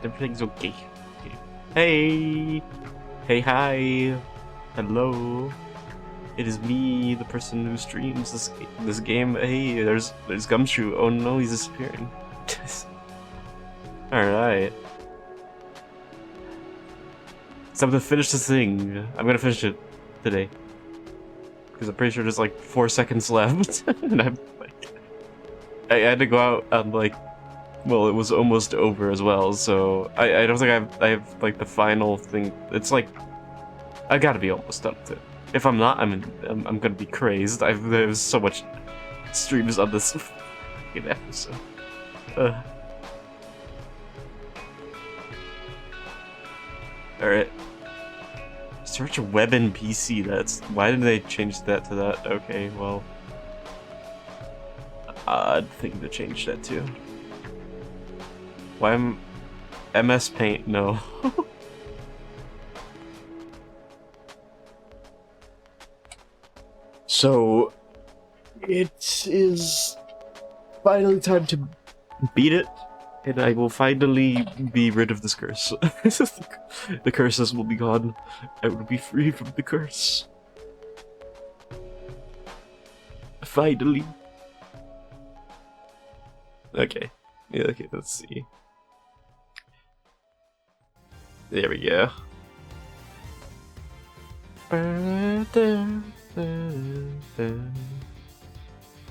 Everything's okay. Hey! Hey, hi! Hello! It is me, the person who streams this game. Hey, there's Gumshoe. Oh no, he's disappearing. Alright. It's time to finish this thing. I'm gonna finish it today. Because I'm pretty sure there's like 4 seconds left. And I'm like... I had to go out and like... Well, it was almost over as well, so... I don't think I have like the final thing. It's like... I gotta be almost done with it. If I'm not, I'm gonna be crazed. There's so much streams on this fucking episode. Alright. Search web and PC, that's... Why did they change that to that? Okay, well... Odd thing to change that to. Why am... MS Paint? No. So... It is... finally time to beat it. And I will finally be rid of this curse. The curses will be gone. I will be free from the curse. Finally. Okay. Yeah, okay, let's see. There we go.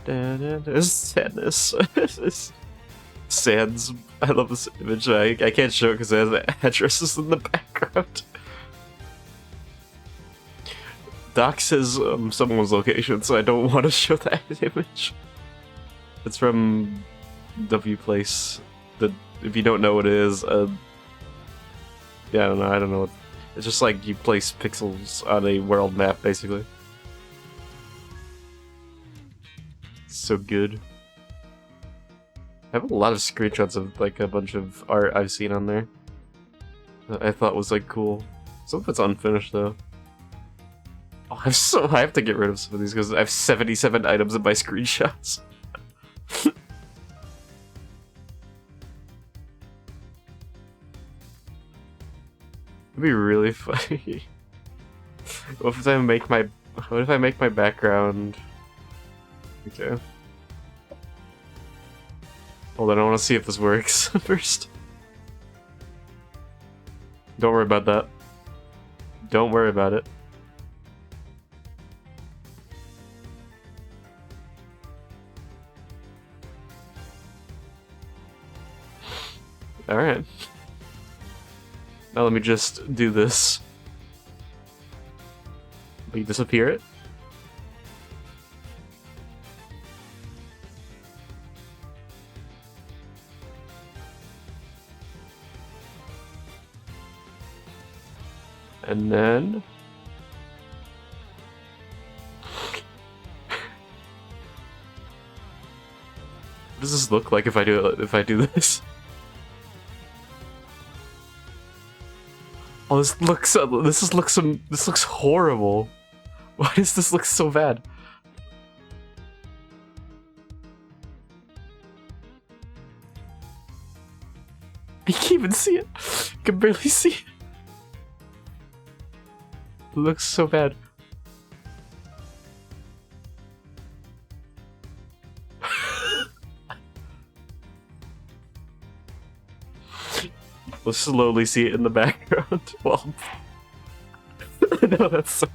There's sadness. Sands. I love this image. I can't show it because it has addresses in the background. Doc says someone's location, so I don't want to show that image. It's from W Place. If you don't know what it is, yeah, I don't know. It's just like you place pixels on a world map, basically. So good. I have a lot of screenshots of like a bunch of art I've seen on there that I thought was like cool. Some of it's unfinished though. Oh, I have to get rid of some of these because I have 77 items in my screenshots. It'd be really funny. What if I make my background? Okay. Hold on, I want to see if this works first. Don't worry about that. Don't worry about it. Alright. Now let me just do this. Will you disappear it? And then... What does this look like if I do this? Oh, this looks horrible. Why does this look so bad? You can't even see it. You can barely see it. It looks so bad. We'll slowly see it in the background. Well, no, that's so...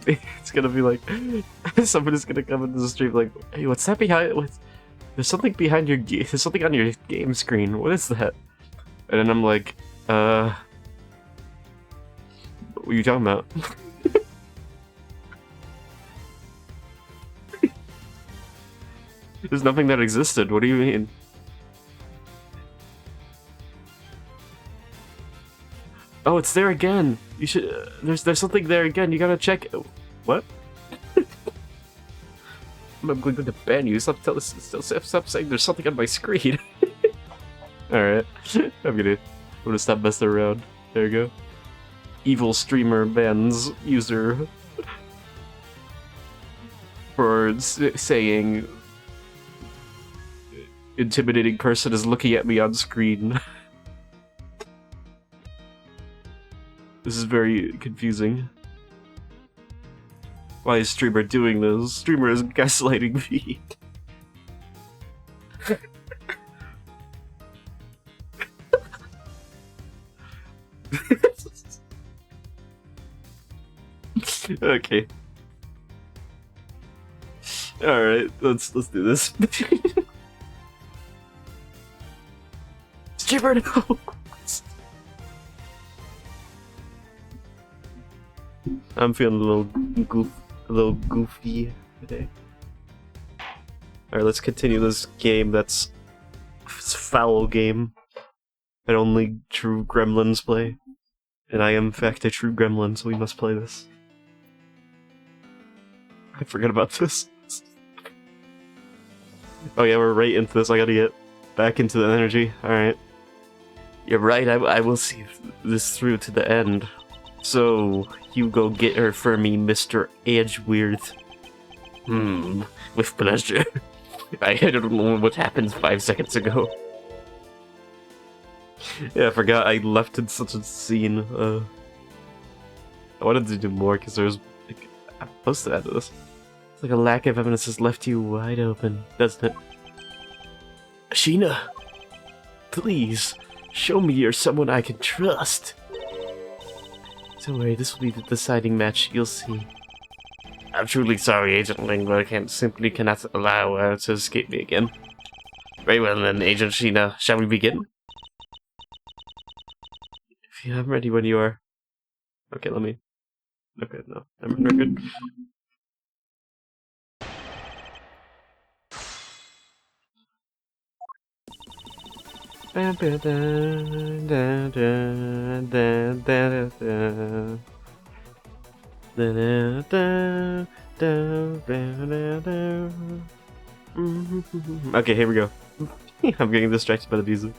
It's gonna be like somebody's gonna come into the stream like, "Hey, what's that behind? There's something behind your game. There's something on your game screen. What is that?" And then I'm like, What were you talking about? There's nothing that existed. What do you mean? Oh, it's there again. You should. There's something there again. You gotta check. What? I'm going to ban you. Stop saying there's something on my screen. All right. I'm gonna stop messing around. There you go. Evil streamer bans user for saying intimidating person is looking at me on screen. This is very confusing. Why is streamer doing this? Streamer is gaslighting me. Okay. Alright, let's do this. Streamer, no! I'm feeling a little goofy today. Alright, let's continue this game that's a foul game that only true gremlins play. And I am in fact a true gremlin, so we must play this. I forgot about this. Oh yeah, we're right into this. I gotta get back into the energy. Alright. You're right, I will see this through to the end. So, you go get her for me, Mr. Edgeworth. With pleasure. I don't know what happened 5 seconds ago. Yeah, I forgot I left in such a scene. I wanted to do more because there was... I'm supposed to add to this. It's like a lack of evidence has left you wide open, doesn't it? Sheena! Please, show me you're someone I can trust! Don't worry, this will be the deciding match, you'll see. I'm truly sorry, Agent Ling, but I simply cannot allow her to escape me again. Very well then, Agent Sheena, shall we begin? Yeah, I'm ready when you are. Okay, let me... Okay, no. We're good. Okay, here we go. I'm getting distracted by the music.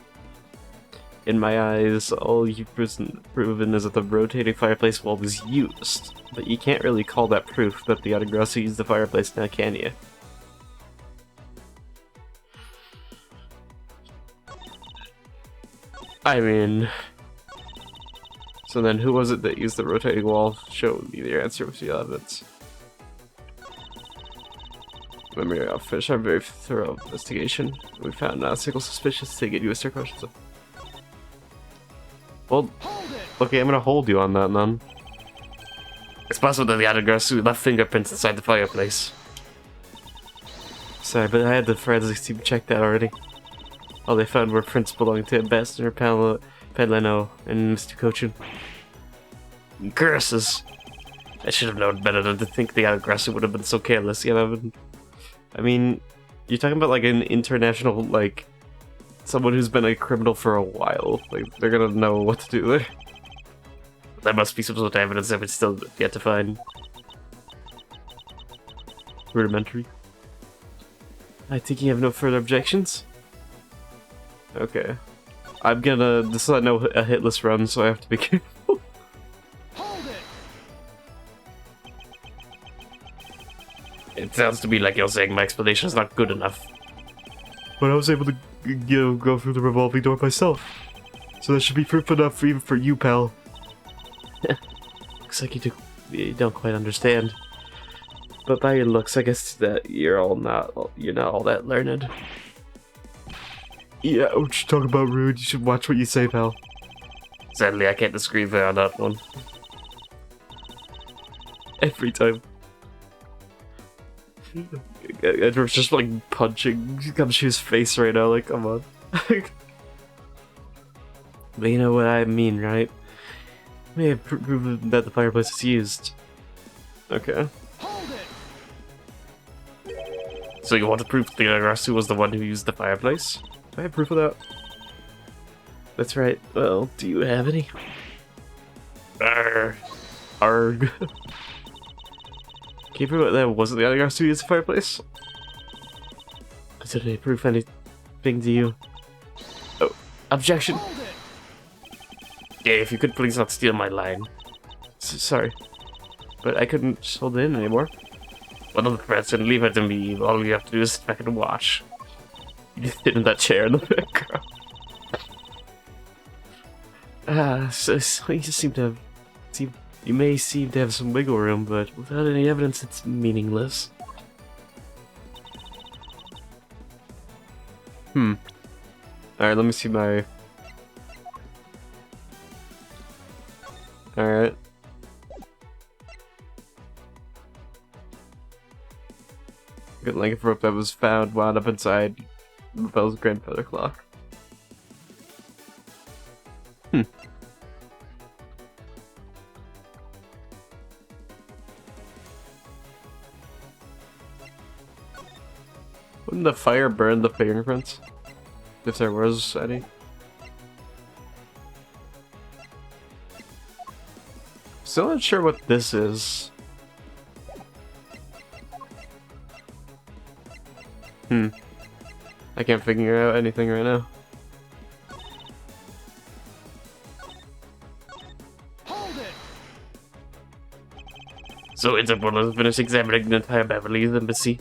In my eyes, all you've proven is that the rotating fireplace wall was used, but you can't really call that proof that the Autograssi used the fireplace now, can you? I mean... So then who was it that used the rotating wall? Show me your answer with the evidence. Remember, I'll finish our very thorough investigation. We found not a single suspicious to get you a search question. Well, okay, I'm gonna hold you on that, then. It's possible that the Autograssi left fingerprints inside the fireplace. Sorry, but I had the forensics team check that already. All they found were prints belonging to Ambassador Padlano and Mr. Cochin. Curses! I should have known better than to think the Autograssi would have been so careless, you know? I mean, you're talking about like an international, like, someone who's been a criminal for a while. Like, they're gonna know what to do there. There must be some sort of evidence that we still yet to find. Rudimentary. I think you have no further objections? Okay. I'm gonna... This is not a hitless run, so I have to be careful. Hold it! It sounds to me like you're saying my explanation is not good enough. But I was able to, go through the revolving door myself. So that should be proof enough even for you, pal. Looks like you don't quite understand. But by your looks, I guess that you're not all that learned. Yeah, what you talking about, rude? You should watch what you say, pal. Sadly, I can't disagree with her on that one. Every time. Edward's just like punching Gumshoe's face right now, like, come on. But you know what I mean, right? May have proven that the fireplace is used. Okay. Hold it! So you want to prove that the Autograssi was the one who used the fireplace? Do I have proof of that? That's right. Well, do you have any? Arrgh. Arg. Can you prove that wasn't the Autograssi who used the fireplace? Did they prove anything to you? Oh, objection! Yeah, if you could please not steal my line. Sorry. But I couldn't hold it in anymore. One of the threats and leave it to me. All you have to do is sit back and watch. You sit in that chair in the background. So you just seem to have... You may seem to have some wiggle room, but without any evidence, it's meaningless. Alright, let me see my... Alright. Good length of rope that was found wound up inside Bell's grandfather clock. Wouldn't the fire burn the fingerprints? If there was any? Still not sure what this is. I can't figure out anything right now. Hold it. So Interpol has finished examining the entire Beverly embassy.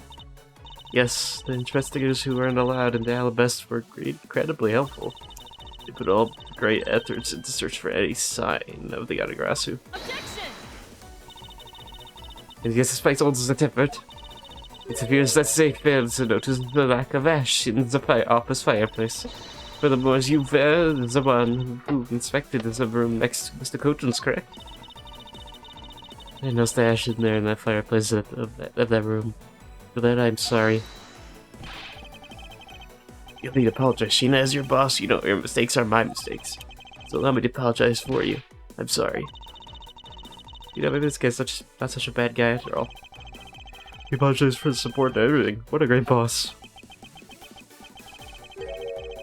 Yes, the investigators who weren't allowed into Alabest were incredibly helpful. They put all great efforts into search for any sign of the Yanagrasu. Objection! And yes, despite all this effort, it appears that they failed to notice the lack of ash in the office fireplace. Furthermore, you were the one who inspected the room next to Mr. Cochran's, correct? I noticed the ash in there in that fireplace of that room. For that, I'm sorry. You'll need to apologize, Sheena. As your boss, you know your mistakes are my mistakes. So allow me to apologize for you. I'm sorry. You know, maybe this guy's not such a bad guy after all. He apologized for the support and everything. What a great boss.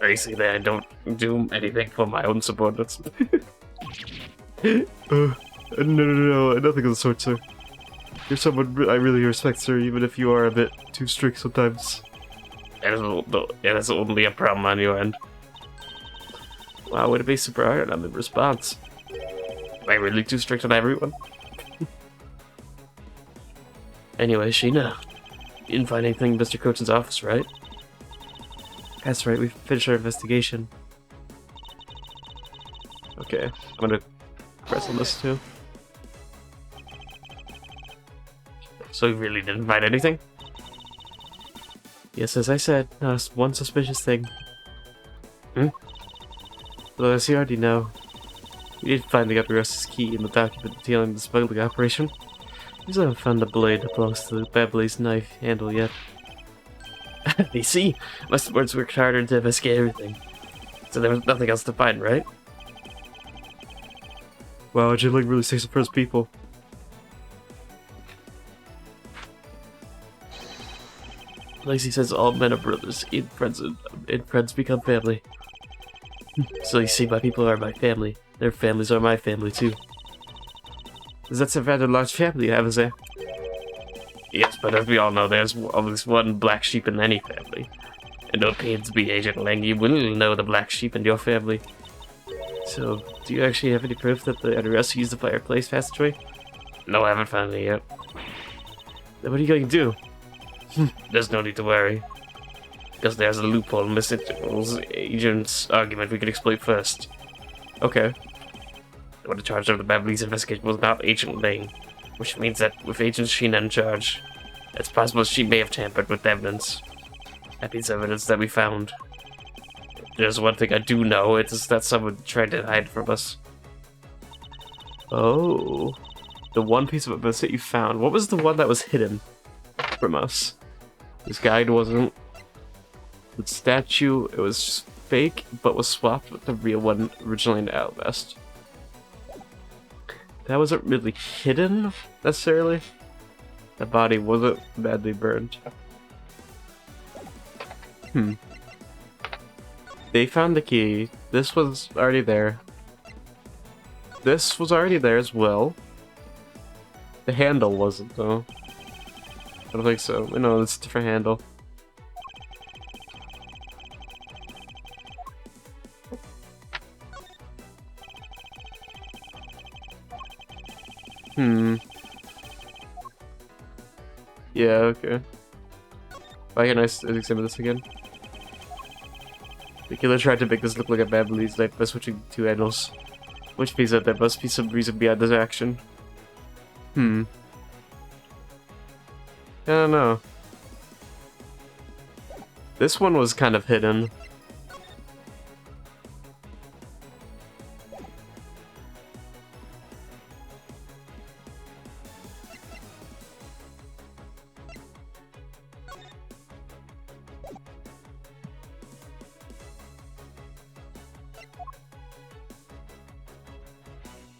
I see that I don't do anything for my own subordinates. No, nothing of the sort, sir. You're someone I really respect, sir, even if you are a bit too strict sometimes. That's only a problem on your end. Wow, would it be super hard on the response? Am I really too strict on everyone? Anyway, Sheena, you didn't find anything in Mr. Cochran's office, right? That's right, we finished our investigation. Okay, I'm gonna press on this too. So you really didn't find anything? Yes, as I said, one suspicious thing. Well, as you already know, we did find the Yanagrasu's key in the document detailing the smuggling operation. We still haven't found the blade that belongs to the Beverly's knife handle yet. You see, my supports worked harder to investigate everything. So there was nothing else to find, right? Wow, Jilling really takes it for his people. Lacey says all men are brothers, and friends become family. So you see, my people are my family. Their families are my family too. That's a rather large family you have, is there? Yes, but as we all know, there's always one black sheep in any family. And no pains to be Agent Lang, you will know the black sheep in your family. So, do you actually have any proof that the Yanagrasu used the fireplace passageway? No, I haven't found it yet. Then what are you going to do? There's no need to worry. Because there's a loophole in Miss Interval's agent's argument we could exploit first. Okay. What the charge of the Beverly's investigation was not Agent Lang, which means that with Agent Sheena in charge, it's possible she may have tampered with evidence. That piece of evidence that we found. There's one thing I do know, it's that someone tried to hide from us. Oh. The one piece of evidence that you found. What was the one that was hidden from us? This guide wasn't. The statue, it was just fake, but was swapped with the real one originally in Alabest. That wasn't really hidden, necessarily. The body wasn't badly burned. They found the key. This was already there. This was already there as well. The handle wasn't, though. I don't think so. No, it's a different handle. Yeah, okay. Why can I examine this again? The killer tried to make this look like a Babylonie's life by switching two handles. Which means that there must be some reason behind this action. I don't know. This one was kind of hidden.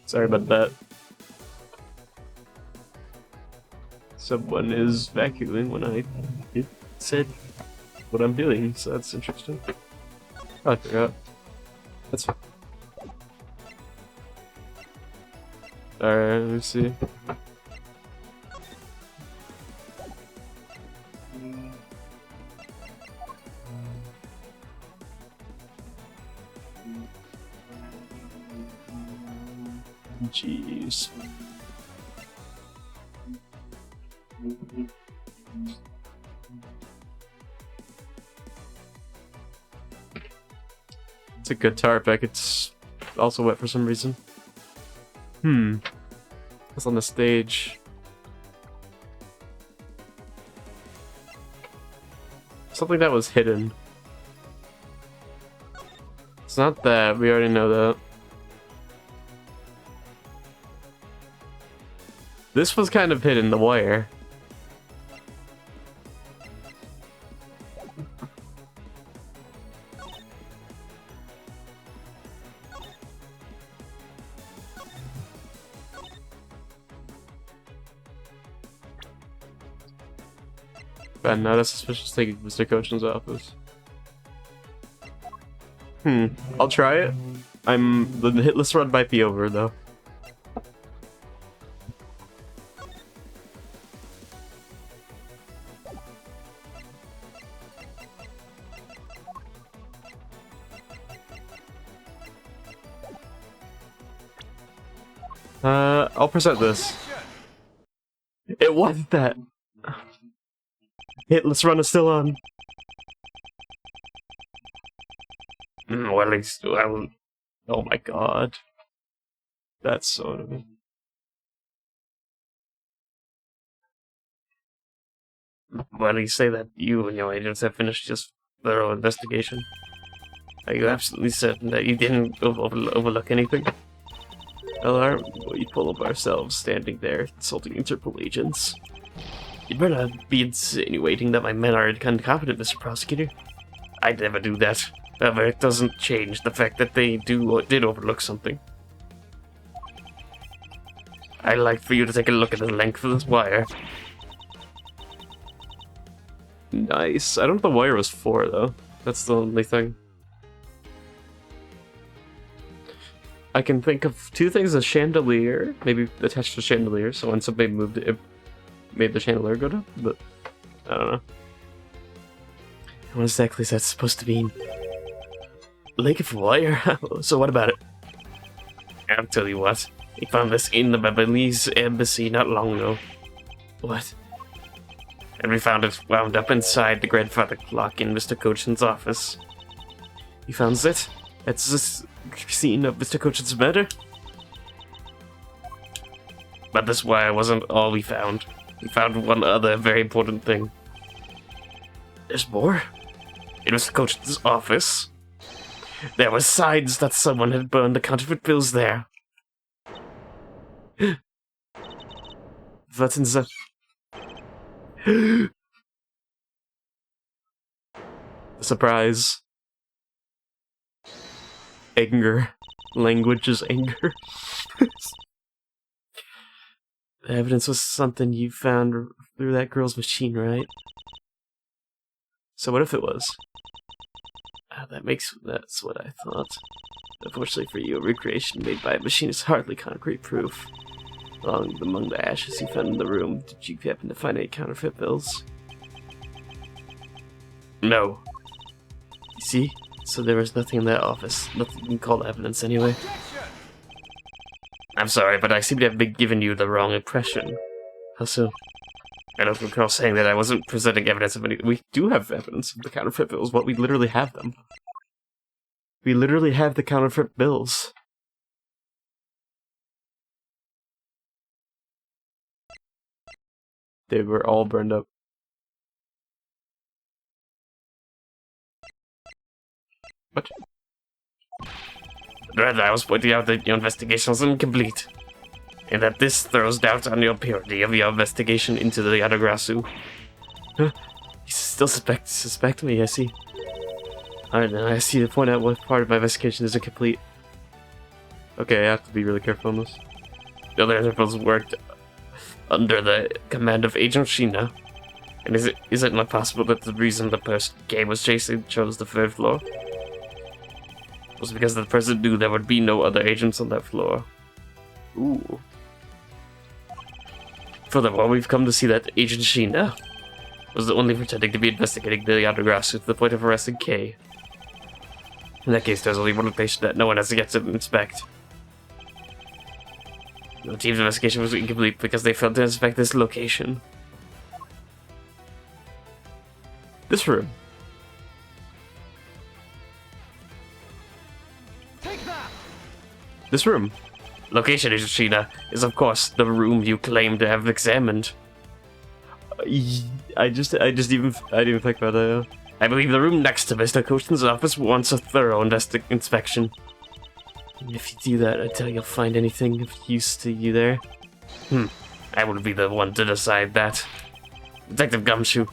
Sorry about that. Someone is vacuuming when I said what I'm doing, so that's interesting. I forgot. That's fine. Alright, let me see. Jeez. It's a good tarp pack. It's also wet for some reason. It's on the stage. Something that was hidden. It's not that. We already know that. This was kind of hidden, the wire. But not a suspicious thing in Mr. Cochin's office. I'll try it. The hit list run might be over though. I'll present this. It wasn't that. Hitler's run is still on. Well, at least, well, oh my god. That's so annoying. Well, you say that you and your agents have finished just thorough investigation. Are you absolutely certain that you didn't overlook anything? Well, aren't we full of ourselves standing there insulting Interpol agents? You'd better not be insinuating that my men are incompetent, Mr. Prosecutor. I'd never do that. However, it doesn't change the fact that they did overlook something. I'd like for you to take a look at the length of this wire. Nice. I don't know if the wire was 4, though. That's the only thing. I can think of 2 things: a chandelier, maybe attached to a chandelier, so when somebody moved it, it made the chandelier go down, but I don't know. What exactly is that supposed to mean? Link of wire? So what about it? I'll tell you what. We found this in the Babylonie's embassy not long ago. What? And we found it wound up inside the grandfather clock in Mr. Cochin's office. You found it? It's this scene of Mr. Cochin's murder? But this wire wasn't all we found. We found one other very important thing. There's more? In Mr. Cochin's office, there were signs that someone had burned the counterfeit bills there. What's in the... Surprise. Anger. Language is anger. The evidence was something you found through that girl's machine, right? So what if it was? That's what I thought. Unfortunately for you, a recreation made by a machine is hardly concrete proof. Among the ashes you found in the room, did you happen to find any counterfeit bills? No. You see? So there was nothing in that office. Nothing you can call evidence anyway. I'm sorry, but I seem to have been giving you the wrong impression. How so? I don't recall saying that I wasn't presenting evidence of any... We do have evidence of the counterfeit bills, but we literally have them. We literally have the counterfeit bills. They were all burned up. What? Rather, I was pointing out that your investigation was incomplete, and that this throws doubt on your purity of your investigation into the Yadagrasu. Huh? You still suspect me, I see. Alright, now I see to point out what part of my investigation isn't complete. Okay, I have to be really careful on this. The other intervals worked under the command of Agent Sheena. And is it not possible that the reason the person Kay was chasing chose the 3rd floor was because the person knew there would be no other agents on that floor? Ooh. Furthermore, we've come to see that Agent Sheena was only pretending to be investigating the Yadagrasu to the point of arresting Kay. In that case, there's only one location that no one has yet to inspect. The team's investigation was incomplete because they failed to inspect this location. This room. Take that! This room. Location, Agent Sheena, is of course the room you claim to have examined. I didn't even think about that. I believe the room next to Mr. Koshin's office wants a thorough inspection. And if you do that, I doubt you'll find anything of use to you there. I will be the one to decide that. Detective Gumshoe.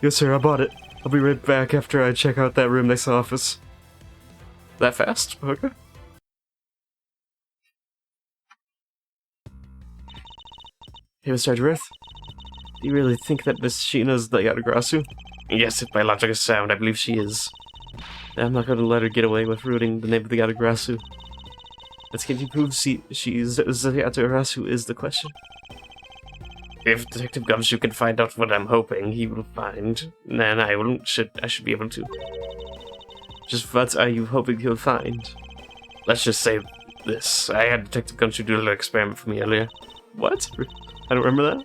Yes, sir, I bought it. I'll be right back after I check out that room next to the office. That fast? Okay. Hey, Mr. Edgeworth. Do you really think that Miss Sheena's the Yadagrasu? Yes, if my logic is sound, I believe she is. I'm not going to let her get away with ruining the name of the Yadagrasu. But can you prove she's the Yadagrasu is the question? If Detective Gumshoe can find out what I'm hoping he will find, then I should be able to. Just what are you hoping he'll find? Let's just say this. I had Detective Gumshoe do a little experiment for me earlier. What? I don't remember that.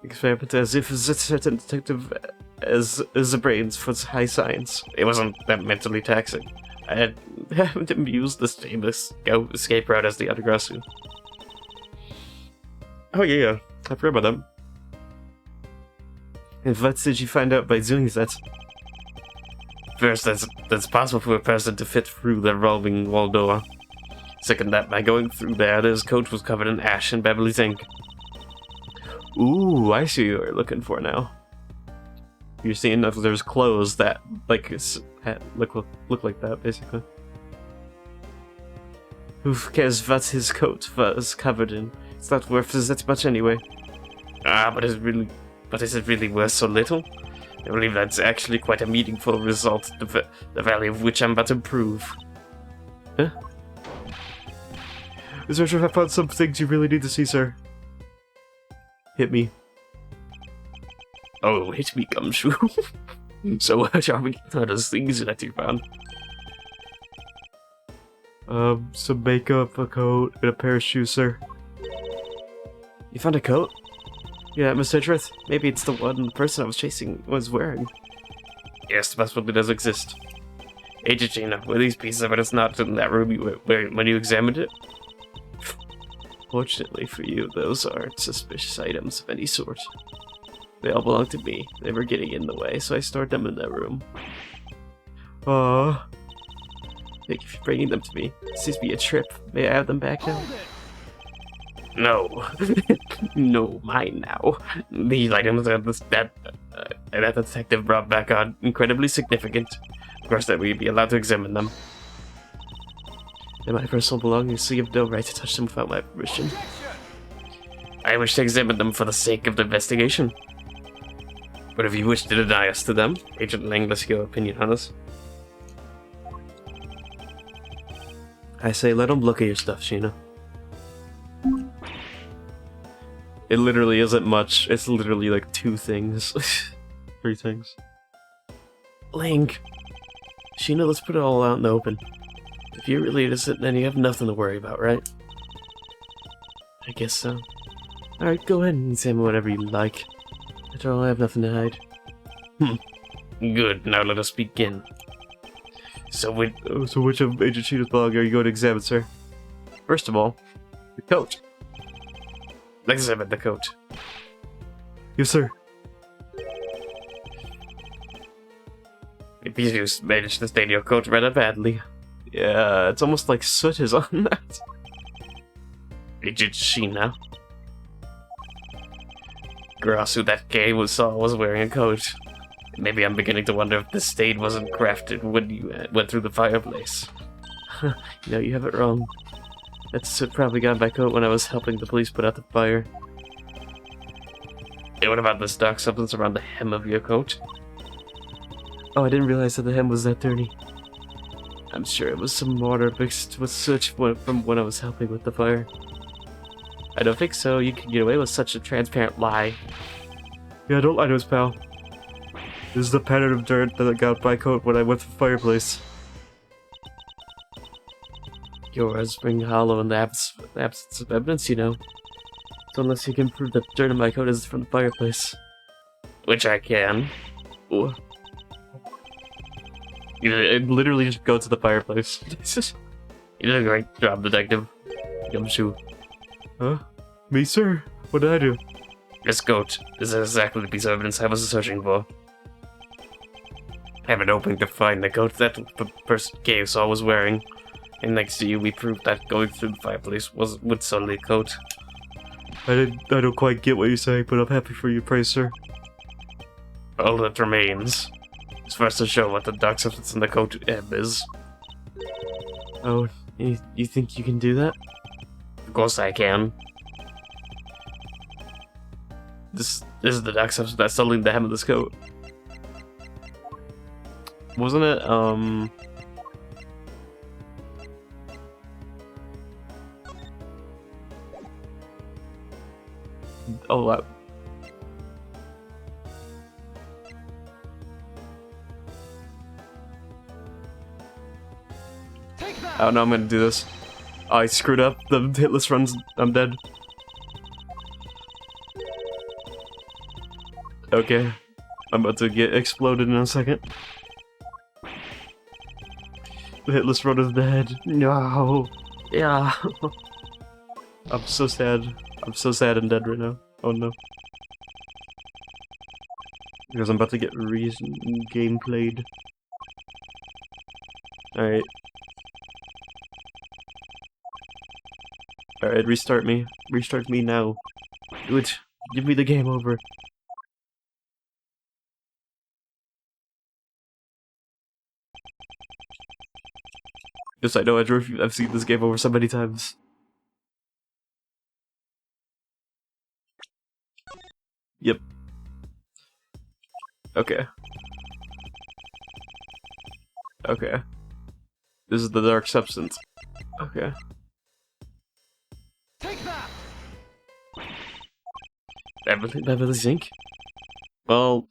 Experiment as if a certain detective as the brains for high science. It wasn't that mentally taxing. I had him use this famous escape route as the Yadagrasu. Oh yeah, I forgot about them. And what did you find out by doing that? First, that's possible for a person to fit through the revolving wall door. Second, that by going through there, his coat was covered in ash and Beverly's ink. Ooh, I see what you're looking for now. You're seeing if there's clothes that look like that, basically. Who cares what his coat was covered in? It's not worth that much anyway. But is it really worth so little? I believe that's actually quite a meaningful result, the value of which I'm about to prove. Huh? Researcher, I found some things you really need to see, sir. Hit me. Oh, hit me, Gumshoe. So, shall we get those things that you found? Some makeup, a coat, and a pair of shoes, sir. You found a coat? Yeah, Mr. Edgeworth. Maybe it's the one the person I was chasing was wearing. Yes, the possibility does exist. Agent Gina, were these pieces of evidence not in that room when you examined it? Fortunately for you, those aren't suspicious items of any sort. They all belong to me. They were getting in the way, so I stored them in that room. Thank you for bringing them to me. This seems to be a trip. May I have them back now? No. No, mine now. These items that the detective brought back are incredibly significant. Of course, that we'd be allowed to examine them. They're my personal belongings, so you have no right to touch them without my permission. I wish to examine them for the sake of the investigation. But if you wish to deny us to them, Agent Lang, let's your opinion on us. I say let them look at your stuff, Sheena. It literally isn't much. It's literally like 2 things. 3 things. Link! Sheena, let's put it all out in the open. If you're really innocent, then you have nothing to worry about, right? I guess so. Alright, go ahead and examine whatever you like. After all, I have nothing to hide. Good, now let us begin. So which of Agent Cheetah's blog are you going to examine, sir? First of all, the coat. Let's examine the coat. Yes, sir. If you managed to stain your coat rather badly. Yeah, it's almost like soot is on that. Agent Sheena. Gross, who that gay saw was wearing a coat. Maybe I'm beginning to wonder if the stain wasn't crafted when you went through the fireplace. No, you have it wrong. That soot probably got on my coat when I was helping the police put out the fire. Hey, what about this dark substance around the hem of your coat? Oh, I didn't realize that the hem was that dirty. I'm sure it was some water mixed with soot from when I was helping with the fire. I don't think so. You can get away with such a transparent lie. Yeah, don't lie to us, pal. This is the pattern of dirt that got my coat when I went to the fireplace. Your words ring hollow in the absence of evidence, you know. So unless you can prove that dirt in my coat is from the fireplace. Which I can. Ooh. You literally just go to the fireplace. You did a great job, detective. Gumshoe. Huh? Me, sir? What did I do? This coat is exactly the piece of evidence I was searching for. I have an opening to find the coat that the person Gay saw was wearing. And next to you, we proved that going through the fireplace would solely a coat. I don't quite get what you're saying, but I'm happy for your praise, sir. All that remains is for us to show what the dark substance in the coat is. Oh, you think you can do that? Of course I can. This is the dark substance that's settling the hem of this coat. Wasn't it, oh, wow. Oh no, I'm gonna do this. I screwed up. The hit list runs. I'm dead. Okay. I'm about to get exploded in a second. The hit list run is dead. No. Yeah. I'm so sad. I'm so sad and dead right now. Oh no. Because I'm about to get gameplayed. Alright. Alright, restart me. Restart me now. Do it. Give me the game over. Yes, I know, I've seen this game over so many times. Yep. Okay. Okay. This is the dark substance. Okay. Take that! Beverly Zinc? Well,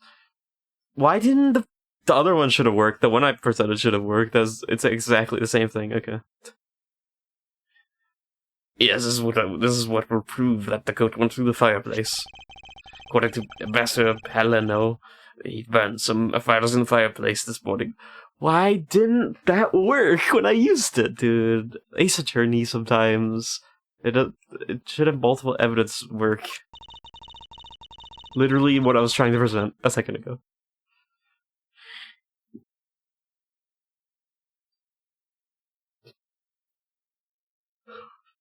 why didn't the other one should have worked? The one I presented should have worked. It's exactly the same thing. Okay. Yes, this is what will prove that the coat went through the fireplace. According to Ambassador Heleno, he burned some fires in the fireplace this morning. Why didn't that work when I used it, dude? Ace Attorney sometimes. It should have multiple evidence work. Literally what I was trying to present a second ago.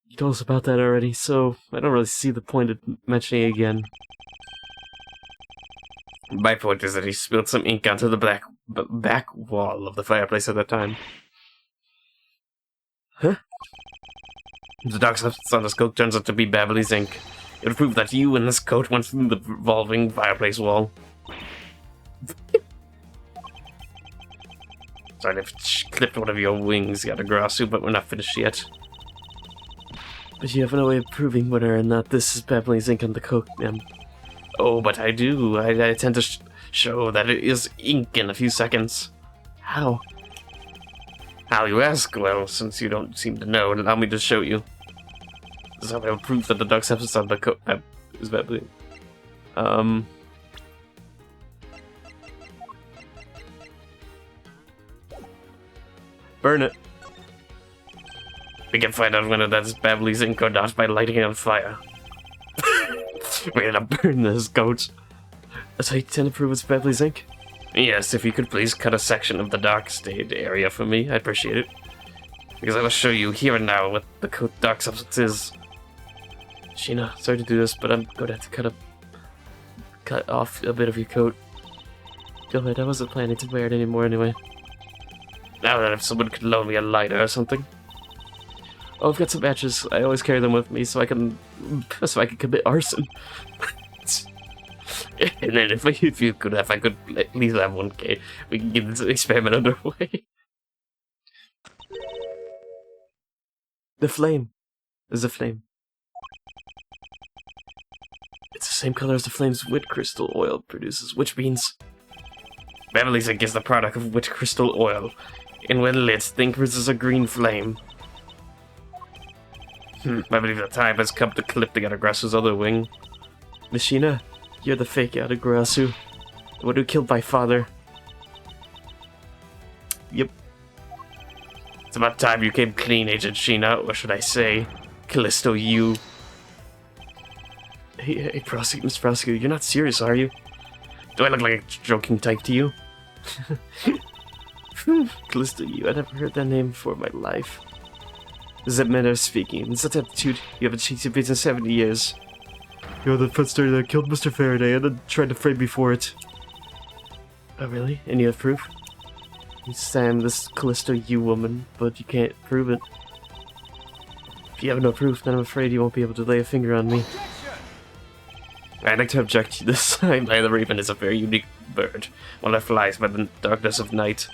You told us about that already, so I don't really see the point of mentioning it again. My point is that he spilled some ink onto the back wall of the fireplace at that time. Huh? The dark substance on this coat turns out to be Beverly's ink. It would prove that you and this coat went through the revolving fireplace wall. Sorry, I've clipped one of your wings, Yatagarasu, but we're not finished yet. But you have no way of proving whether or not this is Beverly's ink on the coat, ma'am. Oh, but I do. I tend to show that it is ink in a few seconds. How? How, you ask? Well, since you don't seem to know, allow me to show you. This is how I have proof that the dark substance on the coat is Beverly. Burn it. We can find out whether that's Beverly's ink or not by lighting it on fire. We're gonna burn this, goat. So you tend to prove it's Beverly's ink? Yes, if you could please cut a section of the dark stained area for me, I'd appreciate it. Because I will show you here and now what the dark substance is. Sheena, sorry to do this, but I'm going to have to cut off a bit of your coat. Go ahead, I wasn't planning to wear it anymore anyway. Now that if someone could loan me a lighter or something. Oh, I've got some matches. I always carry them with me so I can commit arson. And then if you could have, I could at least have 1K. We can get this experiment underway. The flame. There's a flame. It's the same color as the flame's witch crystal oil produces, which means Beverly's ink is the product of witch crystal oil, and when lit, the ink produces a green flame. I believe the time has come to clip the Yatagrasu's other wing. Mishina, you're the fake Yatagrasu, the one who killed my father. Yep. It's about time you came clean, Agent Sheena, or should I say, Callisto you. Hey, Prosecutor, Prosecutor, you're not serious, are you? Do I look like a joking type to you? Callisto you, I never heard that name before in my life. This is that manner of speaking. It's that attitude you haven't changed your face in 70 years. You're the footster that killed Mr. Faraday and then tried to frame me for it. Oh, really? And you have proof? You say I'm this Callisto you woman, but you can't prove it. If you have no proof, then I'm afraid you won't be able to lay a finger on me. I'd like to object to this. The raven is a very unique bird, one that flies by the darkness of night.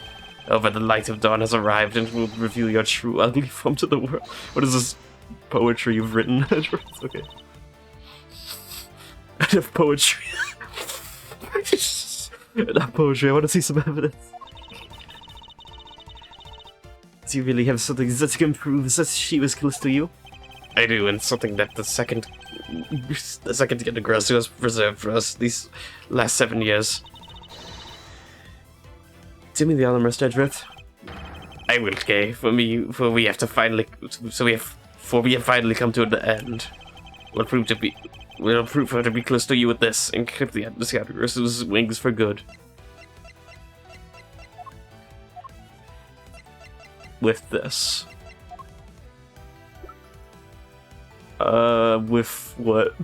However, the light of dawn has arrived and will reveal your true ugly form to the world. What is this poetry you've written? Okay. I have poetry. Not poetry, I want to see some evidence. Do you really have something that can prove that she was Callisto you? I do, and something that the second Yatagrasu has preserved for us these last 7 years. Do me the honor, Mr. Edgeworth. I will, Kay. For we have finally come to an end. We'll prove her to be close to you with this, and clip the Yatagrasu's wings for good. With this. With what?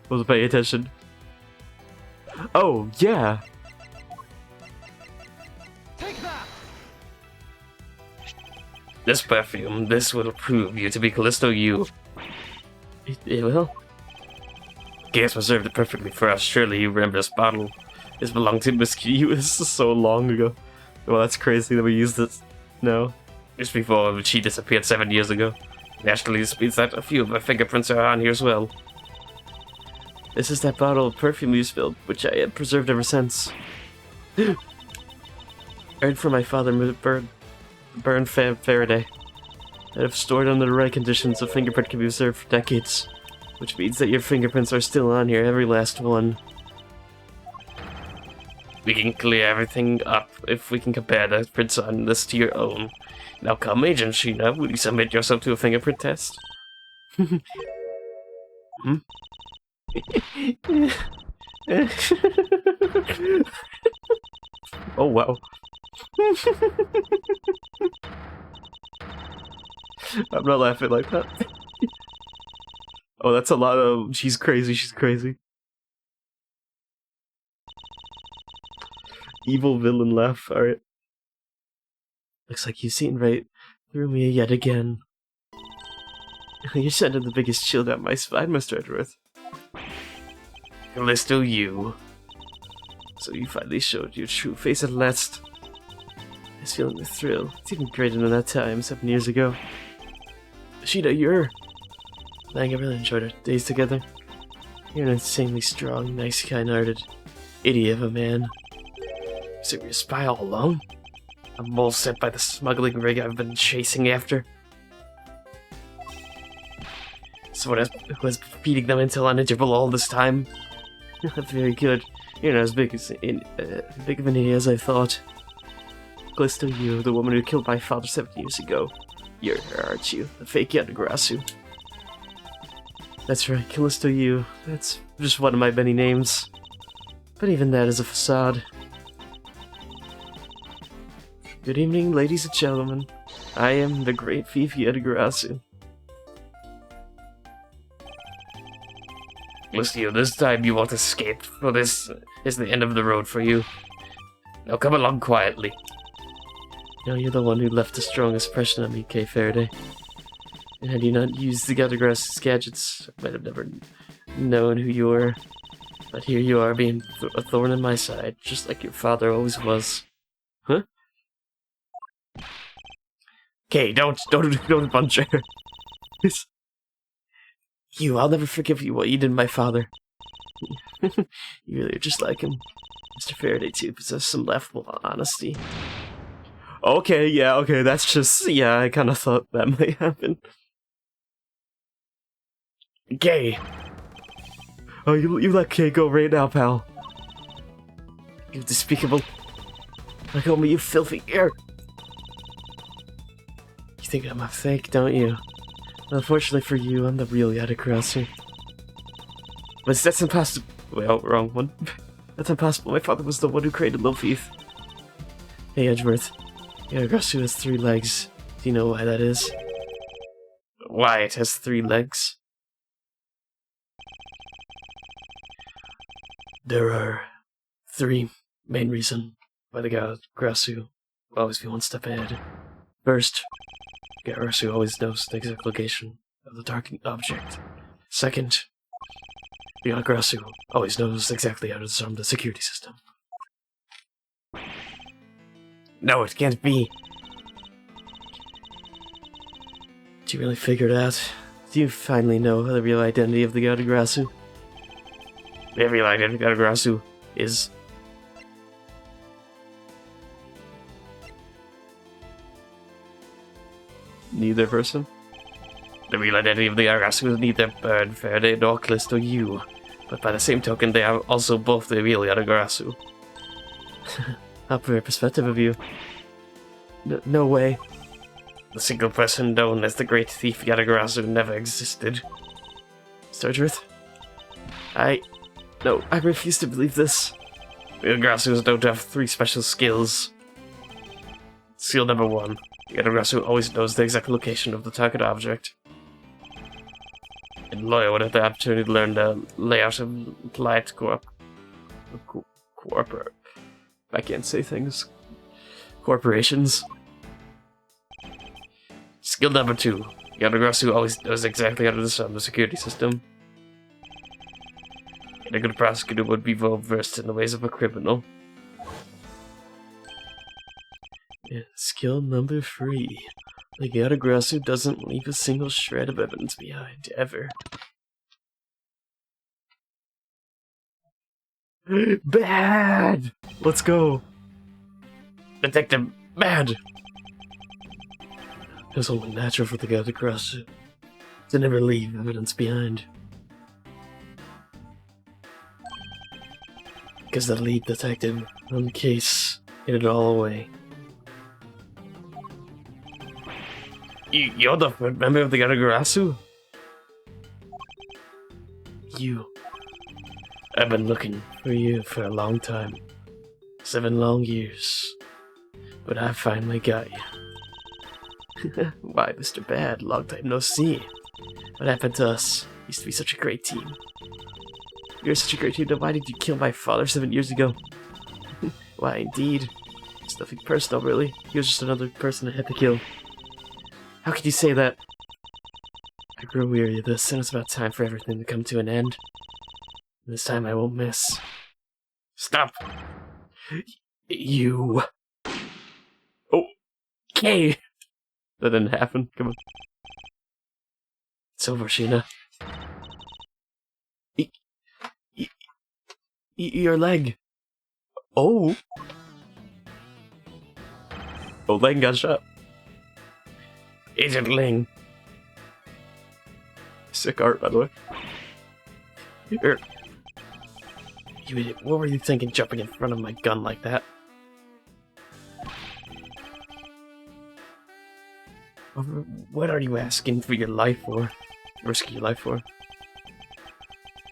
Wasn't paying attention. Oh, yeah! Take that! This perfume, this will prove you to be Callisto you. It will? Gas preserved it perfectly for us. Surely you remember this bottle. This belonged to Miss Q. This is so long ago. Well, that's crazy that we used it now. Just before she disappeared 7 years ago. Naturally, this means that a few of my fingerprints are on here as well. This is that bottle of perfume you spilled, which I have preserved ever since. Earned from my father, Burn Faraday. And if stored under the right conditions, a fingerprint can be preserved for decades. Which means that your fingerprints are still on here, every last one. We can clear everything up if we can compare the prints on this to your own. Now come, Agent Sheena, will you submit yourself to a fingerprint test? Oh, wow. I'm not laughing like that. Oh, that's a lot of... She's crazy, she's crazy. Evil villain laugh, alright. Looks like you've seen right through me yet again. You're sending the biggest shield out my spine, Mr. Edgeworth. Callisto you. So you finally showed your true face at last. I was feeling the thrill. It's even greater than that time, 7 years ago. Sheena, you're... Lang, I really enjoyed our days together. You're an insanely strong, nice, kind-hearted idiot of a man. So you're a spy all along? A mole sent by the smuggling rig I've been chasing after? Someone who has been feeding them intel on interval all this time? Very good. You're not as big of an idiot as I thought. Callisto, you, the woman who killed my father 7 years ago. You're her, aren't you? The fake Yatagarasu. That's right, Callisto, you. That's just one of my many names. But even that is a facade. Good evening, ladies and gentlemen. I am the great thief Yatagarasu. Callisto, this time you won't escape, for this is the end of the road for you. Now come along quietly. No, you're the one who left the strongest impression on me, Kay Faraday. And had you not used the Yatagarasu's gadgets, I might have never known who you were. But here you are, being a thorn in my side, just like your father always was. Huh? Kay, don't punch her. You, I'll never forgive you what you did to my father. You really are just like him. Mr. Faraday, too, possesses some laughable honesty. Okay, yeah, okay, that's just... Yeah, I kind of thought that might happen. Kay! Oh, you let Kay go right now, pal. You despicable. Let go of me, you filthy air! You think I'm a fake, don't you? Unfortunately for you, I'm the real Yatagarasu. But that's impossible. Well, wrong one. That's impossible. My father was the one who created Lil'Theath. Hey, Edgeworth. Yatagarasu has 3 legs. Do you know why that is? Why it has 3 legs? There are 3 main reasons why the Yatagarasu will always be one step ahead. First, Yatagarasu always knows the exact location of the dark object. Second, the Yatagarasu always knows exactly how to disarm the security system. No, it can't be. Did you really figure it out? Do you finally know the real identity of the Yatagarasu? The real identity of the Yatagarasu is... neither person? The real identity of the Yatagarasu is neither Bird, Faraday, nor Callisto, you. But by the same token, they are also both the real Yatagarasu. How very perspective of you. No way. The single person known as the Great Thief Yatagarasu never existed. Stardrath? No, I refuse to believe this. Yatagarasu is known to have 3 special skills. Skill number 1. Yatagarasu always knows the exact location of the target object. And Lawyer would have the opportunity to learn the layout of polite I can't say things. Corporations. Skill number 2. Yatagarasu always knows exactly how to disarm the security system. And a good prosecutor would be well versed in the ways of a criminal. And skill number 3. The Yatagarasu doesn't leave a single shred of evidence behind, ever. Bad! Let's go! Detective, bad! It's only natural for the Yatagarasu to never leave evidence behind. Because the lead detective on the case hid it all away. You're the member of the Yatagarasu? You. I've been looking for you for a long time. 7 long years. But I finally got you. Why, Mr. Bad, long time no see. What happened to us? Used to be such a great team. You're such a great team, then why did you kill my father 7 years ago? Why, indeed. It's nothing personal, really. He was just another person I had to kill. How could you say that? I grew weary of this, and it's about time for everything to come to an end. And this time I won't miss. Stop! You... Okay! That didn't happen. Come on. It's over, Sheena. Your leg. Oh! Oh, Ling got shot. Agent Ling. Sick art, by the way. You idiot, what were you thinking jumping in front of my gun like that? What are you asking for your life for? Risking your life for?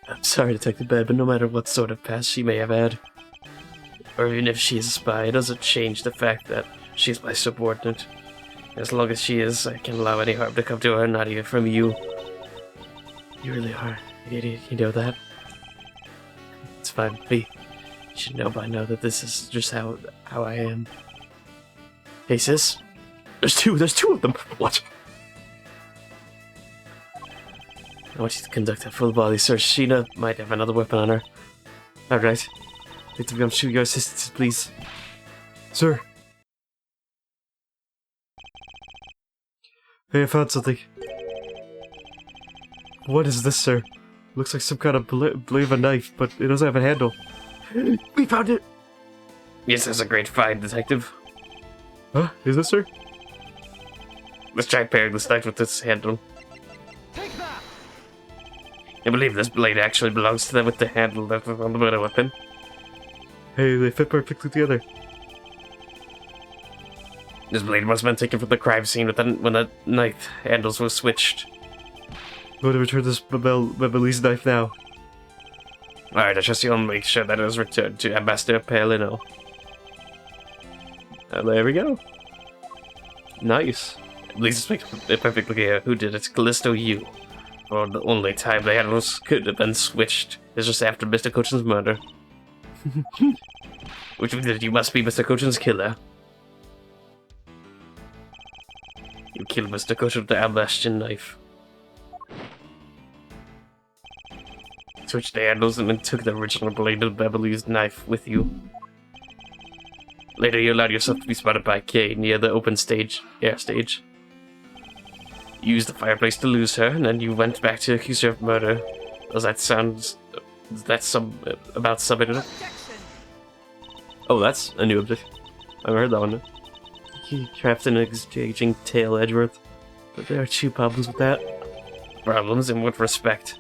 I'm sorry, Detective Bed, but no matter what sort of past she may have had, or even if she is a spy, it doesn't change the fact that she is my subordinate. As long as she is, I can't allow any harm to come to her, not even from you. You really are. You know that? It's fine, V. You should know by now that this is just how I am. Hey, sis? There's two of them! What? I want you to conduct a full-body search. Sheena might have another weapon on her. Alright. Need to come shoot your assistance, please. Sir. Hey, I found something. What is this, sir? Looks like some kind of blade of a knife, but it doesn't have a handle. We found it! Yes, that's a great find, Detective. Huh? Is this, sir? Let's try pairing this knife with this handle. Take that! I believe this blade actually belongs to them with the handle that's on the murder weapon. Hey, they fit perfectly together. This blade must have been taken from the crime scene when the knife handles were switched. I'm going to return this Beverly's knife now. Alright, I trust you'll make sure that it is returned to Ambassador Palino. There we go. Nice. At least it makes it perfectly clear who did it. Callisto, you. For the only time the handles could have been switched is just after Mr. Cochin's murder. Which means that you must be Mr. Cochin's killer. You killed Mr. Cochin with the Ambassador knife. Switched the handles and then took the original blade of Beverly's knife with you. Later, you allowed yourself to be spotted by Kay near the open air stage. You used the fireplace to lose her, and then you went back to accuse her of murder. Does that sound... about something? Oh, that's a new object. I've heard that one. He crafted an exchanging tale, Edgeworth. But there are two problems with that. Problems? In what respect?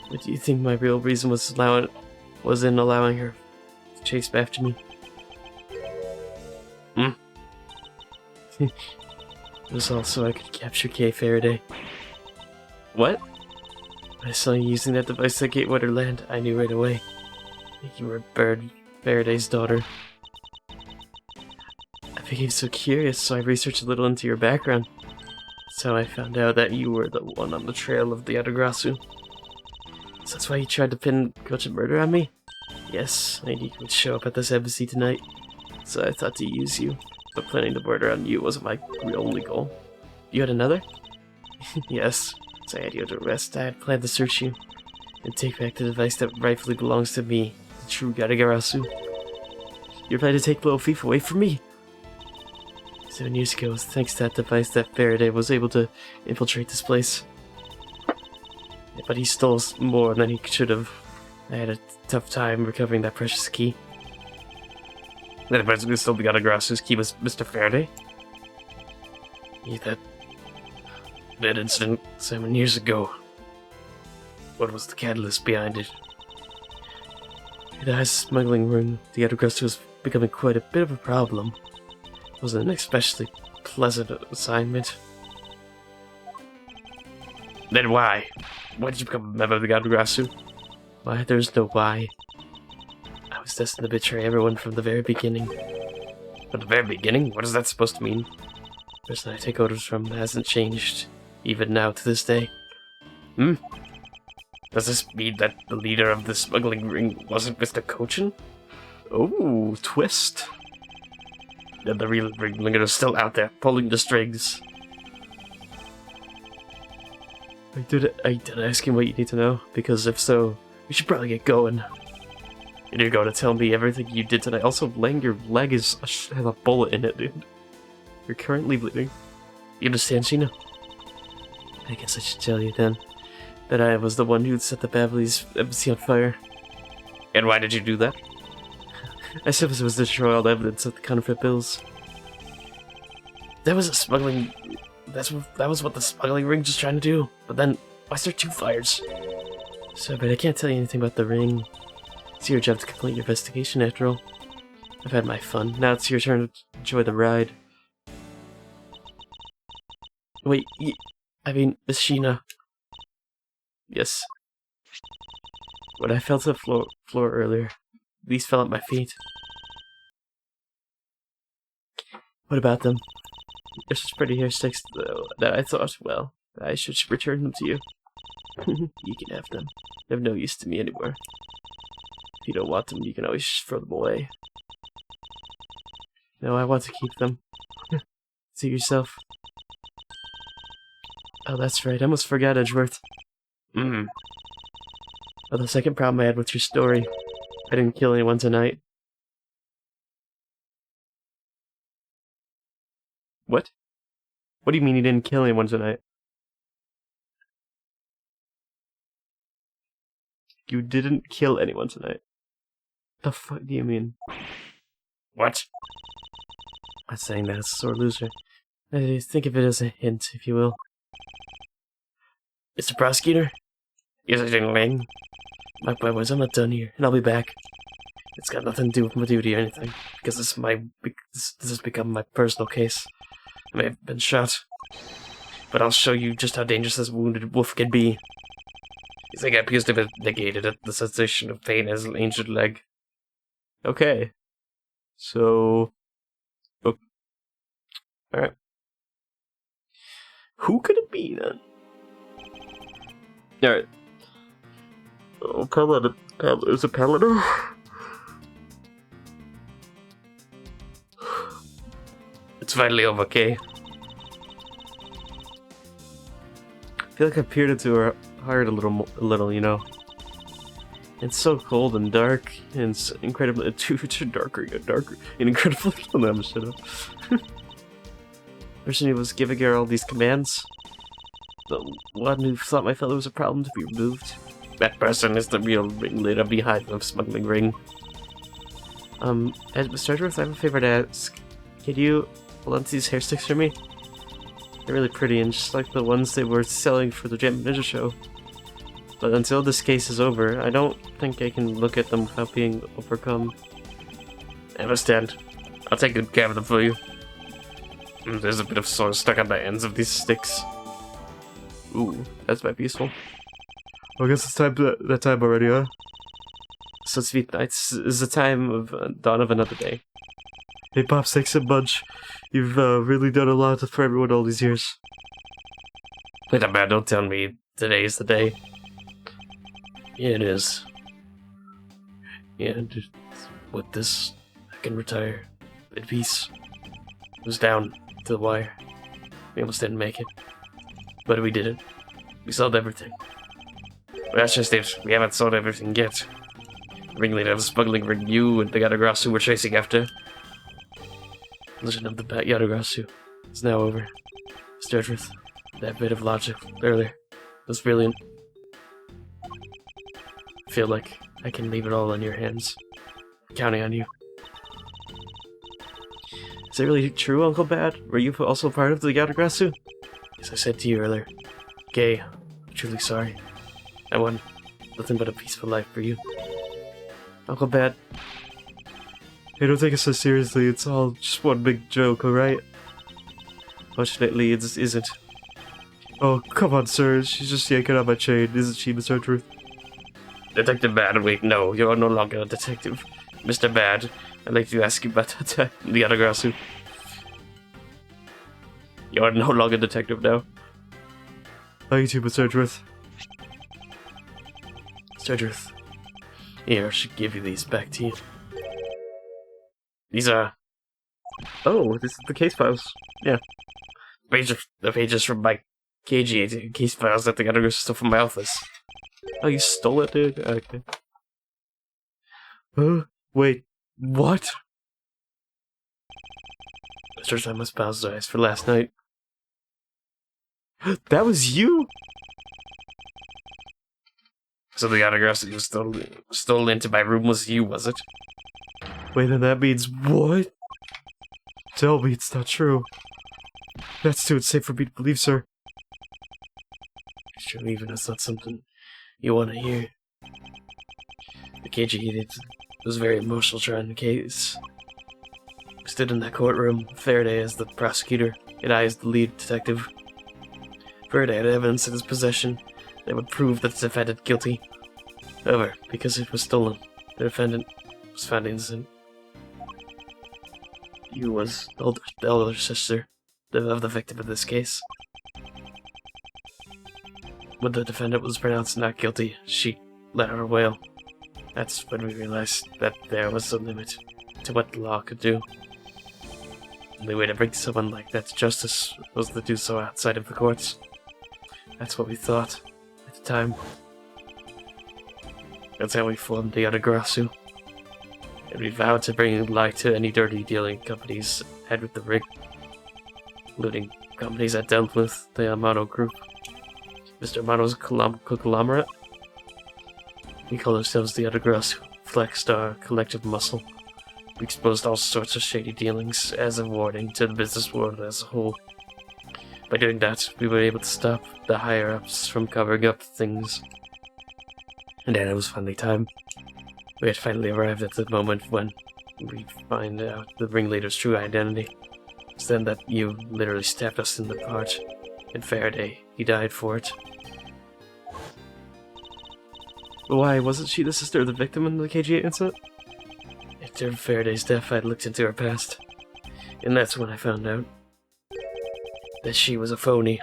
What do you think my real reason was in allowing her to chase after me? It was also I could capture Kay Faraday. What? I saw you using that device at Gatewater Land. I knew right away. You were Bird Faraday's daughter. I became so curious, so I researched a little into your background. That's how I found out that you were the one on the trail of the Adegrasu. So that's why you tried to pin Cochin murder on me? Yes, I knew you would show up at this embassy tonight, so I thought to use you. But planning the murder on you wasn't my only goal. You had another? Yes, so I had you under arrest. I had planned to search you and take back the device that rightfully belongs to me, the true Adegrasu. You're planning to take little thief away from me? 7 years ago, it was thanks to that device that Faraday was able to infiltrate this place. Yeah, but he stole more than he should have. I had a tough time recovering that precious key. That person who stole the Adegrasu's key was Mr. Faraday? Yeah, that incident 7 years ago. What was the catalyst behind it? The ice smuggling ring, the Adegrasu was becoming quite a bit of a problem. It wasn't an especially pleasant assignment. Then why? Why did you become a member of the Adegrasu? Why? There's no why. I was destined to betray everyone from the very beginning. From the very beginning? What is that supposed to mean? The person I take orders from hasn't changed, even now to this day. Does this mean that the leader of the smuggling ring wasn't Mr. Cochin? Oh, twist. Then the real ringleader is still out there, pulling the strings. Did I ask him what you need to know? Because if so, we should probably get going. And you're going to tell me everything you did tonight. Also, Lang, your leg has a bullet in it, dude. You're currently bleeding. You understand, Sheena? I guess I should tell you then that I was the one who set the Beverly's embassy on fire. And why did you do that? I suppose it was to destroy all the evidence of the counterfeit bills. That was what the smuggling ring was trying to do. But then, why is there two fires? So, but I can't tell you anything about the ring. It's your job to complete your investigation, after all. I've had my fun. Now it's your turn to enjoy the ride. Wait, I mean, Miss Sheena. Yes. When I fell to the floor earlier, these fell at my feet. What about them? They're such pretty hair sticks, though, that I thought, well, I should return them to you. You can have them. They're of no use to me anymore. If you don't want them, you can always just throw them away. No, I want to keep them. See yourself. Oh, that's right. I almost forgot, Edgeworth. Well, the second problem I had with your story, I didn't kill anyone tonight. What? What do you mean you didn't kill anyone tonight? You didn't kill anyone tonight. The fuck do you mean? What? I'm not saying that, it's a sore loser. Think of it as a hint, if you will. Mr. Prosecutor? Yes, I didn't. My boys, I'm not done here, and I'll be back. It's got nothing to do with my duty or anything, because this has become my personal case. I may have been shot, but I'll show you just how dangerous this wounded wolf can be. You think I appears to have negated the sensation of pain as an injured leg. Okay. So... Oh. Alright. Who could it be, then? Alright. Oh, Paladin. Is it Paladin? It's finally over, okay? I feel like I peered into her heart a little, you know. It's so cold and dark, and it's incredibly darker, and incredibly. No, I'm shut up. The person who was giving her all these commands, the one who thought my fellow was a problem to be removed. That person is the real ringleader behind the smuggling ring. Mr. Edgeworth, I have a favor to ask. Could you hold on to these hair sticks for me? They're really pretty and just like the ones they were selling for the Jam Ninja show. But until this case is over, I don't think I can look at them without being overcome. I understand. I'll take good care of them for you. There's a bit of sore stuck on the ends of these sticks. Ooh, that's might be useful. Well, I guess it's time that time already, huh? So sweet nights is the time of dawn of another day. Hey Pops, thanks a bunch. You've really done a lot for everyone all these years. Wait a minute, don't tell me today's the day. Yeah, it is. Yeah, just with this, I can retire in peace. It was down to the wire. We almost didn't make it. But we did it. We sold everything. Well, that's just it. We haven't sold everything yet. The ringleader of the smuggling ring, you and the Yadagrasu were chasing after. Legend of the Yadagrasu is now over. Mr. Edgeworth, that bit of logic earlier was brilliant. I feel like I can leave it all in your hands. I'm counting on you. Is it really true, Uncle Bad? Were you also part of the Yadagrasu? As I said to you earlier, Gay, I'm truly sorry. I want nothing but a peaceful life for you. Uncle Bad. Hey, don't take it so seriously, it's all just one big joke, alright? Fortunately, it isn't. Oh, come on, sir, she's just yanking on my chain, isn't she, Mr. Edgeworth? Detective Bad, wait, no, you're no longer a detective. Mr. Bad, I'd like to ask you about the Yadagrasu. You're no longer a detective now. Thank you, Mr. Edgeworth. Mr. Edgeworth. Here, I should give you these back to you. These are... Oh, this is the case files. Yeah. The pages from my KG case files that the Yadagrasu stole from my office. Oh, you stole it, dude? Okay. Wait, what? Mr. I must apologize for last night. That was you? So the Yadagrasu you stole into my room was you, was it? Wait, then that means what? Tell me it's not true. That's too insane for me to believe, sir. It's true, even if it's not something you want to hear. The KG was very emotional trying the case. We stood in that courtroom, Faraday as the prosecutor, and I as the lead detective. Faraday had evidence in his possession that would prove that the defendant guilty. However, because it was stolen, the defendant was found innocent. You was the elder sister of the victim in this case. When the defendant was pronounced not guilty, she let out a wail. That's when we realized that there was a limit to what the law could do. The only way to bring someone like that to justice was to do so outside of the courts. That's what we thought at the time. That's how we formed the NOOOOO. And we vowed to bring light to any dirty dealing companies had with the rig, including companies that dealt with the Amano Group. Mr. Amano's conglomerate. We call ourselves the NOOOOO, flexed our collective muscle. We exposed all sorts of shady dealings as a warning to the business world as a whole. By doing that, we were able to stop the higher-ups from covering up things. And then it was finally time. We had finally arrived at the moment when we find out the ringleader's true identity. It's then that you literally stabbed us in the heart. And Faraday, he died for it. But why? Wasn't she the sister of the victim in the KG8 incident? After Faraday's death, I looked into her past. And that's when I found out that she was a phony.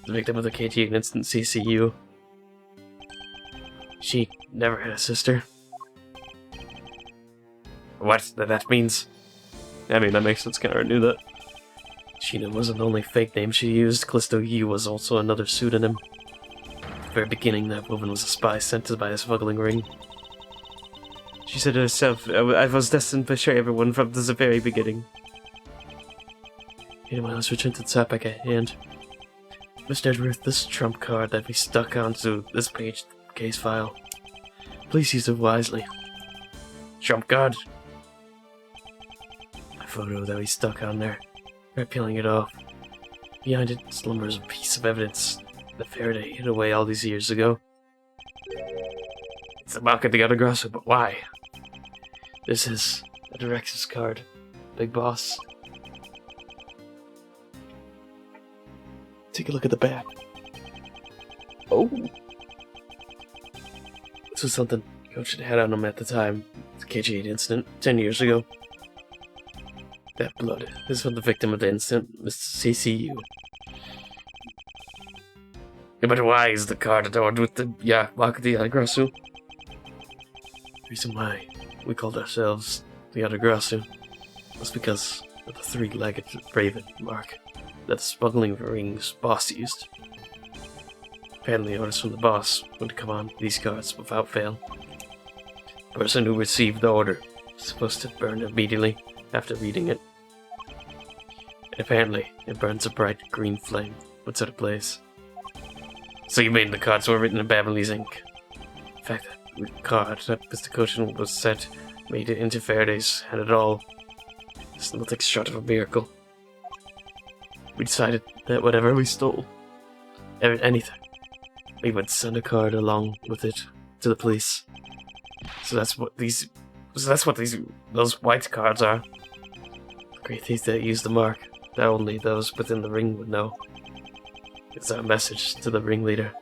The victim of the KG8 incident CCU. She never had a sister. What that means? I mean, that makes sense. I already knew that. Sheena wasn't the only fake name she used. Callisto Yu was also another pseudonym. At the very beginning, that woman was a spy sent to by a smuggling ring. She said to herself, I was destined to betray everyone from the very beginning. Anyway, let's return to the topic at hand. Mr. Edgeworth, this trump card that we stuck onto this page case file. Please use it wisely. Trump card. A photo that we stuck on there. We're peeling it off. Behind it slumbers a piece of evidence that Faraday hid away all these years ago. It's the mark of the NOOOOO, but why? This is a director's card. Big boss. Take a look at the back. Oh! This was something Coach had had on him at the time. The KG8 incident, 10 years ago. That blood is from the victim of the incident, Mr. CCU. Yeah, but why is the card adorned with the mark of the NOOOOO? The reason why we called ourselves the NOOOOO was because of the three-legged raven mark that the smuggling ring's boss used. Apparently orders from the boss would come on these cards without fail. The person who received the order was supposed to burn immediately after reading it. And apparently, it burns a bright green flame when set ablaze. So you mean the cards were written in Babylonese ink? In fact, the card that Mr. Cochin was sent made it into Faraday's hand at all. It's nothing short of a miracle. We decided that whatever we stole, anything, we would send a card along with it to the police. So that's what those white cards are. The great thief that used the mark that only those within the ring would know. It's our message to the ringleader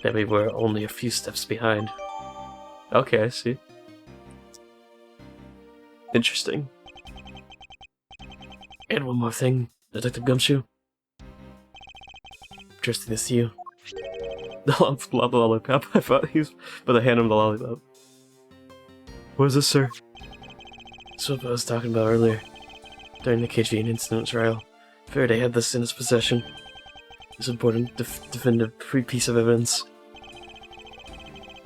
that we were only a few steps behind. Okay, I see. Interesting. And one more thing, Detective Gumshoe. Interesting to see you. The lollipop. I thought he was... But I hand him the lollipop. What is this, sir? That's what I was talking about earlier. During the KG8 incident trial, Faraday had this in his possession. This important definitive piece of evidence.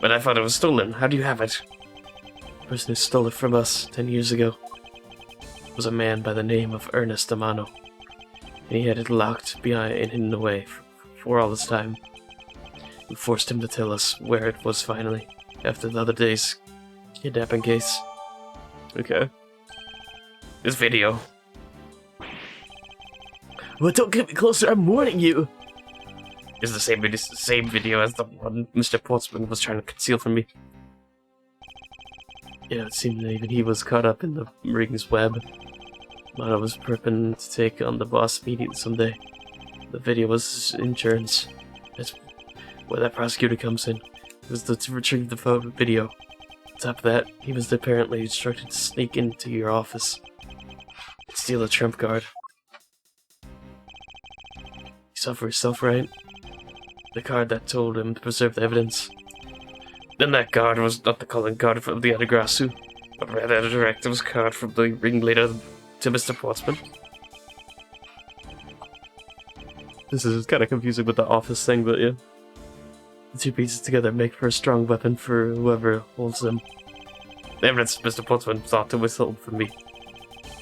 But I thought it was stolen. How do you have it? The person who stole it from us 10 years ago was a man by the name of Ernest Amano. And he had it locked behind and hidden away for all this time. We forced him to tell us where it was finally, after the other day's kidnapping case. Okay. This video. Well, don't get me closer, I'm warning you! It's the same video as the one Mr. Portsman was trying to conceal from me. Yeah, it seemed that even he was caught up in the ring's web. Mana was prepping to take on the boss immediately someday. The video was insurance. That's where that prosecutor comes in. It was to retrieve the video. On top of that, he was apparently instructed to sneak into your office and steal a trump card. You saw for yourself, right? The card that told him to preserve the evidence. Then that card was not the calling card from the Adagrasu, but rather a directive's card from the ringleader to Mr. Portsman. This is kind of confusing with the office thing, but yeah. The two pieces together make for a strong weapon for whoever holds them. The evidence Mr. Portsman thought to withhold from me,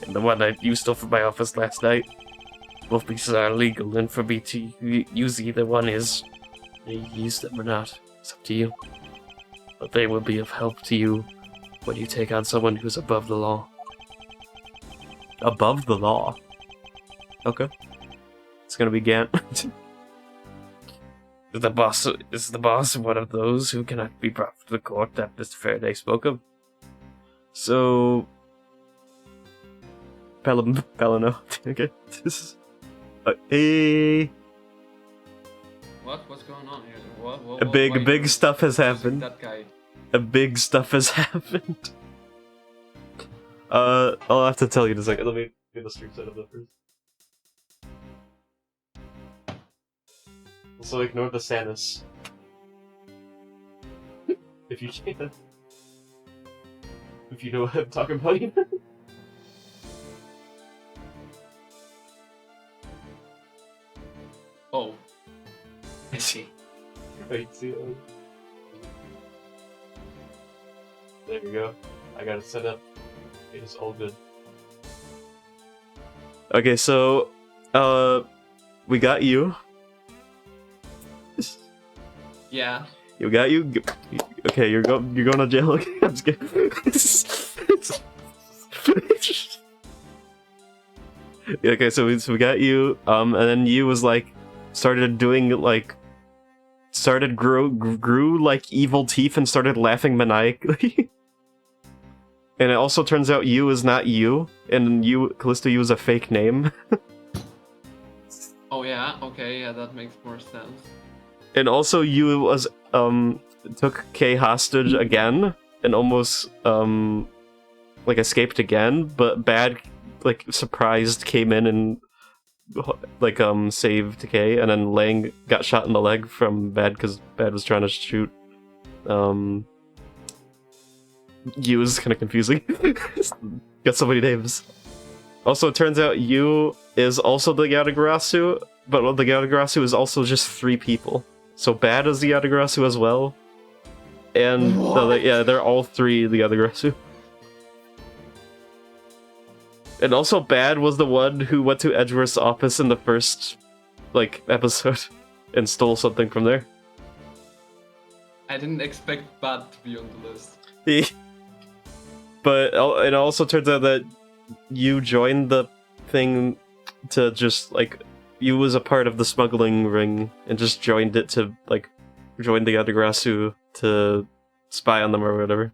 and the one you stole from my office last night. Both pieces are illegal, and for me to use either one is... you use them or not, it's up to you. But they will be of help to you when you take on someone who's above the law. Above the law? Okay. It's gonna be Gant. The boss is the boss of one of those who cannot be brought to the court that Mr. Faraday spoke of. So... Pelino. Okay. This is... hey... What's going on here? What, big stuff has happened. That guy. A big stuff has happened. I'll have to tell you in a second. Let me get the stream set up first. Also, ignore the Sanus. If you can. If you know what I'm talking about. Oh. I see. Wait, see that? There we go. I got it set up. It is all good. Okay, so we got you. Yeah. You got you. Okay, you're going to jail. Okay, I'm just kidding. Okay, so we got you. And then you was like started doing like grew like evil teeth and started laughing maniacally. And it also turns out you is not you, and Callisto you is a fake name. Oh yeah, okay, yeah, that makes more sense. And also you was took Kay hostage again and almost like escaped again, but Bad like surprised came in and like saved Kay, and then Lang got shot in the leg from Bad because Bad was trying to shoot you is kind of confusing. Got so many names. Also, it turns out you is also the Yatagarasu, but the Yatagarasu is also just 3 people. So Bad is the Yatagarasu as well. And yeah, they're all 3 the Yatagarasu. And also Bad was the one who went to Edgeworth's office in the first like episode and stole something from there. I didn't expect Bad to be on the list. But it also turns out that you joined the thing to just, like, you was a part of the smuggling ring and just joined it to, like, join the Yatagarasu to spy on them or whatever.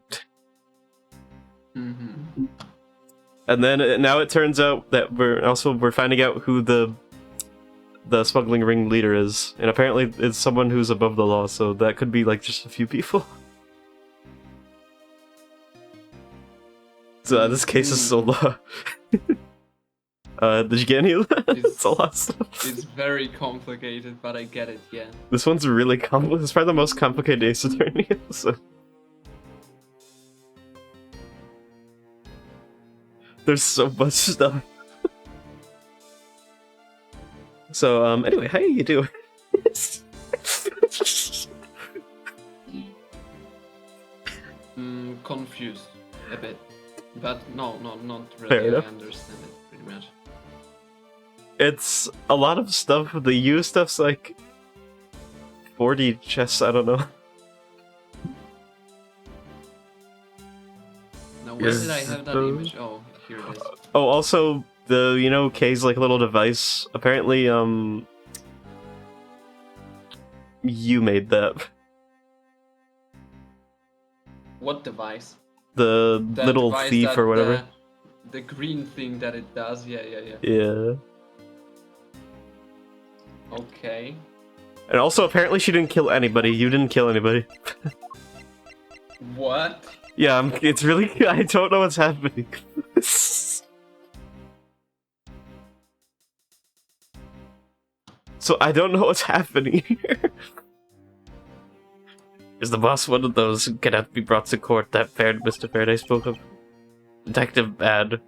Mm-hmm. And then now it turns out that we're finding out who the smuggling ring leader is. And apparently it's someone who's above the law, so that could be, like, just a few people. So this case is so low. Did you get any of that? It's a lot of stuff. It's very complicated, but I get it, yeah. This one's really complicated. It's probably the most complicated Ace Attorney episode. There's so much stuff. So, anyway, how you doing? Confused a bit. But no, not Fair really. enough. I understand it pretty much. It's a lot of stuff. The U stuff's like 40 chests, I don't know. Now, where did I have that image? Oh, here it is. Oh, also, Kay's like little device. Apparently, you made that. What device? The little device thief that, or whatever. The green thing that it does, yeah. Yeah. Okay. And also, apparently she didn't kill anybody. You didn't kill anybody. What? Yeah, it's really... I don't know what's happening. So I don't know what's happening here. Is the boss one of those who cannot be brought to court that Mr. Faraday spoke of? Detective Bad.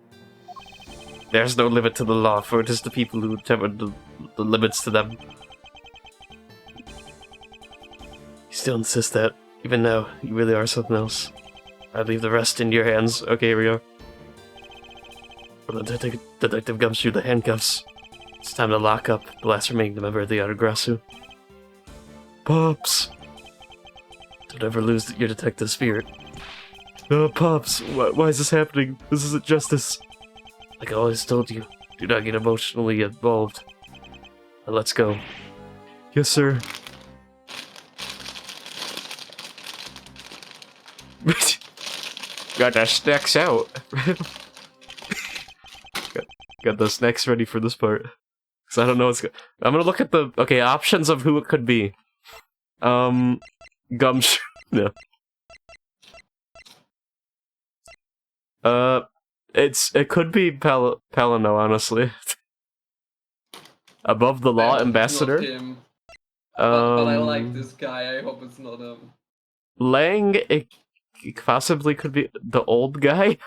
There's no limit to the law, for it is the people who determine the limits to them. You still insist that, even now, you really are something else. I leave the rest in your hands. Okay, here we are. When the detective gums you the handcuffs, it's time to lock up the last remaining member of the Yatagarasu. Pops! Don't ever lose your detective spirit. Oh, Pops, why is this happening? This isn't justice. Like I always told you, do not get emotionally involved. Now let's go. Yes, sir. Got the snacks out. got the snacks ready for this part. Cause I don't know what's I'm gonna look at the options of who it could be. Gumshoe. No. It could be Palino, honestly. Above the law, ambassador. Him. But I like this guy. I hope it's not him. Lang, it possibly could be the old guy.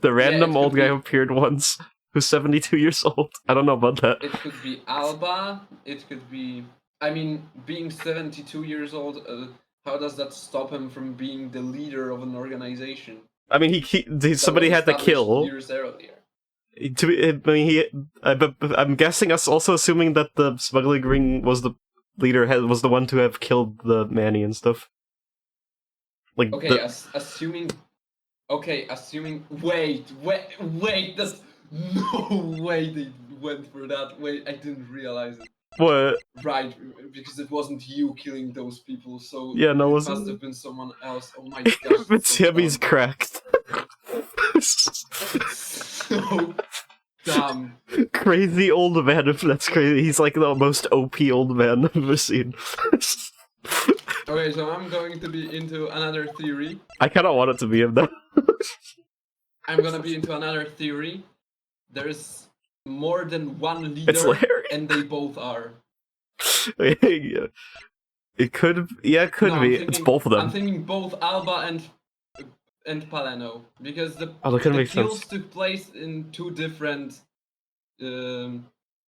The random old guy who appeared once, who's 72 years old. I don't know about that. It could be Alba. It could be... I mean, being 72 years old, how does that stop him from being the leader of an organization? I mean, somebody had to kill. Years earlier. I'm guessing us also assuming that the smuggling ring was the leader, was the one to have killed the Manny and stuff. Like assuming. Okay, assuming. Wait. That's no way they went for that. Wait, I didn't realize it. What? Right, because it wasn't you killing those people, so yeah, no, it must have been someone else. Oh my gosh. It's him, he's cracked. So dumb. Crazy old man, if that's crazy. He's like the most OP old man I've ever seen. Okay, so I'm going to be into another theory. I kind of want it to be him, though. I'm gonna be into another theory. There's more than one leader, it's Larry. And they both are. Yeah. It could, it could be. It's both of them. I'm thinking both Alba and Paleno, because the kills sense. Took place in two different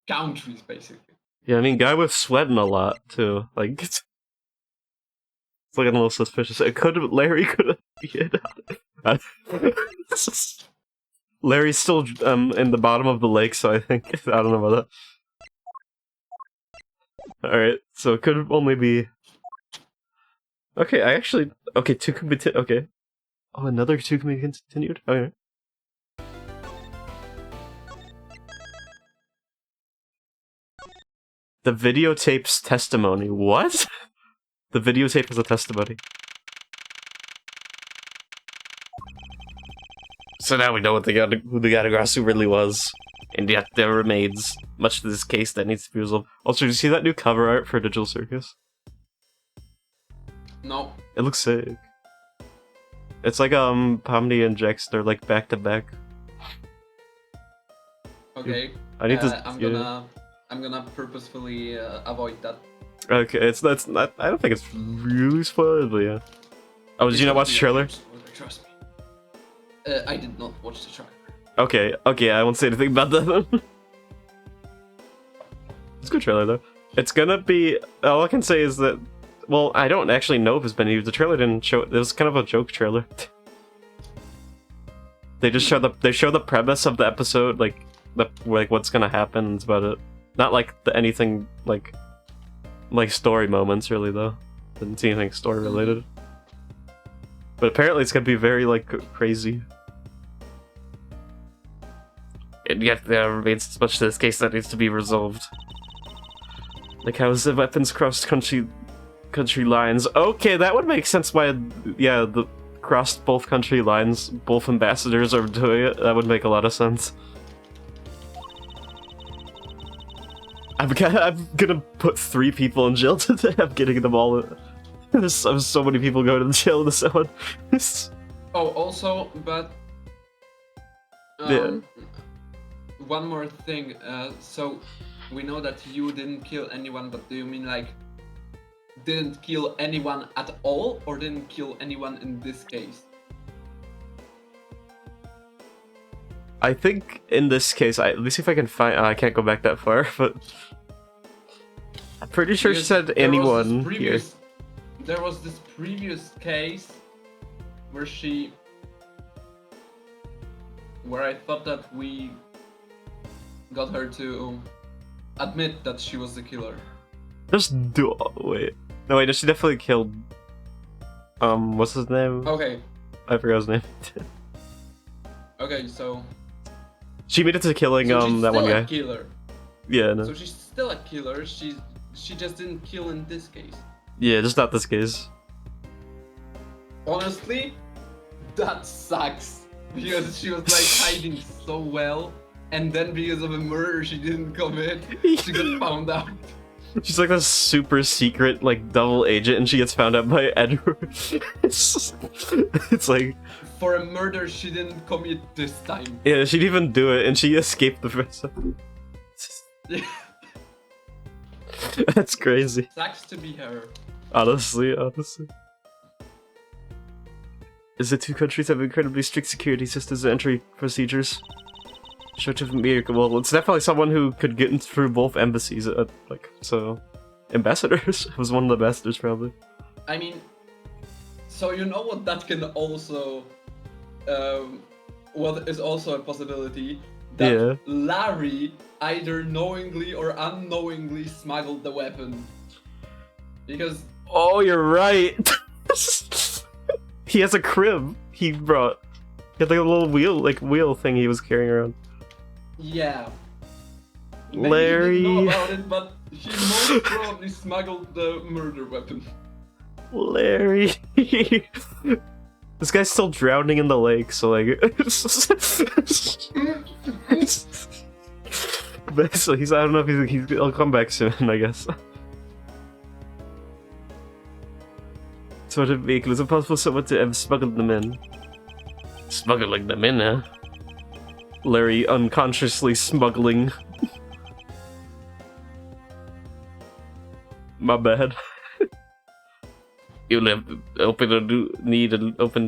countries, basically. Yeah, I mean, guy was sweating a lot too. Like, it's looking a little suspicious. Larry could have. Larry's still in the bottom of the lake, so I think I don't know about that. All right, so it could only be. Okay, two can be. Okay. Oh, another two can be continued? Okay. The videotape's testimony. What? The videotape is a testimony. So now we know who the Yatagarasu really was. And yet there remains much to this case that needs to be resolved. Also, did you see that new cover art for Digital Circus? No. It looks sick. It's like Pomni and Jax, they're like back to back. Okay. I need to. I'm gonna purposefully avoid that. Okay, it's not. I don't think it's really spoiled, but yeah. Oh, did you not watch the trailer? Trust me. I did not watch the trailer. Okay, I won't say anything about that. It's a good trailer though. It's gonna be. All I can say is that. Well, I don't actually know if it's been used. The trailer didn't show. It was kind of a joke trailer. They just show the premise of the episode, like what's gonna happen. That's about it. Not like anything like story moments really though. Didn't see anything story related. But apparently it's gonna be very crazy. And yet there remains much to this case that needs to be resolved. Like how the weapons crossed country lines. Okay, that would make sense why, the crossed both country lines, both ambassadors are doing it. That would make a lot of sense. I'm gonna put 3 people in jail today. I'm getting them all. There's so many people going to jail this one. Oh, also, but Yeah. one more thing. So we know that you didn't kill anyone, but do you mean like didn't kill anyone at all, or didn't kill anyone in this case? I think in this case, let me see if I can find. I can't go back that far, but I'm pretty sure she Because said there was anyone this here. There was this previous case where I thought that we got her to admit that she was the killer. Just do. Wait. No, wait. She definitely killed. What's his name? Okay. I forgot his name. Okay, so She made it to killing so she's that one still guy. a killer. Yeah. No. So she's still a killer. She just didn't kill in this case. Yeah, just not this case. Honestly, that sucks because she was like hiding so well, and then because of a murder she didn't commit, she got found out. She's like a super secret, like double agent, and she gets found out by Edward. It's like, For a murder she didn't commit this time. yeah, she didn't even do it, and she escaped the first time. That's crazy. Sucks to be her. Honestly. Is the 2 countries have incredibly strict security systems and entry procedures? Short of miracle. Well, it's definitely someone who could get in through both embassies. Ambassadors was one of the ambassadors probably. I mean, so you know what that can also, what is also a possibility? That Yeah. Larry either knowingly or unknowingly smuggled the weapon. Because Oh, you're right. He has a crib. He brought. He had like a little wheel thing he was carrying around. yeah. Maybe Larry. he didn't know about it, but he most probably smuggled the murder weapon. Larry. This guy's still drowning in the lake, so like. So I don't know if he'll come back soon, I guess. Sort of vehicle. Is it possible someone to have smuggled them in? Smuggling them in, huh? Larry unconsciously smuggling. My bad. You'll have open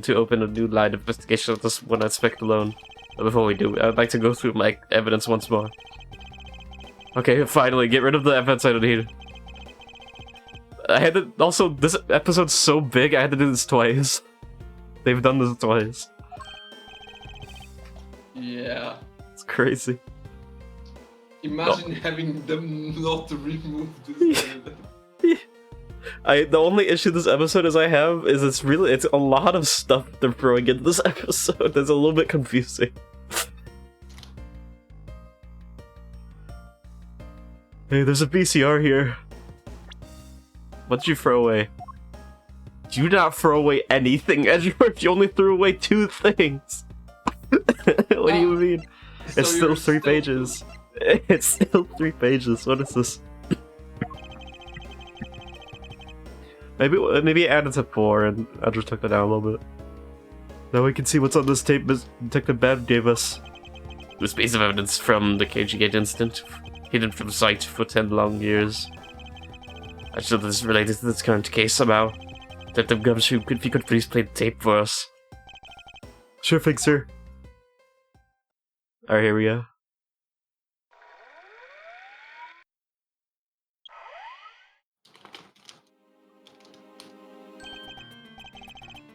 to open a new line of investigation of this one aspect alone. But before we do, I'd like to go through my evidence once more. Okay, finally, get rid of the evidence I don't need. I had to, also, this episode's so big, I had to do this twice. They've done this twice. Yeah. It's crazy. Imagine having them not remove this. The only issue this episode is it's a lot of stuff they're throwing into this episode that's a little bit confusing. Hey, there's a VCR here. What did you throw away? Do not throw away anything, Edward. You only threw away 2 things. What do you mean? So It's still you're 3 pages. It's still 3 pages. What is this? Maybe add it to 4 and I just took it down a little bit. Now we can see what's on this tape Detective Bab gave us. This piece of evidence from the KG Gate incident, hidden from sight for 10 long years. I should this is related to this current case somehow. Detective Gumshoe, if you could please play the tape for us. Sure thing, sir. Alright, here we go.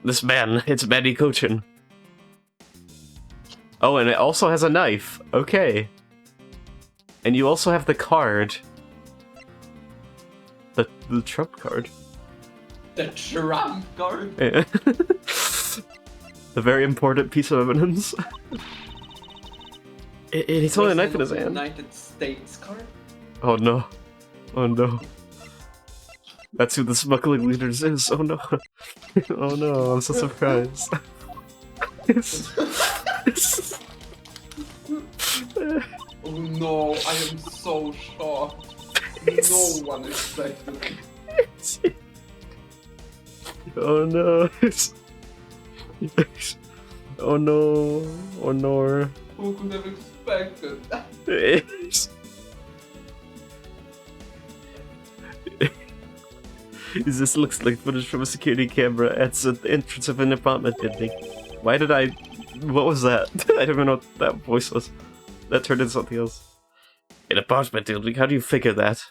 This man, it's Manny Cochin. Oh, and it also has a knife. Okay. And you also have the card. The trump card. The trump card? Yeah. The very important piece of evidence. He's holding a knife in his hand. United States card? Oh no. Oh no. That's who the smuggling leaders is. Oh no. Oh no, I'm so surprised. Oh no, I am so shocked. No one expected. Oh no. Oh no. Oh no. Who could have expected? This looks like footage from a security camera at the entrance of an apartment building. Why did I... What was that? I don't even know what that voice was. That turned into something else. An apartment building? How do you figure that?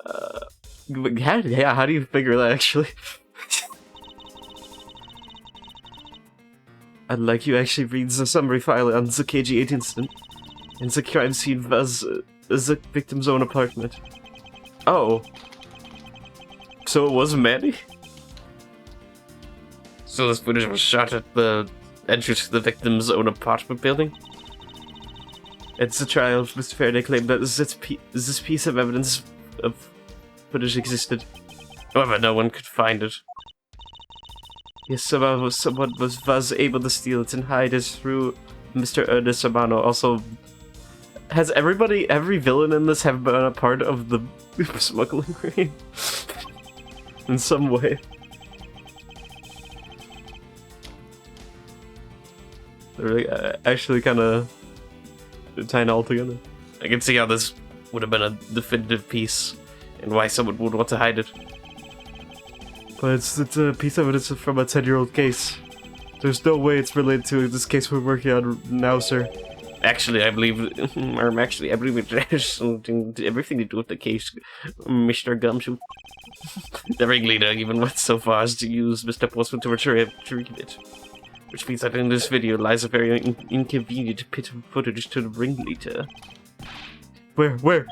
How do you figure that, actually? I'd like you actually read the summary file on the KG8 incident. And the crime scene was the victim's own apartment. Oh. So it was Manny? So this footage was shot at the entrance to the victim's own apartment building? At the trial, Mr. Faraday claimed that this piece of evidence of footage existed. However, no one could find it. Yes, someone was able to steal it and hide it through Mr. Ernest Amano. Also, has every villain in this have been a part of the smuggling ring? In some way. They're actually kind of tying all together. I can see how this would have been a definitive piece and why someone would want to hide it. But it's a piece of evidence from a 10-year-old case. There's no way it's related to this case we're working on now, sir. Actually, I believe it has something, everything to do with the case, Mr. Gumshoe. The ringleader even went so far as to use Mr. Postman to retrieve it. Which means that in this video lies a very inconvenient bit of footage to the ringleader. Where?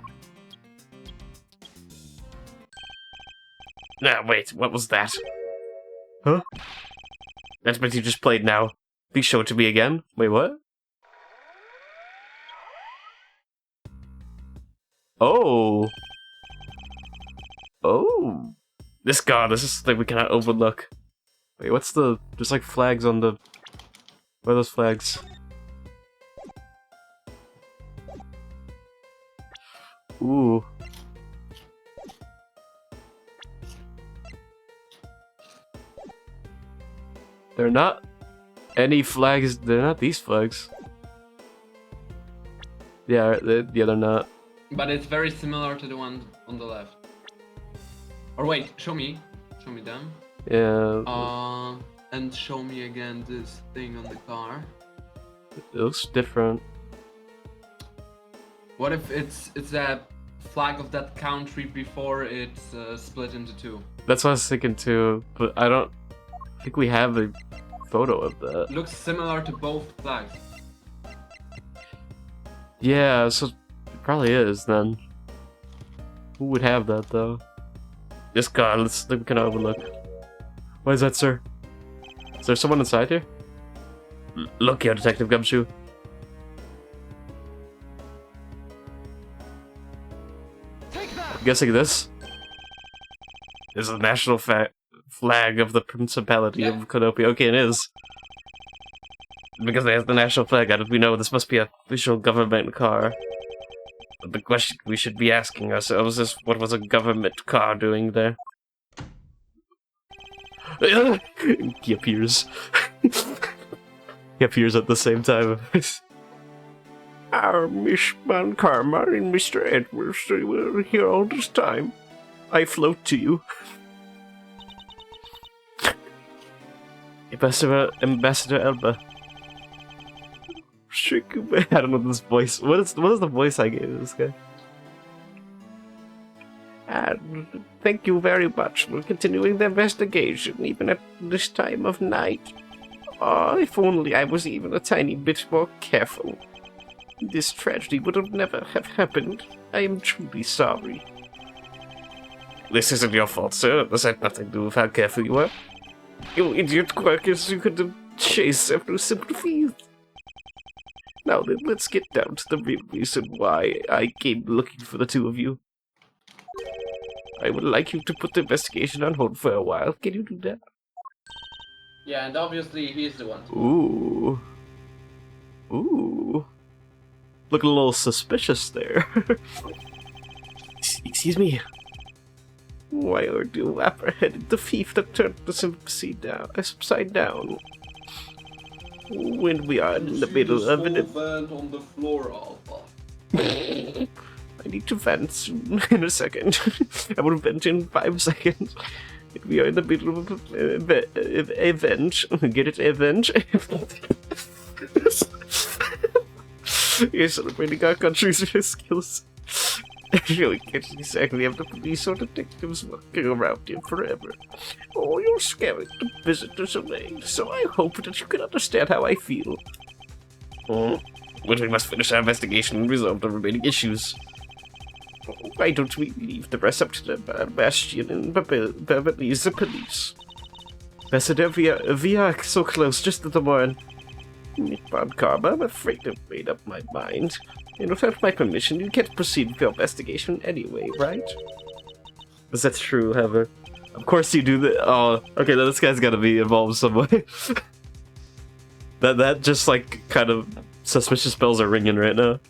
Nah, wait, what was that? Huh? That's what you just played now. Please show it to me again. Wait, what? Oh. Oh. This is something we cannot overlook. Wait, what's the... There's like flags on the... What are those flags? Ooh. They're not any flags. They're not these flags. Yeah, they're not. But it's very similar to the one on the left. Or wait, show me them. Yeah. And show me again this thing on the car. It looks different. What if it's a flag of that country before it's split into two? That's what I was thinking too, but I don't think we have a photo of that. Looks similar to both flags. Yeah, so it probably is then. Who would have that though? This car, let's think we can overlook. What is that, sir? Is there someone inside here? Look here, Detective Gumshoe. I'm guessing this is the national flag of the Principality of Canopy. Okay, it is. Because they have the national flag out, we know this must be an official government car. But the question we should be asking ourselves is, what was a government car doing there? He appears. He appears at the same time. Our Miss Karma and Mr. Edwards, they were here all this time. I float to you. Ambassador Elba. I don't know this voice. What is the voice I gave this guy? And thank you very much for continuing the investigation, even at this time of night. Oh, if only I was even a tiny bit more careful. This tragedy would have never have happened. I am truly sorry. This isn't your fault, sir. This had nothing to do with how careful you were. You idiot quirkers, you could have chased after simple fees. Now then, let's get down to the real reason why I came looking for the two of you. I would like you to put the investigation on hold for a while. Can you do that? Yeah, and obviously he's the one. Ooh. Ooh. Looking a little suspicious there. Excuse me? Why are you apprehended the thief that turned us upside down? When we are in the middle of an event on the floor, Alpha. I need to vent soon, in a second. I will vent in 5 seconds. We are in the middle of an event. Get it? Event? You're celebrating our country's skills. We can't exactly have the police or detectives walking around here forever. Oh, you're scaring the visitors away, so I hope that you can understand how I feel. But we must finish our investigation and resolve the remaining issues. Why don't we leave the rest up to the Bastion and Beverly's the police? Ambassador, we are so close, just at the morning. Bon Karma, I'm afraid I've made up my mind. And without my permission, you can't proceed with your investigation anyway, right? Is that true, Heather? Of course you do that. Oh, okay, then this guy's gotta be involved some way. that just, like, kind of suspicious bells are ringing right now.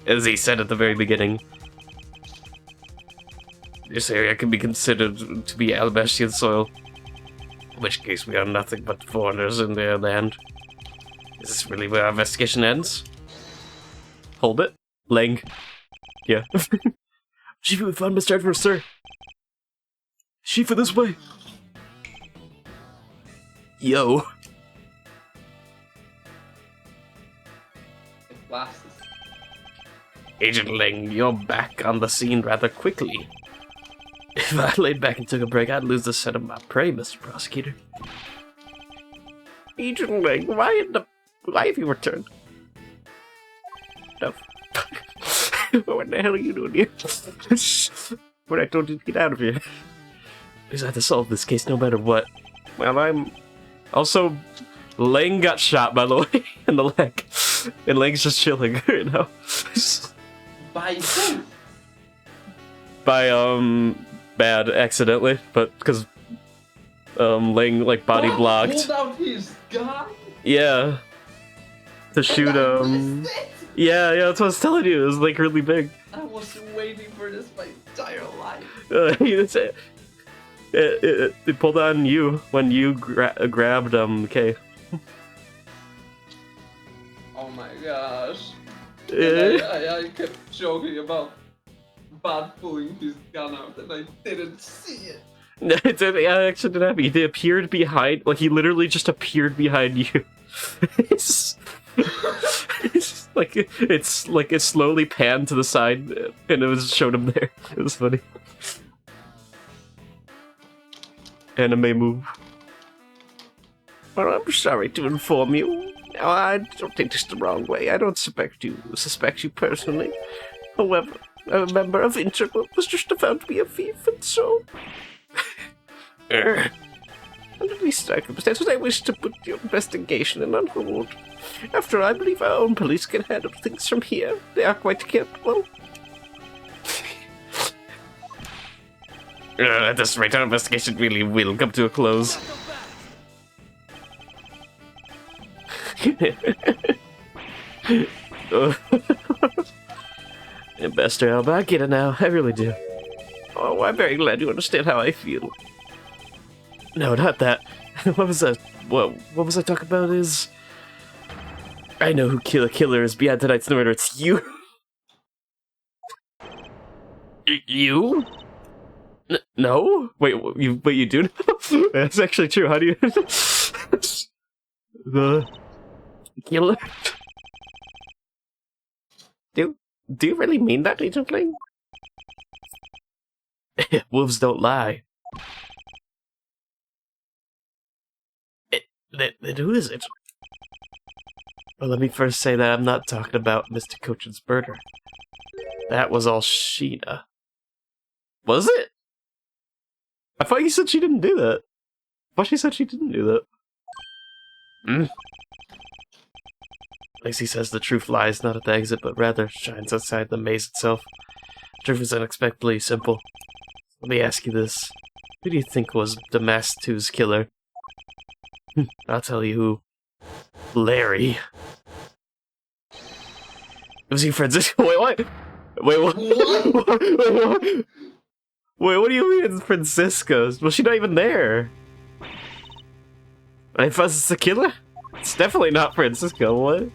As he said at the very beginning, this area can be considered to be Albastian soil, in which case we are nothing but foreigners in their land. Is this really where our investigation ends? Hold it. Lang. Yeah. Shifu, we found Mr. Edwards, sir. Shifu, this way. Yo. Glasses. Agent Ling, you're back on the scene rather quickly. If I laid back and took a break, I'd lose the scent of my prey, Mr. Prosecutor. Agent Ling, why have you returned? No. What the hell are you doing here? What I told you to get out of here. Because I have to solve this case no matter what. Well, I'm... Also, Lang got shot, by the way, in the leg. And Lang's just chilling right now. By who? By, bad, accidentally, but because, Lang, like, body blocked. Pulled out his gun? Yeah. To shoot, Yeah, that's what I was telling you, it was, like, really big. I was waiting for this my entire life. It pulled on you when you grabbed, Kay. Oh my gosh. And I kept joking about Bad pulling his gun out and I didn't see it. I actually didn't happen. He appeared behind, like he literally just appeared behind you. it's like it slowly panned to the side and it showed him there. It was funny. Anime move. Well, I'm sorry to inform you. I don't take this the wrong way. I don't suspect you personally. However, a member of Interpol was just found to be a thief, and so... Under these circumstances, I wish to put your investigation on hold. After all, I believe our own police can handle things from here. They are quite capable. At this rate, our investigation really will come to a close. Ambassador Alba, I get it now. I really do. Oh, I'm very glad you understand how I feel. No, not that. What was that? What was I talking about is... I know who killer is beyond tonight's murder. It's you. You? No? Wait, you do know? That's actually true. How do you... The... Killer? Do you really mean that, Agent Ling? Wolves don't lie. Then who is it? Well, let me first say that I'm not talking about Mr. Cochin's murder. That was all Sheena. Was it? I thought you said she didn't do that. I thought she said she didn't do that. Lacey says the truth lies not at the exit, but rather shines outside the maze itself. The truth is unexpectedly simple. Let me ask you this. Who do you think was the Mask 2's killer? I'll tell you who. Larry. Was he friends with... Wait, what? Wait, what? What? Wait, what do you mean it's Francisco's? Was she not even there? I thought it's the killer? It's definitely not Francisco, what?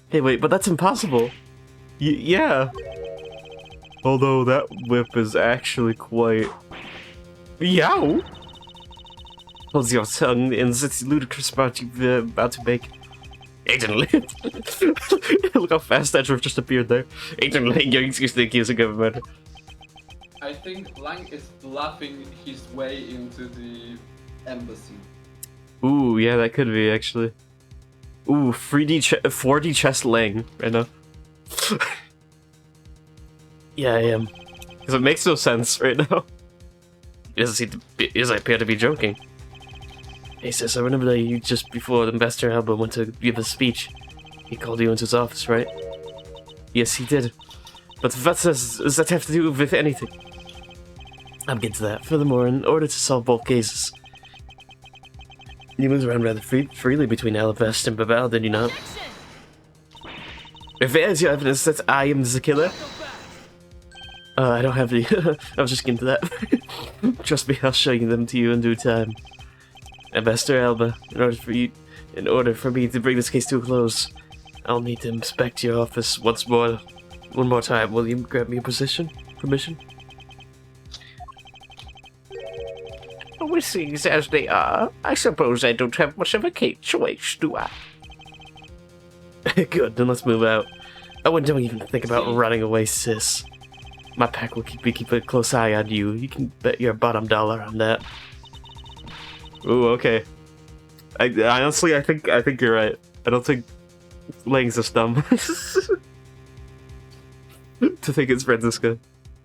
Hey, wait, but that's impossible. Yeah. Although that whip is actually quite... Yow! Hold your tongue in this ludicrous part you're about to make. Agent Lane. Look how fast that riff just appeared there. Agent Lane, you're accusing of murder. I think Lang is bluffing his way into the embassy. Ooh, yeah, that could be actually. Ooh, 4D chest Lang right now. Yeah, I am. Because it makes no sense right now. He doesn't appear to be joking. Hey sis, I remember that you just before Ambassador Alba went to give a speech. He called you into his office, right? Yes, he did. But what does that have to do with anything? I'm getting to that. Furthermore, in order to solve both cases, you move around rather freely between Alabest and Babel, did you not? If there's your evidence that I am the killer... I don't have any. I was just getting to that. Trust me, I'll show them to you in due time. Ambassador Alba, in order for me to bring this case to a close, I'll need to inspect your office one more time. Will you grant me permission? With things as they are, I suppose I don't have much of a choice, do I? Good, then let's move out. Oh, and don't even think about running away, sis. My pack will keep a close eye on you. You can bet your bottom dollar on that. Ooh, okay. I honestly, I think you're right. I don't think Lang's this dumb to think it's Francisco.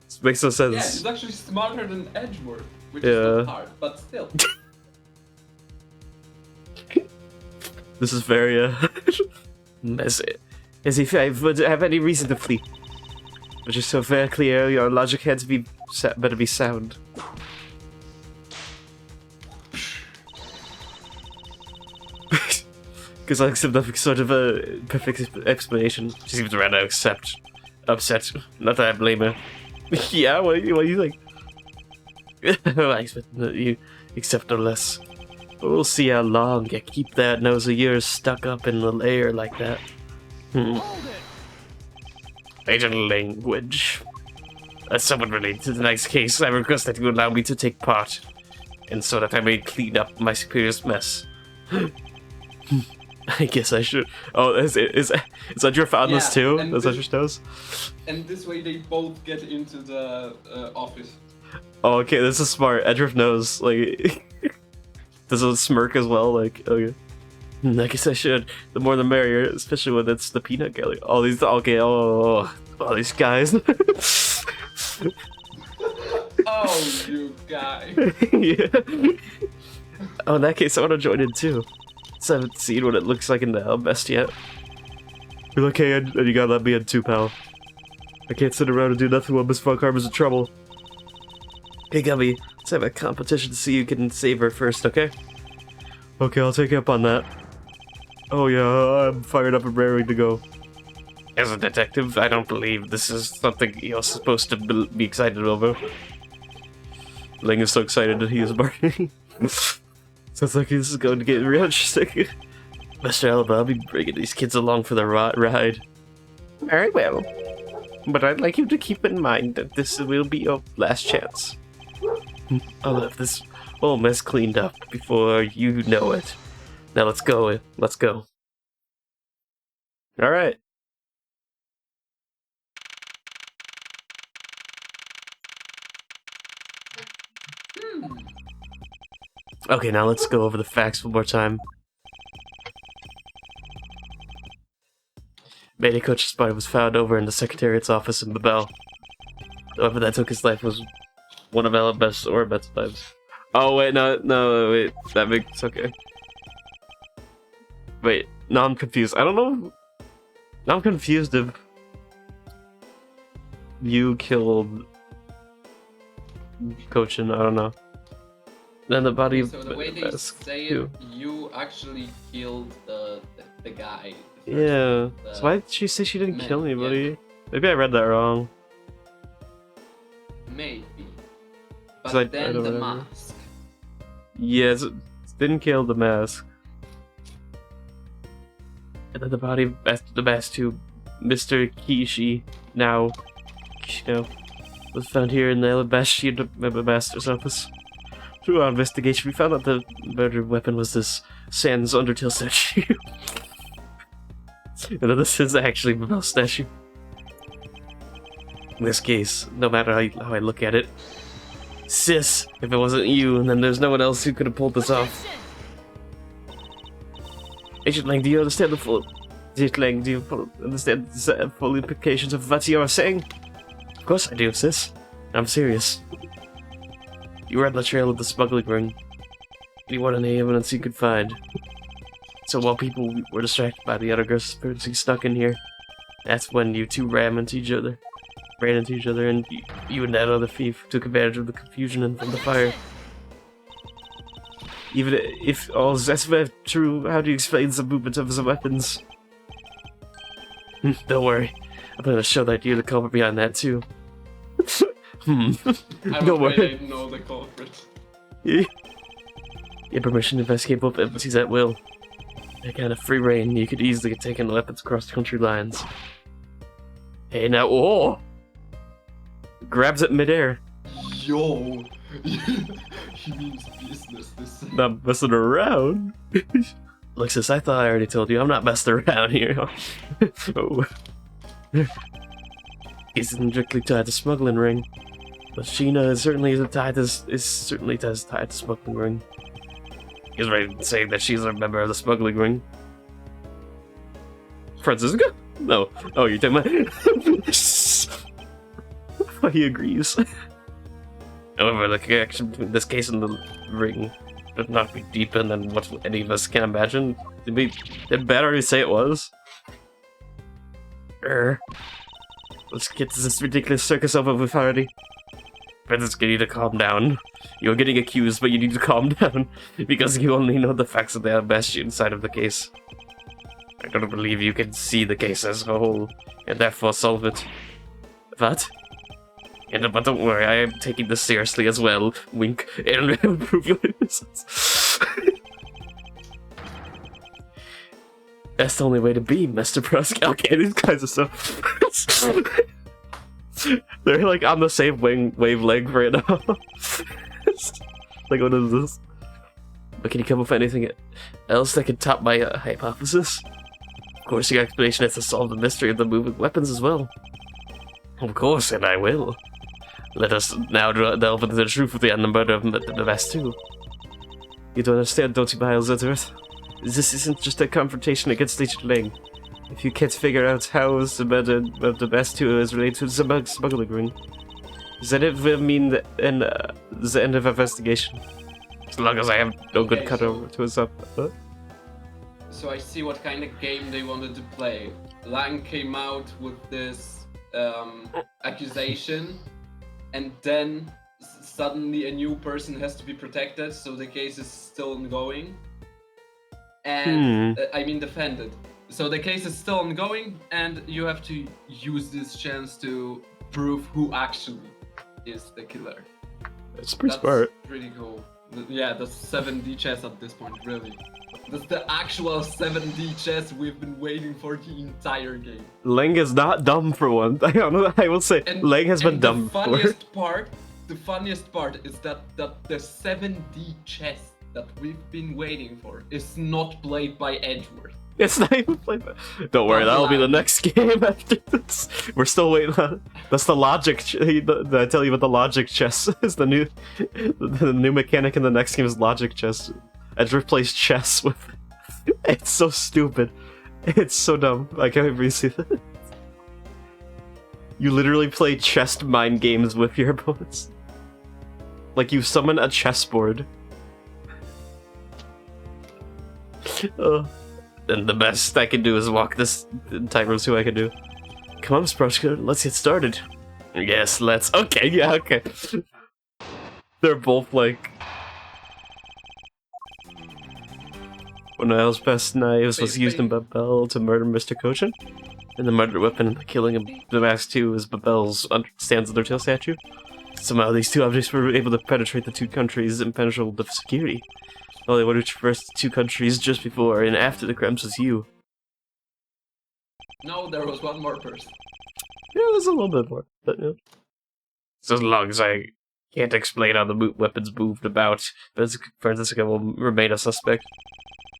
This makes no sense. Yeah, he's actually smarter than Edgeworth, which Yeah. is not hard, but still. This is very as if I would have any reason to flee. But just so very clear, your logic had to be better be sound. Because I accept nothing sort of a perfect explanation. She seems rather upset. Not that I blame her. Yeah, what do you think? I expect that you accept no less. We'll see how long you keep that nose of yours stuck up in the lair like that. Agent language. As someone related to the next case, I request that you allow me to take part, and so that I may clean up my superior's mess. I guess I should. Oh, is that your fondness Yeah, too? and Is that your nose? And this way they both get into the office. Oh, okay, this is smart. Edriff knows, like, does it smirk as well? Like, okay. I guess I should. The more the merrier, especially when it's the peanut gallery. All these, okay, all these guys. Oh, you guy. Yeah. Oh, in that case, I want to join in too. So I haven't seen what it looks like in the Helmbest yet. You're like, hey, and you gotta let me in too, pal. I can't sit around and do nothing while Miss Von Karma's in trouble. Hey, Gummy, let's have a competition to see who can save her first, okay? Okay, I'll take you up on that. Oh yeah, I'm fired up and raring to go. As a detective, I don't believe this is something you're supposed to be excited over. Ling is so excited that he is bargaining. Sounds like this is going to get real interesting. Mr. Alba, I'll be bringing these kids along for the ride. Very well. But I'd like you to keep in mind that this will be your last chance. I'll have this whole mess cleaned up before you know it. Now let's go. Let's go. Alright. Okay, now let's go over the facts one more time. Mayday Coach's body was found over in the Secretariat's office in Babel. Whoever that took his life was one of Alabest's or Bet's lives. Oh wait, no, wait, that makes okay. Wait, now I'm confused. I don't know. Now I'm confused if you killed Cochin. I don't know. Then the body. So the way they say it, you actually killed the guy, Yeah. So why did she say she didn't kill anybody? Maybe I read that wrong. Maybe. So But I then don't the remember. mask. Yes, didn't kill the mask. And then the body of the best to Mr. Kishi now, was found here in the Alabashi Master's office. Through our investigation, we found out the murder weapon was this Sans Undertale statue. And that this is actually a mouse statue. In this case, no matter how I look at it, sis, if it wasn't you, then there's no one else who could have pulled this off. Agent Lang, do you understand the full... Agent Lang, do you understand the full implications of what you are saying? Of course I do, sis. I'm serious. You were on the trail of the smuggling ring. You wanted any evidence you could find. So while people were distracted by the other conspiracy stuck in here, that's when you two ran into each other, and you and that other thief took advantage of the confusion and from the fire. Even if all that's true, how do you explain the movement of the weapons? Don't worry, I'm gonna show that you're the culprit behind that too. I'm Don't afraid worry. I know the culprit. You have permission to investigate both embassies at will. That kind of free reign, you could easily get taken weapons across country lines. Hey now, oh! Grabs it midair. Yo! He means business this. Not messing around. Look, sis, I thought I already told you, I'm not messing around here. Oh. He's directly tied to smuggling ring. But Sheena is certainly tied to smuggling ring. He's ready to say that she's a member of the smuggling ring. Francisca? No. Oh, you're talking about... He agrees. However, the connection between this case and the ring would not be deeper than what any of us can imagine. Did Ben already say it was? Let's get to this ridiculous circus over with already. Francisca, you need to calm down. You're getting accused, but you need to calm down, because you only know the facts of the best inside of the case. I don't believe you can see the case as a whole, and therefore solve it. What? But don't worry, I am taking this seriously as well. Wink, and prove your innocence. That's the only way to be, Mr. Prescott. Okay, these guys are so... They're like on the same wavelength right now. Like, what is this? But can you come up with anything else that could top my hypothesis? Of course, your explanation is to solve the mystery of the moving weapons as well. Of course, and I will. Let us now delve into the truth of the murder of the best too. You don't understand, don't you, Miles Edgeworth? This isn't just a confrontation against Agent Lang. If you can't figure out how the murder of the best two is related to the smuggling ring, does that ever mean the end of investigation? As long as I have no good cut over to us up. Huh? So I see what kind of game they wanted to play. Lang came out with this accusation, and then suddenly a new person has to be protected, so the case is still ongoing. And I mean defended. So the case is still ongoing, and you have to use this chance to prove who actually is the killer. That's pretty smart. Pretty cool. Yeah, that's 7D chess at this point, really. That's the actual 7D chess we've been waiting for the entire game. Lang is not dumb for one. I will say, Lang has been dumb before. The funniest part is that the 7D chess that we've been waiting for is not played by Edgeworth. It's not even played by... Don't worry, that'll be the next game after this. We're still waiting on... That's the logic... I tell you about the logic chess. Is the new mechanic in the next game is logic chess. Edgeworth plays chess with... It's so stupid. It's so dumb. I can't even see that. You literally play chess mind games with your opponents. Like you summon a chessboard. And the best I can do is walk this tightrope, see what I can do. Come on, Sprushka, let's get started. Yes, let's. Okay, yeah, okay. They're both like... One of Al's best knives was used in Babel to murder Mr. Kochin. And the murder weapon in the killing of the Mask 2 is Babel's stands on their tail statue. Somehow these two objects were able to penetrate the two countries' impenetrable security. The only one who traversed the two countries just before and after the crimes was you. No, there was one more person. Yeah, there's a little bit more, but yeah. So as long as I can't explain how the weapons moved about, Francisca will remain a suspect.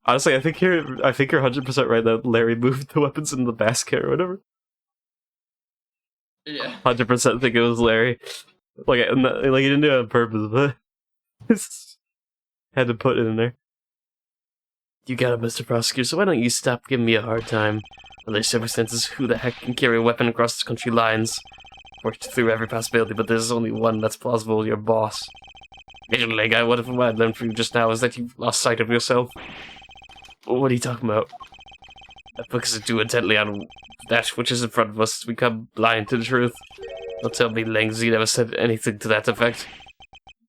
Honestly, I think you're 100% right that Larry moved the weapons in the basket or whatever. Yeah. 100% think it was Larry. Like he didn't do it on purpose, but had to put it in there. You got it, Mr. Prosecutor, so why don't you stop giving me a hard time? Under circumstances, who the heck can carry a weapon across the country lines? Worked through every possibility, but there's only one that's plausible, your boss. Agent Lega, what I learned from you just now is that you've lost sight of yourself. What are you talking about? I focus too intently on that which is in front of us to become blind to the truth. Don't tell me Langzi never said anything to that effect.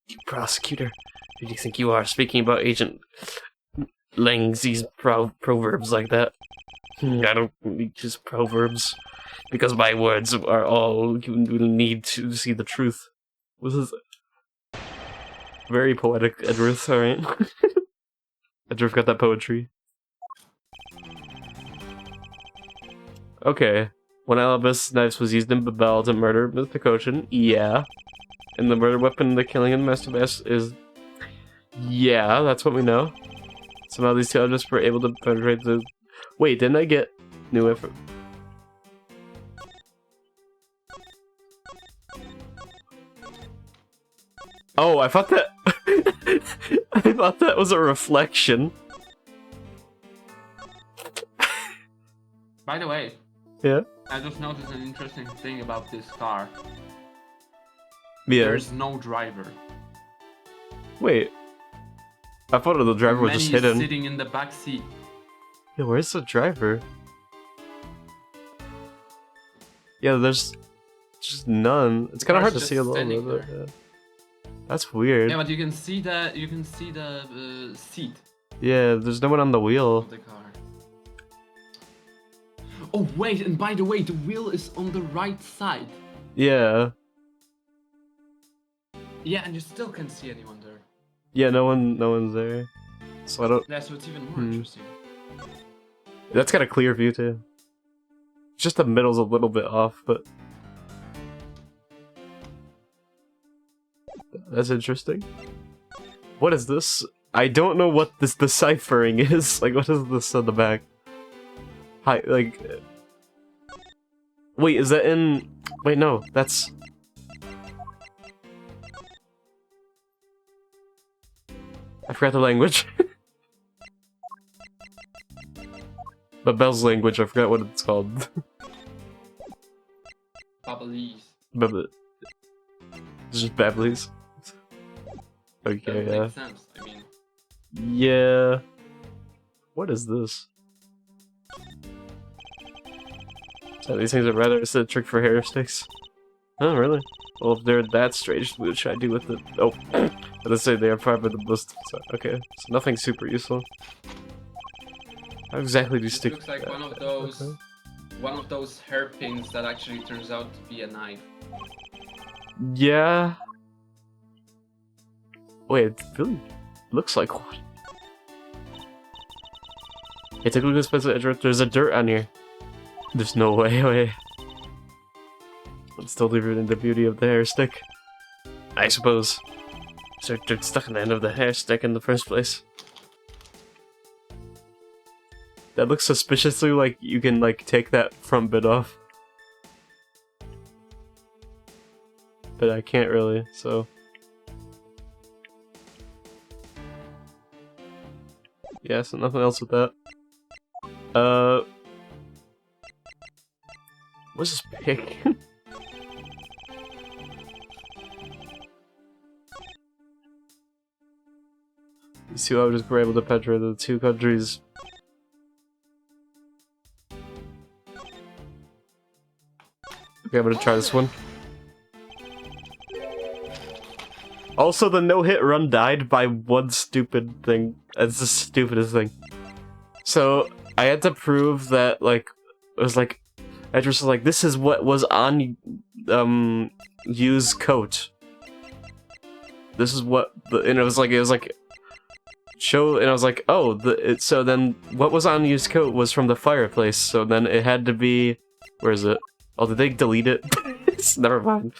You prosecutor, who do you think you are speaking about Agent Langzi's proverbs like that? I don't need his proverbs, because my words are all you will need to see the truth. This is very poetic, Edworth, alright? Edworth got that poetry. Okay. When Alabas knives was used in Babel to murder Mr. Kochin, yeah. And the murder weapon in the killing of the Master Best is... yeah, that's what we know. Somehow these two objects were able to penetrate the... Wait, didn't I get new info? Oh, I thought that... I thought that was a reflection. By the way. Yeah? I just noticed an interesting thing about this car. Yeah. There's no driver. Wait. I thought the driver was just hidden. Sitting in the back seat. Yeah, where's the driver? Yeah, there's just none. It's kind of hard to see a little bit. Yeah. That's weird. Yeah, but you can see the seat. Yeah, there's no one on the wheel. Of the car. Oh wait, and by the way, the wheel is on the right side. Yeah. Yeah, and you still can't see anyone there. Yeah, no one's there. So I don't. Yeah, so it's even more interesting. That's got a clear view too. Just the middle's a little bit off, but that's interesting. What is this? I don't know what this deciphering is. Like, what is this on the back? Hi, like... Wait, is that in... Wait, no, that's... I forgot the language. Babel's language, I forgot what it's called. Babelese. It's just Babelese. Okay, that makes sense, I mean... Yeah... What is this? So these things are rather it's a trick for hair sticks. Oh, really? Well, if they're that strange, what should I do with it? Oh, let's say they are probably the most. So, okay, so nothing super useful. How exactly do you stick? It looks like one of those hairpins that actually turns out to be a knife. Yeah. Wait, it really looks like one. Hey, take a look at this place of Edgeworth. There's a dirt on here. There's no way. It's totally ruining the beauty of the hair stick. I suppose. So dirt stuck in the end of the hair stick in the first place. That looks suspiciously like you can like take that front bit off. But I can't really, so. Yeah, so nothing else with that. What's this pick? These two objects were able to penetrate the two countries. Okay, I'm gonna try this one. Also, the no-hit run died by one stupid thing. That's the stupidest thing. So I had to prove that, like, it was like, Edge was like, this is what was on, Yu's coat. This is what and it was like, show, and I was like, oh, so then what was on Yu's coat was from the fireplace, so then it had to be, where is it? Oh, did they delete it? Never mind.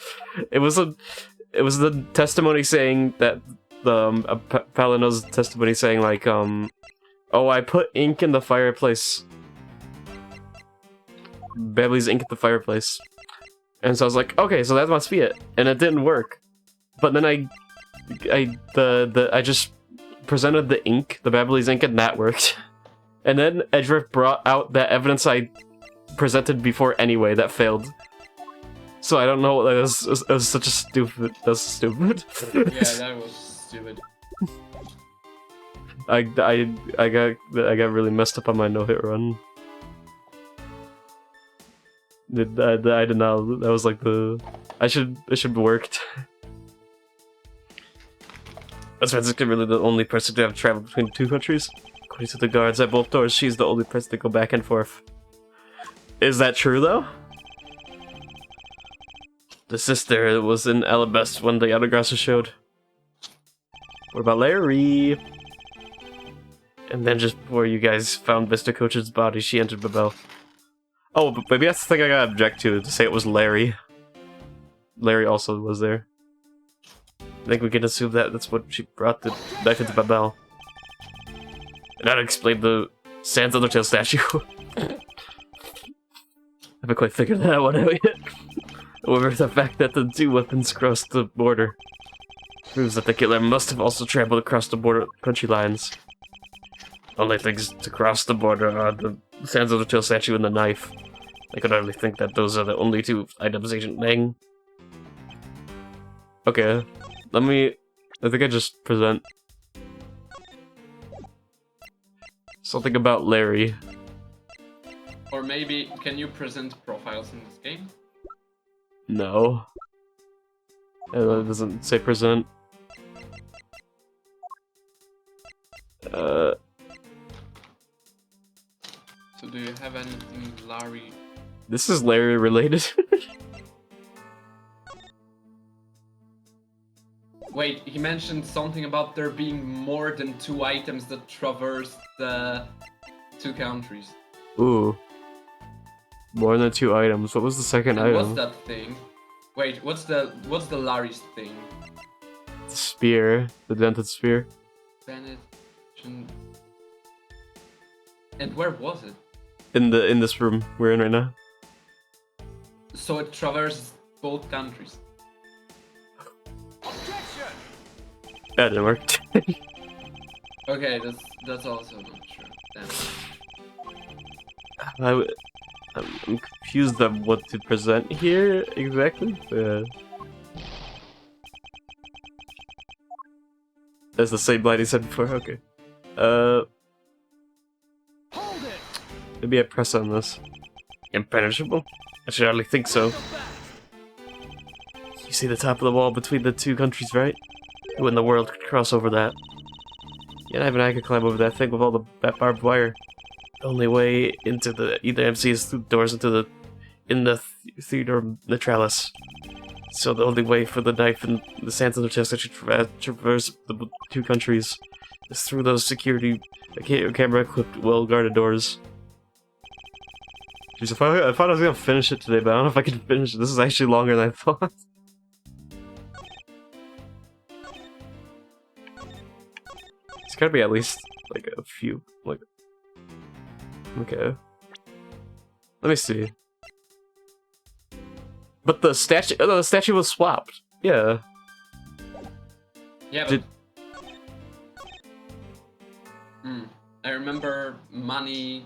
It was the testimony saying that, Palino's testimony saying, like, oh, I put ink in the fireplace. Bailey's ink in the fireplace. And so I was like, okay, so that must be it. And it didn't work. But then I just presented the ink, the Babbly's ink, and that worked. And then Edgeworth brought out that evidence I presented before anyway that failed. So I don't know, it was such a stupid, that's stupid. Yeah, that was stupid. I got really messed up on my no-hit run. I did not, that was like I should have worked. That's Francisca really the only person to have traveled between two countries? According to the guards at both doors, she's the only person to go back and forth. Is that true, though? The sister was in Alabest when the Autographer showed. What about Larry? And then just before you guys found Mr. Coach's body, she entered Babel. Oh, but maybe that's the thing I gotta object to say it was Larry. Larry also was there. I think we can assume that that's what she brought the knife into Babel. And that'd explain the Sans Undertale statue. I haven't quite figured that one out yet. However, the fact that the two weapons crossed the border proves that the killer must have also traveled across the border country lines. Only things to cross the border are the Sans Undertale statue and the knife. I could hardly think that those are the only two items Agent Lang. Okay, I think I just present something about Larry. Or maybe, can you present profiles in this game? No. It doesn't say present. So do you have anything Larry? This is Larry related. Wait, he mentioned something about there being more than 2 items that traverse the 2 countries. Ooh. More than 2 items. What was the second And item? what's that thing? Wait, what's the Larry's thing? The spear. The dented spear. Bennett. And where was it? In this room we're in right now. So it traverses both countries. That didn't work. Okay, that's also not true. Damn. I'm confused on what to present here exactly. That's the same line he said before. Okay. Maybe I press on this. Impenetrable? I should hardly think so. You see the top of the wall between the 2 countries, right? Who in the world could cross over that? Yeah, not even I could climb over that thing with all that barbed wire. The only way into the either MC is through doors into the Theater Neutralis. So the only way for the knife and the Sans Undertale to traverse the 2 countries is through those security camera-equipped, well-guarded doors. Jeez, I thought I was gonna finish it today, but I don't know if I can finish it. This is actually longer than I thought. It's gotta be at least, like, a few, like... Okay. Let me see. But the statue... Oh, no, the statue was swapped. Yeah. Yeah, but... I remember Money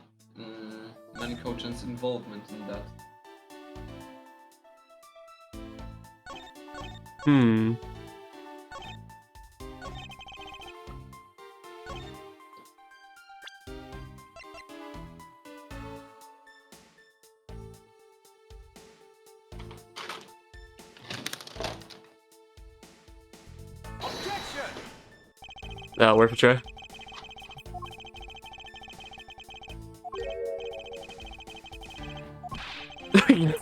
Coachen's involvement in that. Worth a try.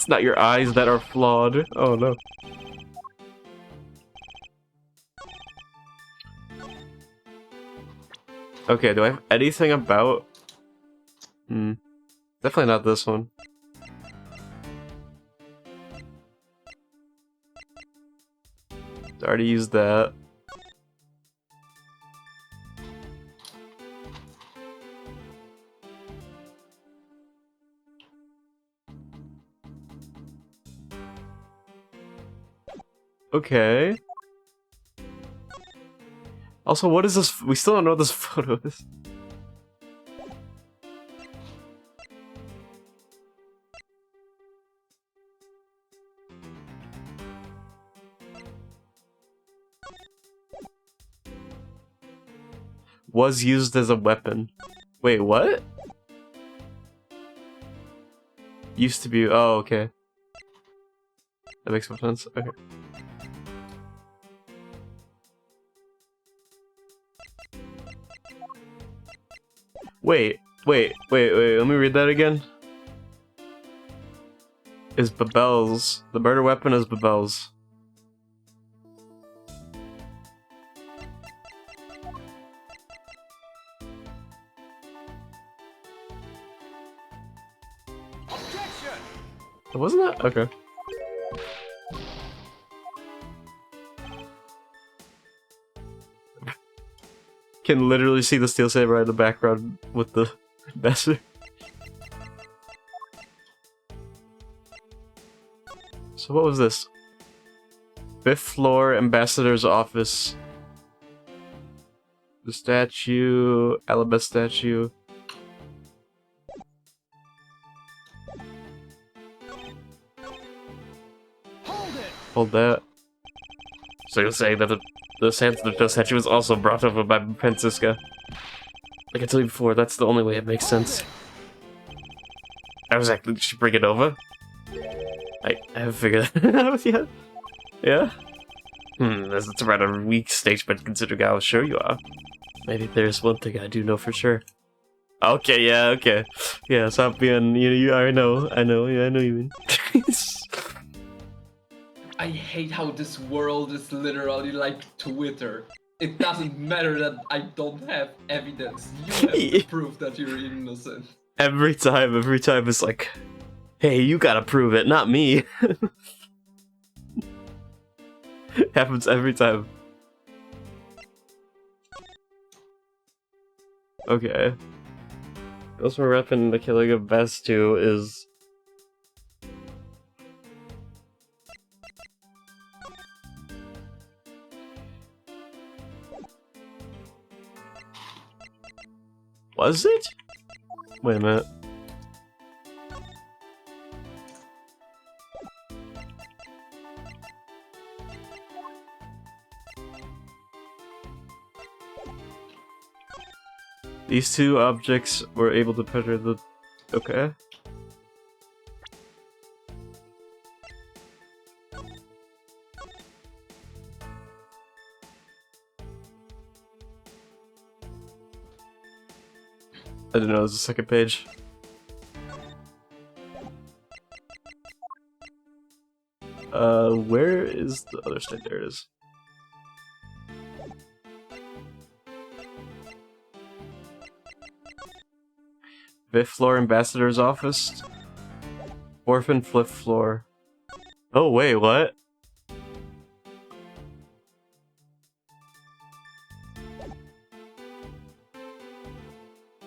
It's not your eyes that are flawed. Oh no. Okay, do I have anything about... Definitely not this one. I already used that. Okay. Also, what is this? We still don't know what this photo is. Was used as a weapon. Wait, what? Used to be. Oh, okay. That makes more sense. Okay. Wait. Let me read that again. Is Babel's. The murder weapon is Babel's. Wasn't that? Okay. Can literally see the steel saber in the background with the master. So what was this? 5th floor ambassador's office. The statue, Alabama statue. Hold that. So you're saying that the Santa statue was also brought over by Francisca? Like I told you before, that's the only way it makes sense. How exactly did she bring it over? I haven't figured that out yet. Yeah? That's a rather weak statement considering how sure you are. Maybe there's one thing I do know for sure. Okay, yeah, okay. Yeah, stop being, I know, yeah, I know you mean. I hate how this world is literally like Twitter. It doesn't matter that I don't have evidence. You have the proof that you're innocent. Every time it's like, hey, you gotta prove it, not me. Happens every time. Okay. Also, repping the killing of Vestu is... Was it? Wait a minute. These two objects were able to penetrate the... Okay. I didn't know there was a second page. Where is the other side? There it is. Fifth floor ambassador's office. 4th and 5th floor. Oh wait, what?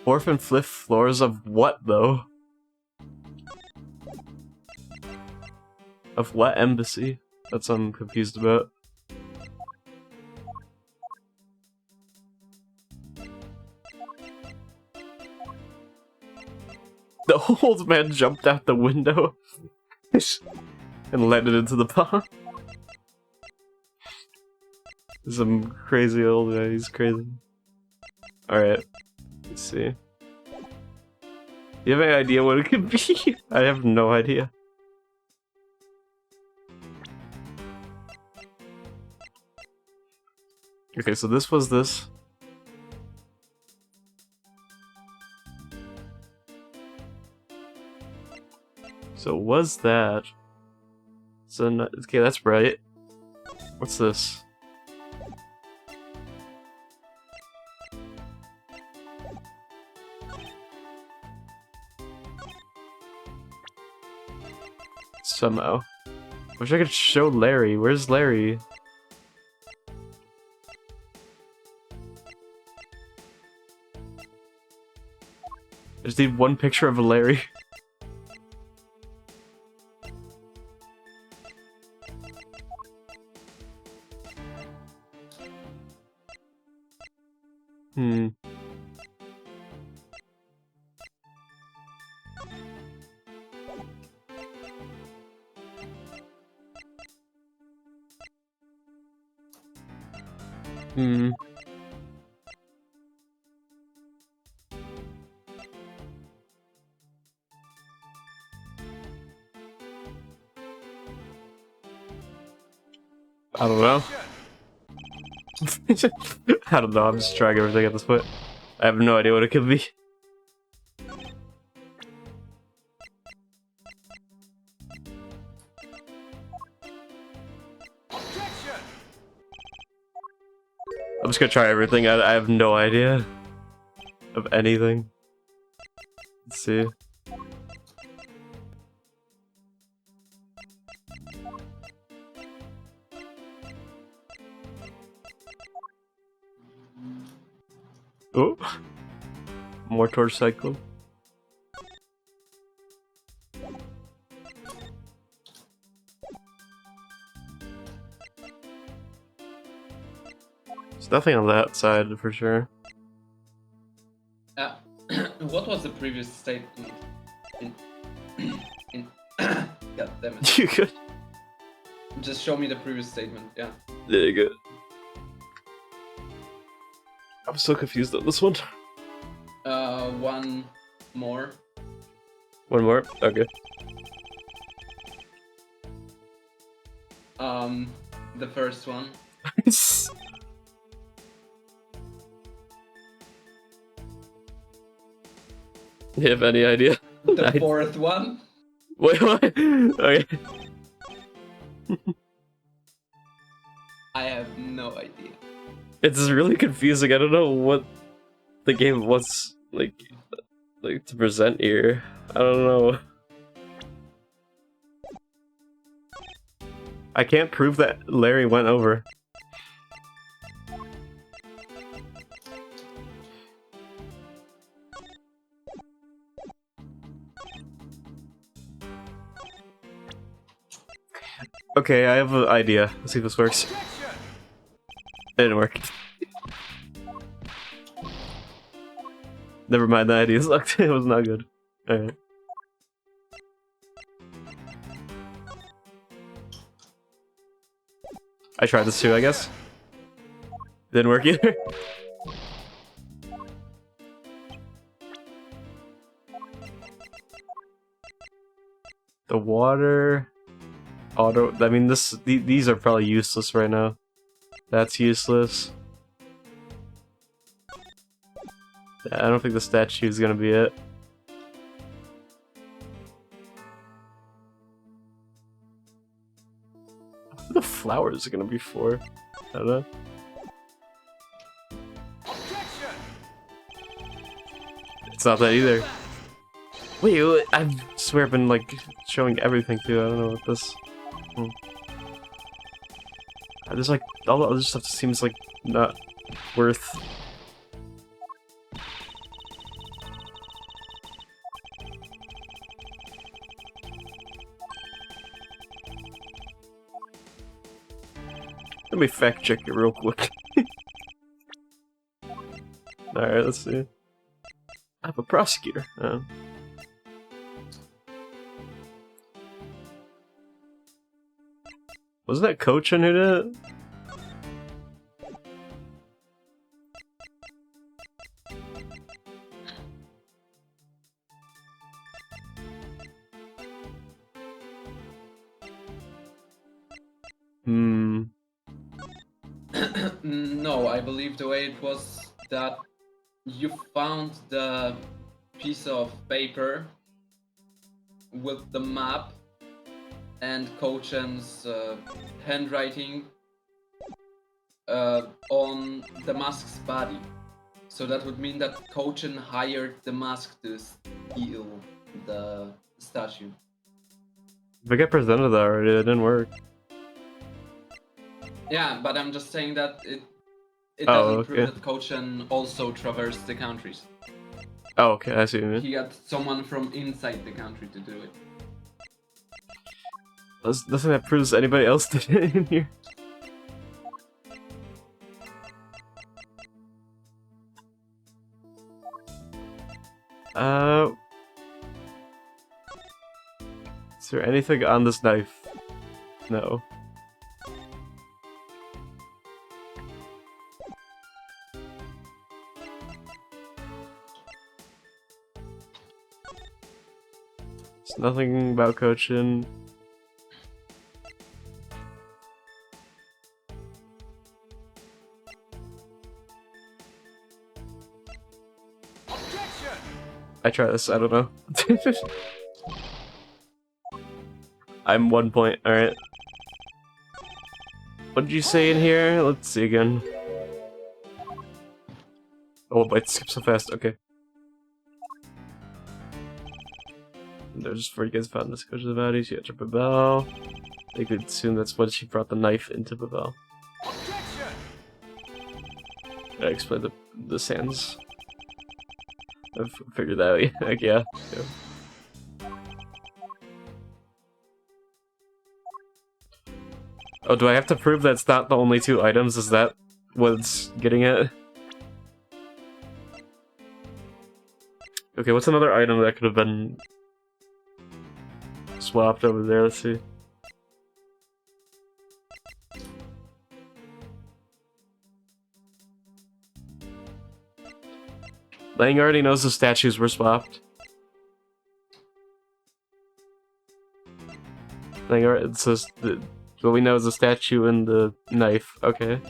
Fourth and 5th floors of what though? Of what embassy? That's what I'm confused about. The old man jumped out the window and landed into the pond. Some crazy old guy, he's crazy. Alright, let's see. You have any idea what it could be? I have no idea. Okay, so this was this. So was that? So okay, that's right. What's this? Somehow. Wish I could show Larry. Where's Larry? I just need one picture of a Larry. Hmm. Hmm. I don't know. I don't know, I'm just trying everything at this point. I have no idea what it could be. I'm just gonna try everything. I have no idea of anything. Let's see. Oh, motor cycle. There's nothing on that side for sure. What was the previous statement? God damn it. You good? Just show me the previous statement, yeah. There you go. I'm so confused on this one. One more. One more? Okay. The first one. You have any idea? The fourth one. Wait, what? Okay. I have no idea. It's really confusing. I don't know what the game wants like to present here. I don't know. I can't prove that Larry went over. Okay, I have an idea. Let's see if this works. It didn't work. Never mind, the idea sucked. It was not good. Alright. I tried this too, I guess. Didn't work either. The water... Auto... I mean, these are probably useless right now. That's useless. I don't think the statue is gonna be it. What are the flowers are gonna be for? I don't know. It's not that either. Wait, I swear I've been like showing everything too. I don't know what this. There's like all the other stuff seems like not worth. Let me fact check it real quick. Alright, let's see. I have a prosecutor. Wasn't that Cochin who did it? No, I believe the way it was that you found the piece of paper with the map and Kochen's handwriting on the mask's body. So that would mean that Kochen hired the mask to steal the statue. If I get presented that already, it didn't work. Yeah, but I'm just saying that it Oh, doesn't prove okay. that Kochen also traversed the countries. Oh, okay, I see what you mean. He got someone from inside the country to do it. Nothing that proves anybody else did it in here. Is there anything on this knife? No. There's nothing about Kochin. I try this, I don't know. I'm 1 point, alright. What did you say in here? Let's see again. Oh, but it skipped so fast, okay. There's before you guys found this coach of the bodies, you got your Babel. They could assume that's when she brought the knife into Babel. I explained the sands. I've figured that out, yeah. Like, yeah. Oh, do I have to prove that's not the only 2 items? Is that what it's getting at? Okay, what's another item that could have been swapped over there? Let's see. Lang already knows the statues were swapped. Lang already, it says what we know is the statue and the knife. Okay.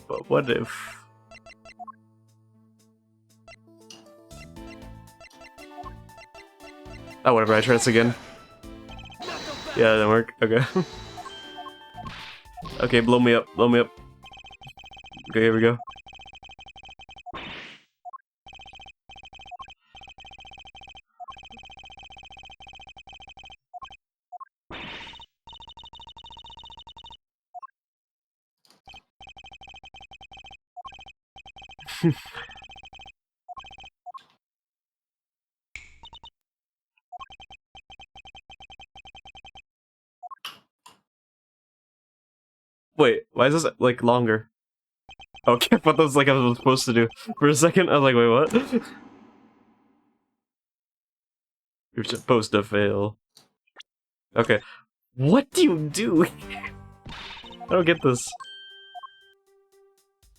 But what if? Oh, whatever. I try this again. Yeah, that didn't work. Okay. Okay, blow me up. Blow me up. Okay, here we go. Wait, why is this like longer? Okay, I thought that was like I was supposed to do. For a second, I was like, wait, what? You're supposed to fail. Okay. What do you do? I don't get this.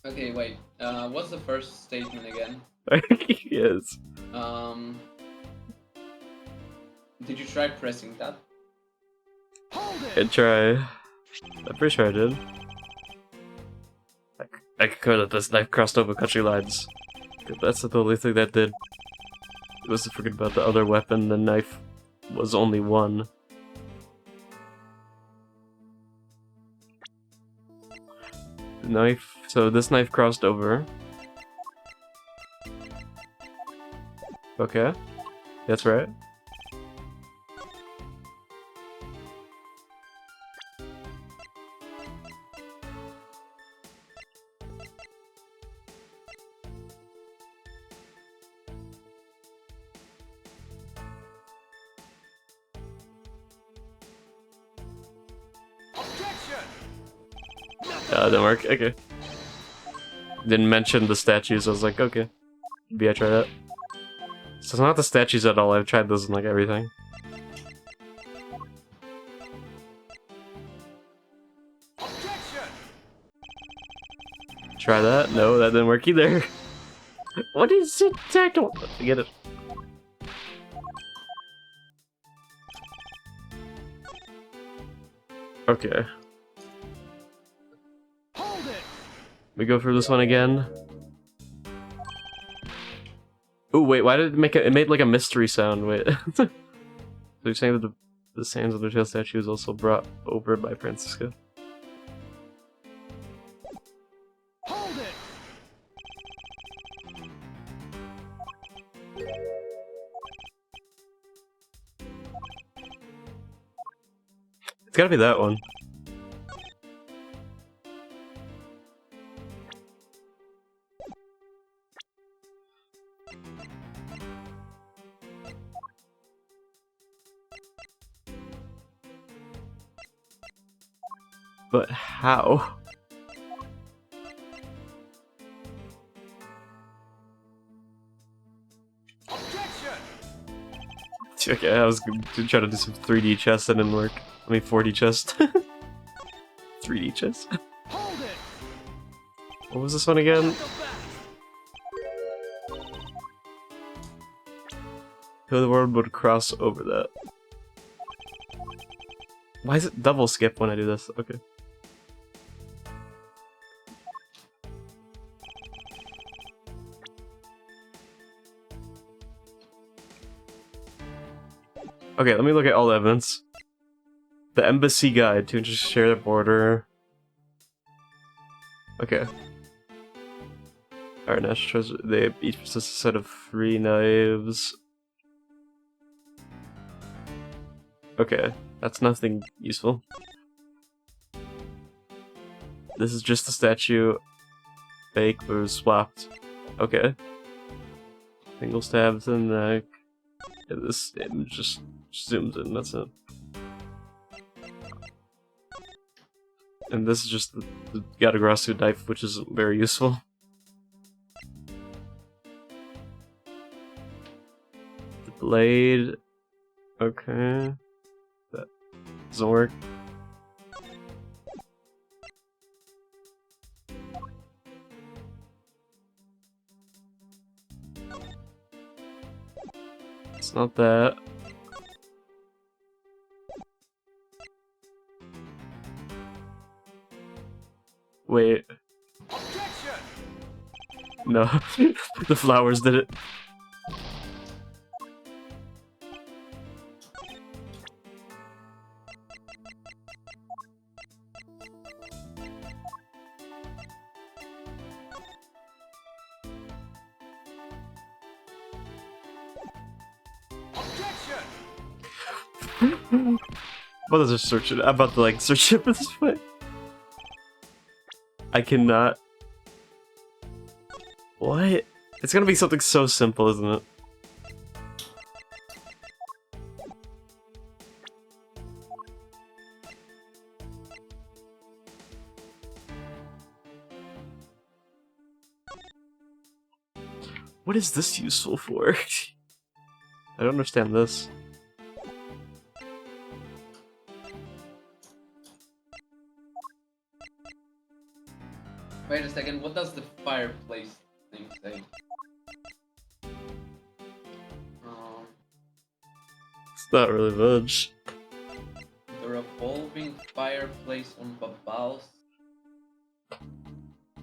Okay, wait. What's the first statement again? Yes. Did you try pressing that? I try. I'm pretty sure I did. I could have this knife crossed over country lines. That's the only thing that did. It was to forget about the other weapon. The knife was only one. The knife. So this knife crossed over. Okay, that's right. Didn't work. Okay. Didn't mention the statues. I was like, okay. Maybe I try that. So it's not the statues at all. I've tried those in like everything. Try that. No, that didn't work either. What is it? I don't get it. Okay. We go through this one again. Oh wait, why did it make it? It made like a mystery sound. Wait. So you're saying that the Sands of the Tail statue is also brought over by Francisco? Hold it! It's gotta be that one. But how? Okay, I was gonna try to do some 3D chess, that didn't work. I mean 4D chess. 3D chess. Hold it! What was this one again? Who the world would cross over that? Why is it double skip when I do this? Okay. Okay, let me look at all the evidence. The embassy guide to share the border. Okay. Alright, national treasure. They each possess a set of 3 knives. Okay, that's nothing useful. This is just a statue. Fake, but it was swapped. Okay. Single stab to the neck. Yeah, this image just zooms in, that's it. And this is just the Yatagarasu knife, which is very useful. The blade. Okay. That doesn't work. It's not that. Wait. No. The flowers did it. I'm about to search it. I'm about to like search it this way. I cannot. What? It's gonna be something so simple, isn't it? What is this useful for? I don't understand this. Wait a second, what does the fireplace thing say? It's not really much. The revolving fireplace on Babal's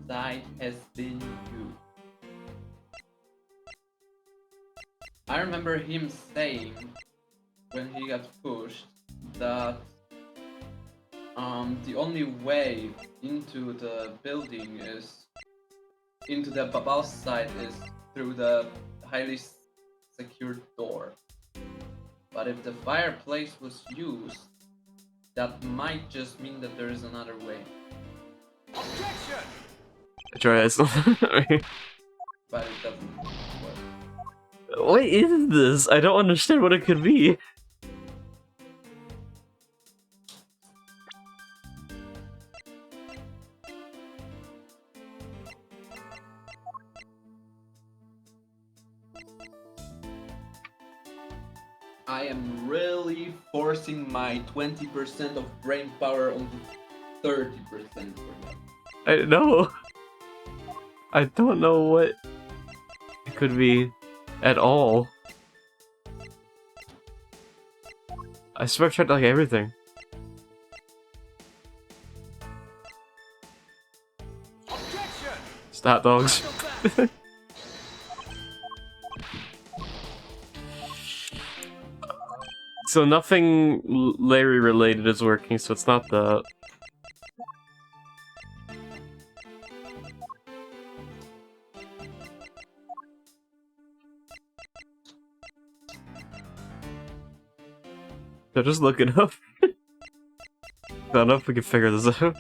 side has been used. I remember him saying, when he got pushed, that the only way into the building is, into the Babal's side is through the highly secured door. But if the fireplace was used, that might just mean that there is another way. Objection! Try it. But it doesn't work. What is this? I don't understand what it could be. I am really forcing my 20% of brain power onto 30% for that. I don't know. I don't know what it could be at all. I swear I've tried like everything. Objection! It's the hot dogs. So nothing Larry related is working, so it's not that. So just look it up. I don't know if we can figure this out.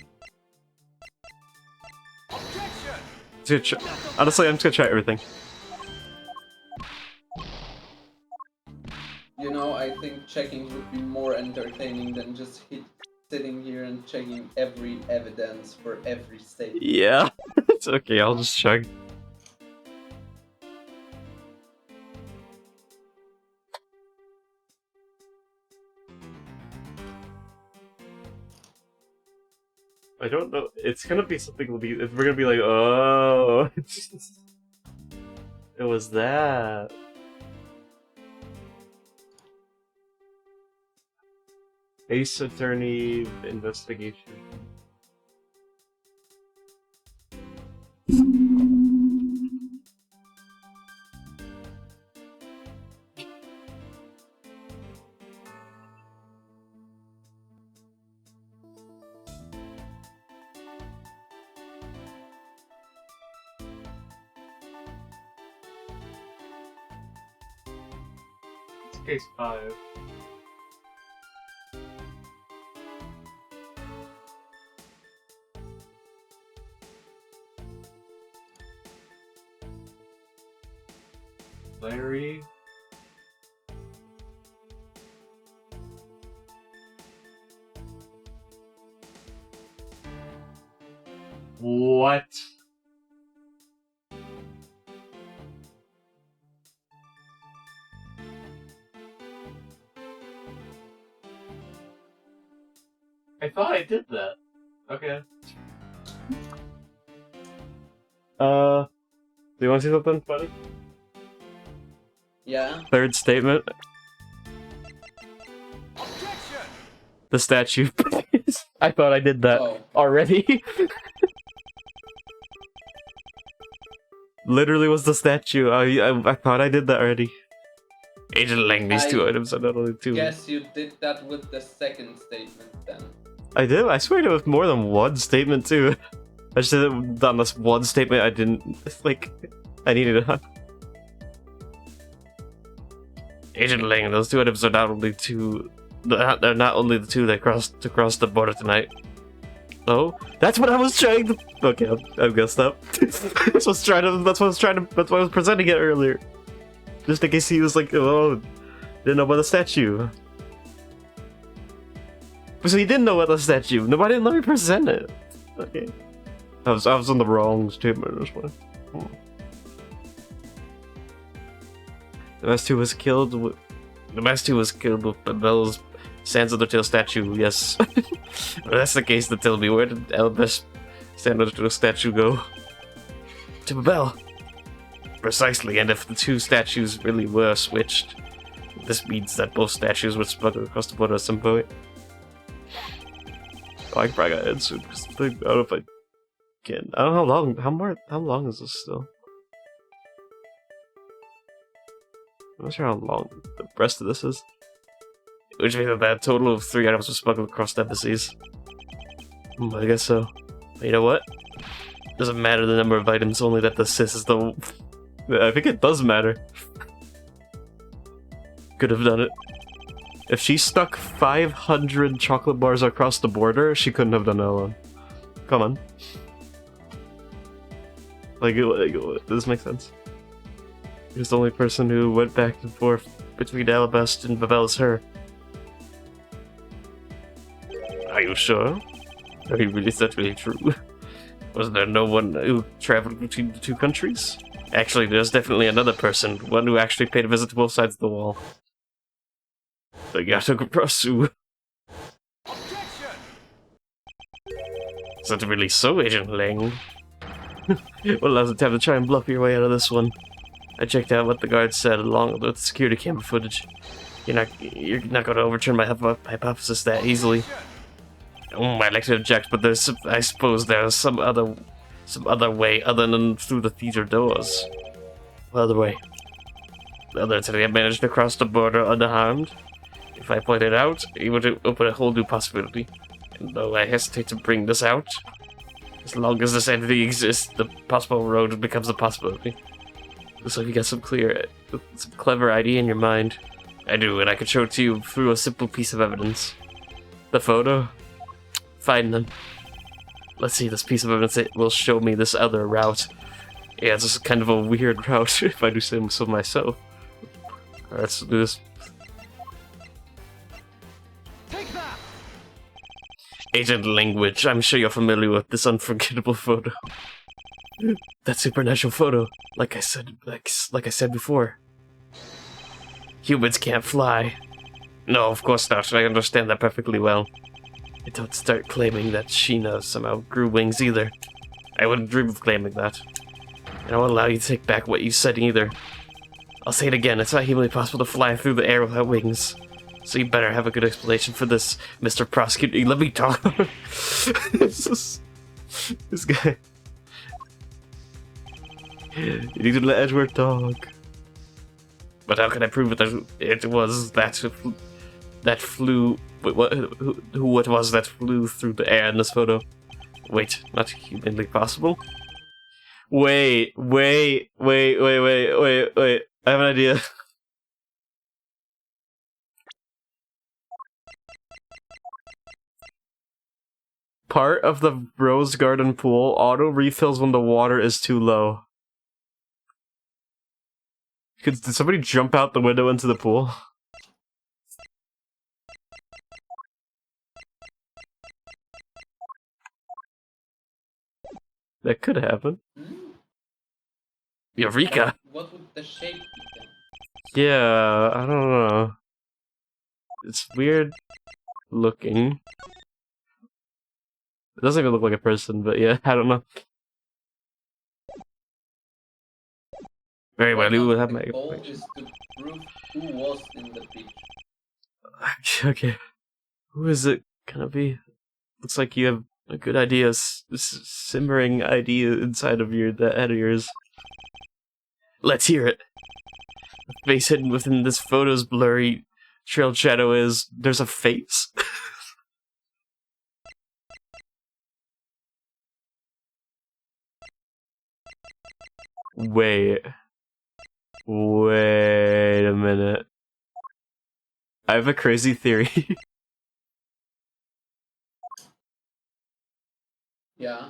Honestly, I'm just gonna try everything. You know, I think checking would be more entertaining than just sitting here and checking every evidence for every state. Yeah, it's okay, I'll just check. I don't know. It's gonna be something. We're gonna be like, oh, it was that. Ace Attorney investigation. Case 5. Larry. What? I thought I did that. Okay. Do you want to see something funny? Yeah? Third statement. Objection! The statue. I thought I did that Oh. already. Literally was the statue. I thought I did that already. Agent Lang, these two items are not only two. Guess you did that with the second statement then. I did? I swear it was more than one statement too. I just did it on this one statement I didn't, like, I needed it on. Agent Lang, those two items are not only two, they're not only the two that crossed the border tonight. Oh, that's what I was trying to. Okay, I'm gonna stop. That's what I was presenting it earlier. Just in case he was like, oh, didn't know about the statue. So he didn't know about the statue. Nobody didn't let me present it. Okay, I was on the wrong statement. This one. The Master was killed. The Master was killed with Bell's Sands Undertale statue. Yes. If that's the case, then tell me, where did Elbest Sands Undertale statue go? To Babel. Precisely, and if the two statues really were switched, this means that both statues were smuggled across the border at some point. Oh, I probably got answered. I don't know if I can. I don't know how long is this still? I'm not sure how long the rest of this is. Which means that a total of 3 items were smuggled across the embassies. I guess so. But you know what? Doesn't matter the number of items, only that the sis is the... I think it does matter. Could have done it. If she stuck 500 chocolate bars across the border, she couldn't have done it alone. Come on. Like, does this make sense? Because the only person who went back and forth between Alabast and Babel is her. Are you sure? Is that really true? Was there no one who traveled between the two countries? Actually, there's definitely another person, one who actually paid a visit to both sides of the wall. The Yatagarasu. Objection! Is that really so, Agent Lang? Well, now's the time to try and bluff your way out of this one. I checked out what the guards said along with the security camera footage. You're not going to overturn my hypothesis that easily. I'd like to object, but I suppose there's some other way other than through the theater doors. What other way? The other entity managed to cross the border unharmed. If I point it out, it would open a whole new possibility. And though I hesitate to bring this out, as long as this entity exists, the possible road becomes a possibility. Looks like you got some clever idea in your mind. I do, and I could show it to you through a simple piece of evidence. The photo? Fine then. Let's see, this piece of evidence, it will show me this other route. Yeah, it's just kind of a weird route, if I do say so myself. Alright, let's do this. Take that! Agent language. I'm sure you're familiar with this unforgettable photo. That supernatural photo. Like I said before. Humans can't fly. No, of course not. I understand that perfectly well. And don't start claiming that Sheena somehow grew wings either. I wouldn't dream of claiming that. And I won't allow you to take back what you said either. I'll say it again, it's not humanly possible to fly through the air without wings. So you better have a good explanation for this, Mr. Prosecutor. Let me talk. This guy. You need to let Edward talk. But how can I prove that it was that flew? Wait, who it was that flew through the air in this photo? Wait, not humanly possible? Wait. I have an idea. Part of the rose garden pool auto refills when the water is too low. Did somebody jump out the window into the pool? That could happen. Eureka! What would the shape be then? Yeah, I don't know. It's weird looking. It doesn't even look like a person, but yeah, I don't know. Very well, you will have my The goal is to prove who was in the picture. Okay. Who is it gonna be? Looks like you have a good idea, simmering idea inside of that head of yours. Let's hear it. The face hidden within this photo's blurry trailed shadow is... There's a face? Wait a minute. I have a crazy theory. Yeah.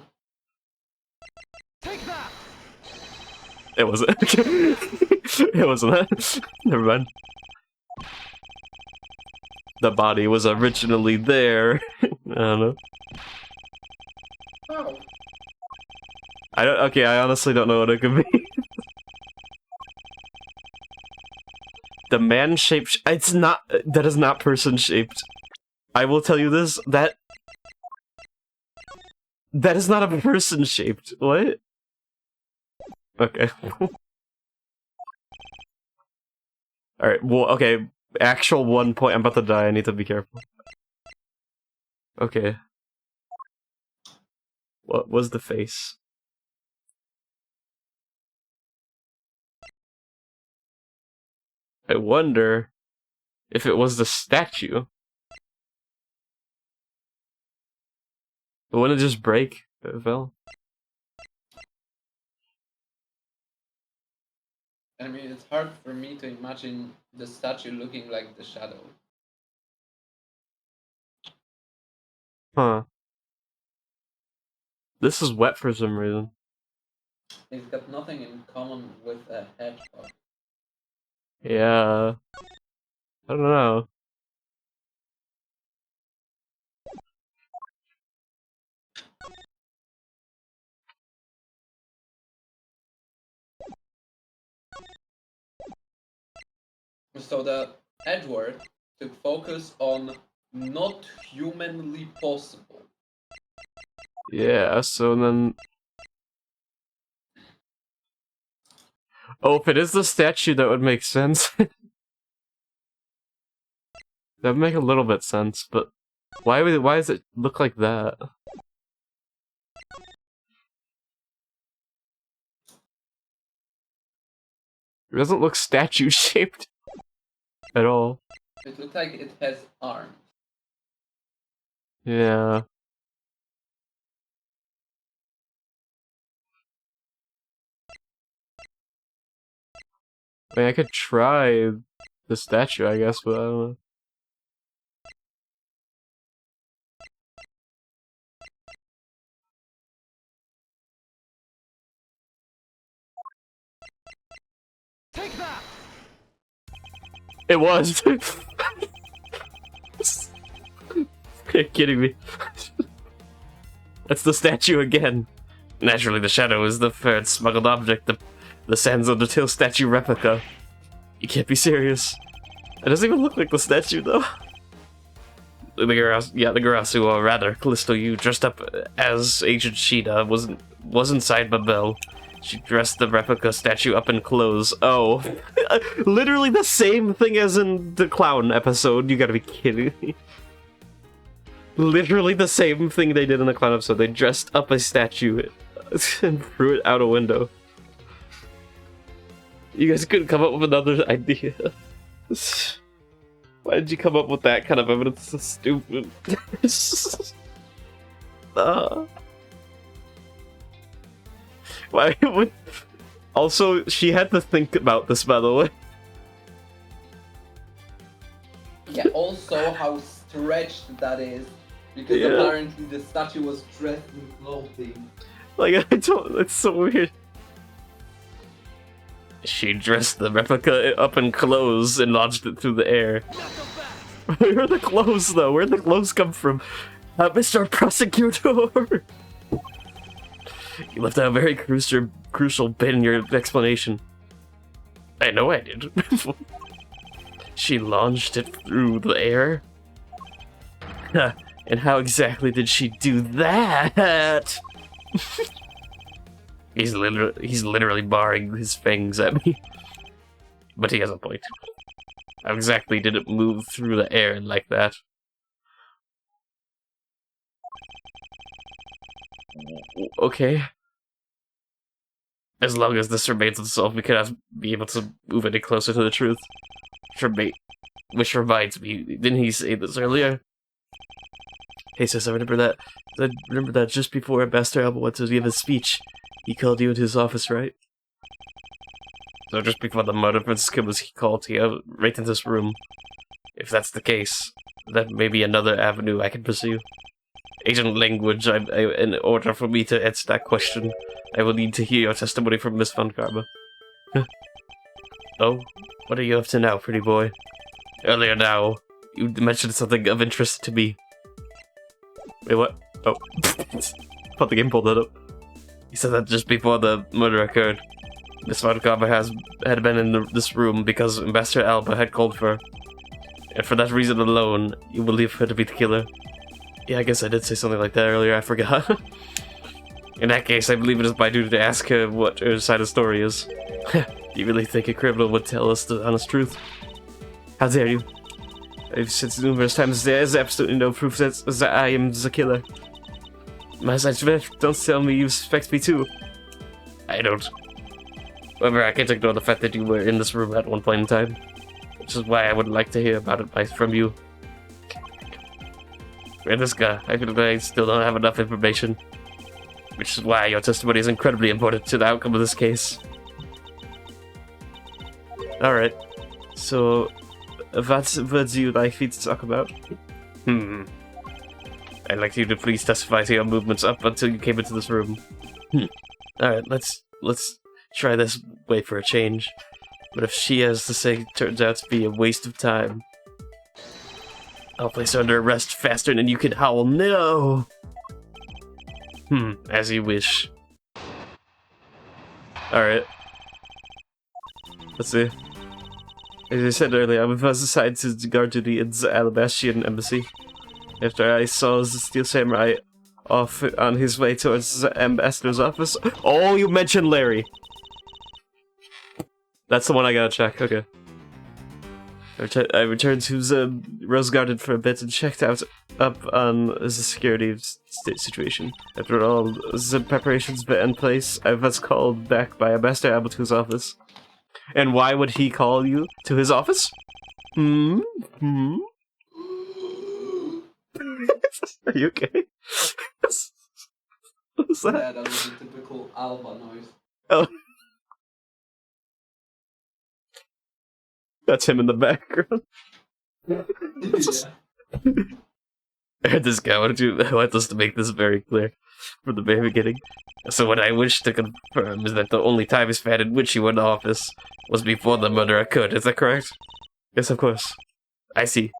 Take that! It wasn't. It wasn't that. Never mind. The body was originally there. I don't know. Oh. Okay, I honestly don't know what it could be. The man-shaped... It's not... That is not person-shaped. I will tell you this, that is not a person-shaped. What? Okay. Alright, well, okay. Actual 1 point. I'm about to die, I need to be careful. Okay. What was the face? I wonder if it was the statue. But wouldn't it just break if it fell? I mean, it's hard for me to imagine the statue looking like the shadow. Huh. This is wet for some reason. It's got nothing in common with a hedgehog. Yeah. I don't know. So the Edward took focus on not humanly possible. Yeah, so then... Oh, if it is the statue, that would make sense. That would make a little bit sense, but why does it look like that? It doesn't look statue-shaped at all. It looks like it has arms. Yeah. I mean, I could try the statue, I guess, but I don't know. Take that! It was! You're kidding me. That's the statue again. Naturally, the shadow is the third smuggled object, the Sans Undertale statue replica. You can't be serious. It doesn't even look like the statue, though. The Garasu, or rather, Callisto Yu, dressed up as Agent Sheeta, was inside Babel. She dressed the replica statue up in clothes. Oh. Literally the same thing as in the clown episode. You gotta be kidding me. Literally the same thing they did in the clown episode. They dressed up a statue and threw it out a window. You guys couldn't come up with another idea. Why did you come up with that kind of evidence? So stupid. Why would... Also, she had to think about this, by the way. Yeah, also how stretched that is. Because apparently the statue was dressed in clothing. Like, I don't... It's so weird. She dressed the replica up in clothes and launched it through the air. Where are the clothes, though? Where'd the clothes come from? Mr. Prosecutor! You left out a very crucial bit in your explanation. I know I did. She launched it through the air? And how exactly did she do that? He's literally barring his fangs at me. But he has a point. How exactly did it move through the air like that? Okay. As long as this remains unsolved, we cannot be able to move any closer to the truth. Which reminds me, didn't he say this earlier? Hey sis, I remember that just before Ambassador Alba went to give his speech, he called you into his office, right? So just before the murder of Princess Kim was called you right into this room. If that's the case, that may be another avenue I can pursue. Agent Language, in order for me to answer that question, I will need to hear your testimony from Miss Von Karma. Oh, what are you up to now, pretty boy? Earlier now, you mentioned something of interest to me. Wait, what? Oh. Thought the game pulled that up. He said that just before the murder occurred. Miss Von Karma had been in this room because Ambassador Alba had called for her. And for that reason alone, you believe her to be the killer. Yeah, I guess I did say something like that earlier, I forgot. In that case, I believe it is my duty to ask her what her side of the story is. Do you really think a criminal would tell us the honest truth? How dare you? I've said numerous times there is absolutely no proof that I am the killer. My side, don't tell me you suspect me too. I don't. However, I can't ignore the fact that you were in this room at one point in time. Which is why I would like to hear about it from you. Francisca, I feel like I still don't have enough information. Which is why your testimony is incredibly important to the outcome of this case. Alright. So, what would you like me to talk about? I'd like you to please testify to your movements up until you came into this room. Alright, let's try this way for a change. But if she has to say turns out to be a waste of time, I'll place her under arrest faster than you can howl no! As you wish. Alright. Let's see. As I said earlier, I was assigned to guard duty in the Alabastian embassy. After I saw the Steel Samurai off on his way towards the ambassador's office. Oh, you mentioned Larry! That's the one I gotta check, okay. I returned to the Rose Garden for a bit and checked up on the security situation. After all the preparations were in place, I was called back by Ambassador Alba to his office. And why would he call you to his office? Hmm? Hmm? Are you okay? What was that? Yeah, that was a typical Alba noise. Oh. That's him in the background. Yeah. I heard this guy I want us to make this very clear from the very beginning. So what I wish to confirm is that the only time span in which he went to office was before the murder occurred, is that correct? Yes, of course. I see.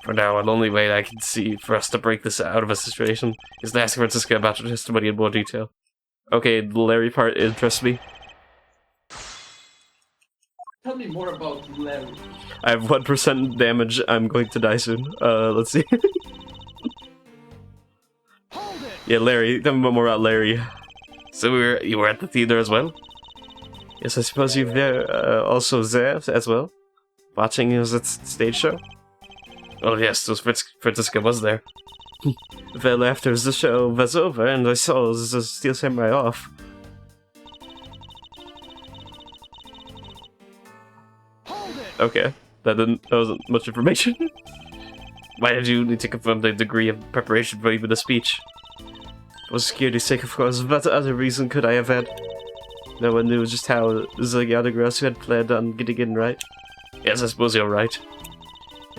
For now, the only way I can see for us to break this out of a situation is to ask Francisca about her testimony in more detail. Okay, the Larry part interests me. Tell me more about Larry. I have 1% damage. I'm going to die soon. Let's see. Hold it! Yeah, Larry. Tell me more about Larry. So you were at the theater as well? Yes, I suppose you're there, also there as well? Watching his stage show? Oh yes, so Francisca was there. Well, after the show was over and I saw the Steel Samurai off, Hold it! okay, that wasn't much information. Why did you need to confirm the degree of preparation for even the speech? For security's sake, of course. What other reason could I have had? No one knew just how the Yatagarasu had planned on getting in, right? Yes, I suppose you're right.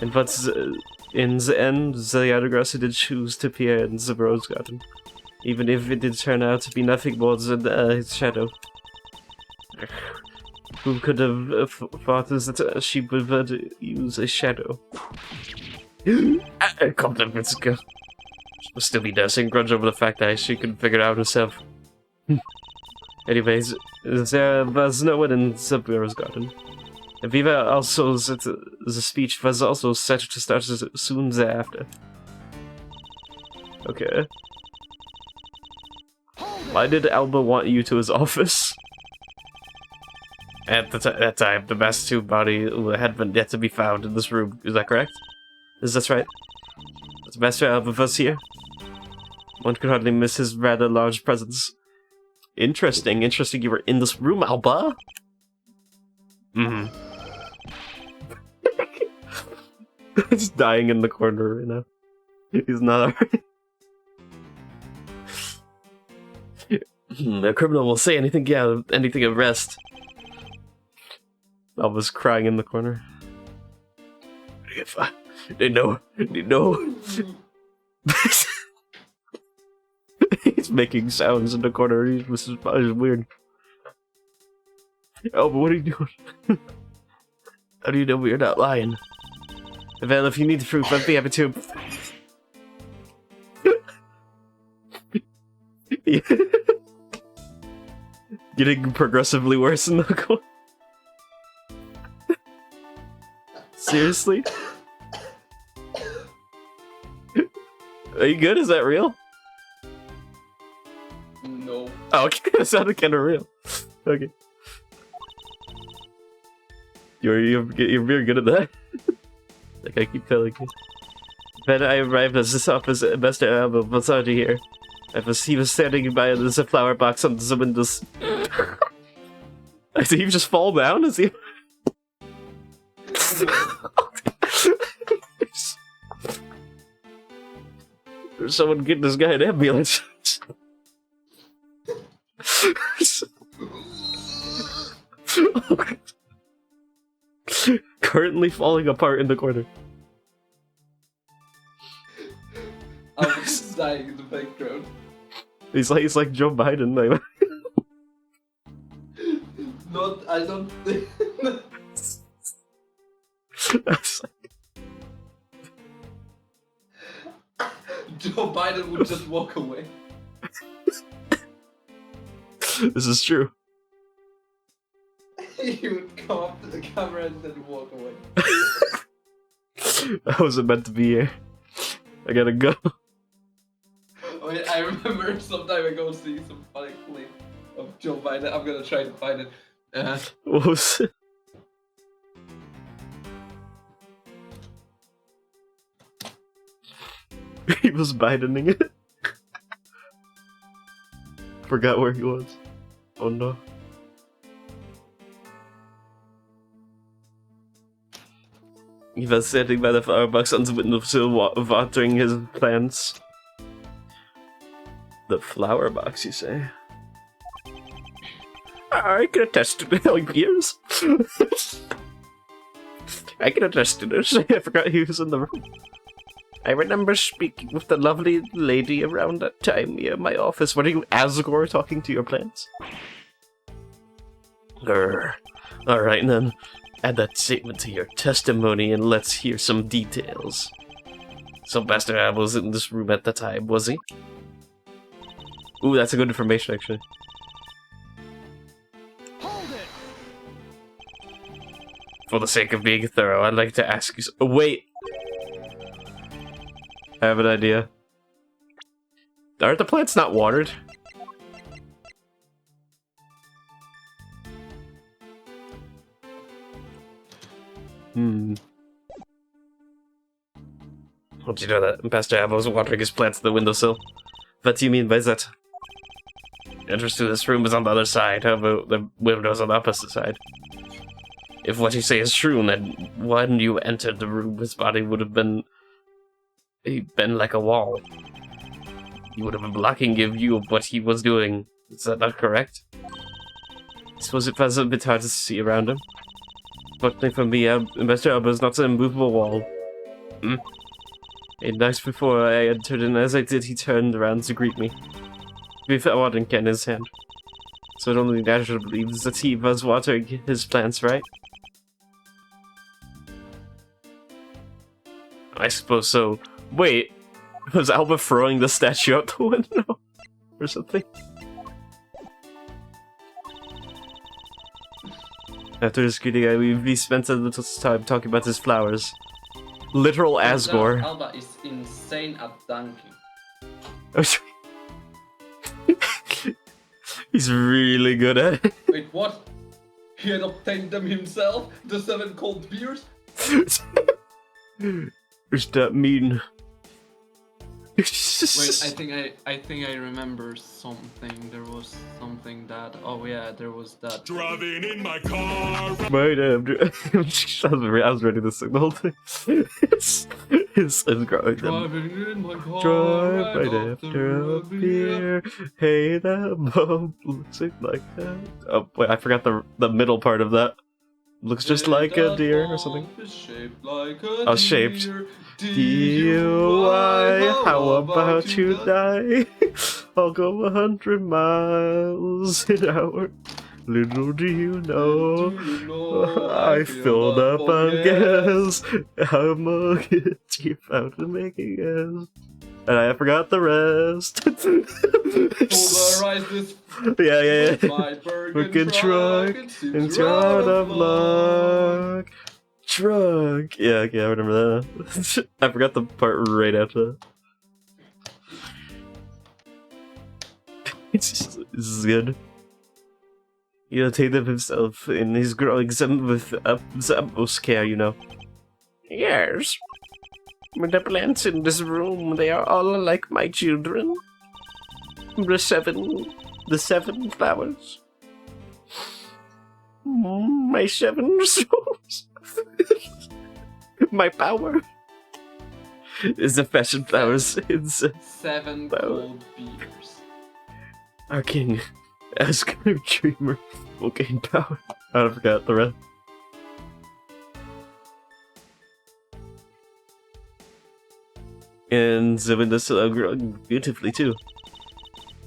And what's in the end, the Yatagarasu did choose to appear in the Rose Garden, even if it did turn out to be nothing more than his shadow. Who could have thought that she would use a shadow? Come to Francisca. She must still be nursing grudge over the fact that she couldn't figure it out herself. Anyways, there was no one in the Rose Garden. And Viva also, the speech was also set to start soon thereafter. Okay. Why did Alba want you to his office? At that time, the Master Two body had been yet to be found in this room. Is that correct? Is that right? Was Master Alba was here? One could hardly miss his rather large presence. Interesting you were in this room, Alba? Mm-hmm. He's dying in the corner right now. He's not alright. The criminal will say anything of rest. Alba's crying in the corner. They know. He's making sounds in the corner. This is weird. Oh, but what are you doing? How do you know we're not lying? Well, if you need the proof, I'd be happy to. Getting progressively worse in the corner. Seriously? Are you good? Is that real? No. Oh, okay. That sounded kind of real. Okay. You're very good at that. Like I keep telling you. Then I arrived at this office at Master Alba was already here. He was standing by the flower box on the windows. Did he just fall down? Is he? There's someone getting this guy an ambulance. Currently falling apart in the corner. I was dying in the background. He's like Joe Biden. Like. Not, I don't think. Joe Biden would just walk away. This is true. He would come up to the camera and then walk away. I wasn't meant to be here. I gotta go. Oh yeah, I remember some time ago seeing some funny clip of Joe Biden. I'm gonna try to find it. What was it? He was Bidening it. Forgot where he was. Oh no. He was sitting by the flower box on the windowsill watering his plants. The flower box, you say? I can attest to the years. I can attest to this. I forgot he was in the room. I remember speaking with the lovely lady around that time near my office. What are you, Asgore, talking to your plants? Grr. Alright then. Add that statement to your testimony and let's hear some details. So Master Ab was in this room at the time, was he? Ooh, that's a good information, actually. Hold it. For the sake of being thorough, I'd like to ask you... Oh, wait! I have an idea. Aren't the plants not watered? How'd you know that? Pastor Ab was watering his plants at the windowsill. What do you mean by that? The entrance to this room is on the other side. How about the windows on the opposite side? If what you say is true, then when you entered the room, his body would have been... He'd been like a wall. He would have been blocking your view of what he was doing. Is that not correct? I suppose it was a bit hard to see around him. Fortunately for me, Master Alba is not an immovable wall. A night before I entered, and as I did, he turned around to greet me. With a watering can in his hand. So it only natural to believe that he was watering his plants, right? I suppose so. Wait, was Alba throwing the statue out the window? Or something? After his greeting, we spent a little time talking about his flowers. Literal Asgore. Alba is insane at dunking. He's really good at it. Wait, what? He had obtained them himself? The 7 cold beers? What's that mean? Wait, I think I remember something. There was something that... Oh yeah, there was that... Driving in my car. My damn, I was ready to sing the whole thing. It's growing. Driving in my car. Drive right right after a beer. Hey, that bump looks like that. Oh, wait, I forgot the middle part of that. Looks just like a deer or something. Shaped like a Oh, shaped. deer. D-U-I, how about you die? I'll go 100 miles an hour. Little do you know, I filled up on gas. I'm gonna get you out of making gas. And I forgot the rest. Polarize this Yeah. my We can truck into out of luck. Truck. Yeah, I remember that. I forgot the part right after that. This is good. He attained himself, and he's growing some with utmost care, you know. Yes. With the plants in this room, they are all like my children. The seven flowers. My 7 souls. My power is the fashion flowers. It's 7 cold beers. our king, Asgore Dreamer, will gain power. I forgot the rest. And the windows are growing beautifully too.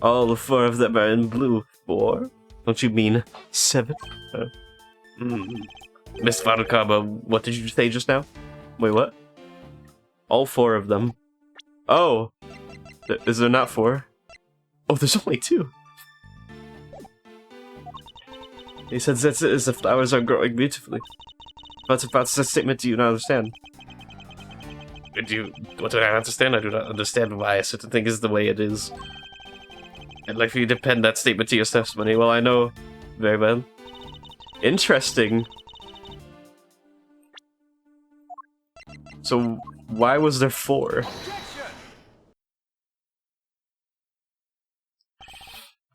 All 4 of them are in blue. 4? Don't you mean 7? Miss Farukaba, what did you say just now? Wait, what? All 4 of them. Oh! Is there not 4? Oh, there's only 2. He said that the flowers are growing beautifully. But about that statement, do you not understand? What do I understand? I do not understand why a certain thing is the way it is. I'd like for you to pen that statement to your testimony. Well, I know very well. Interesting. So, why was there 4? Objection.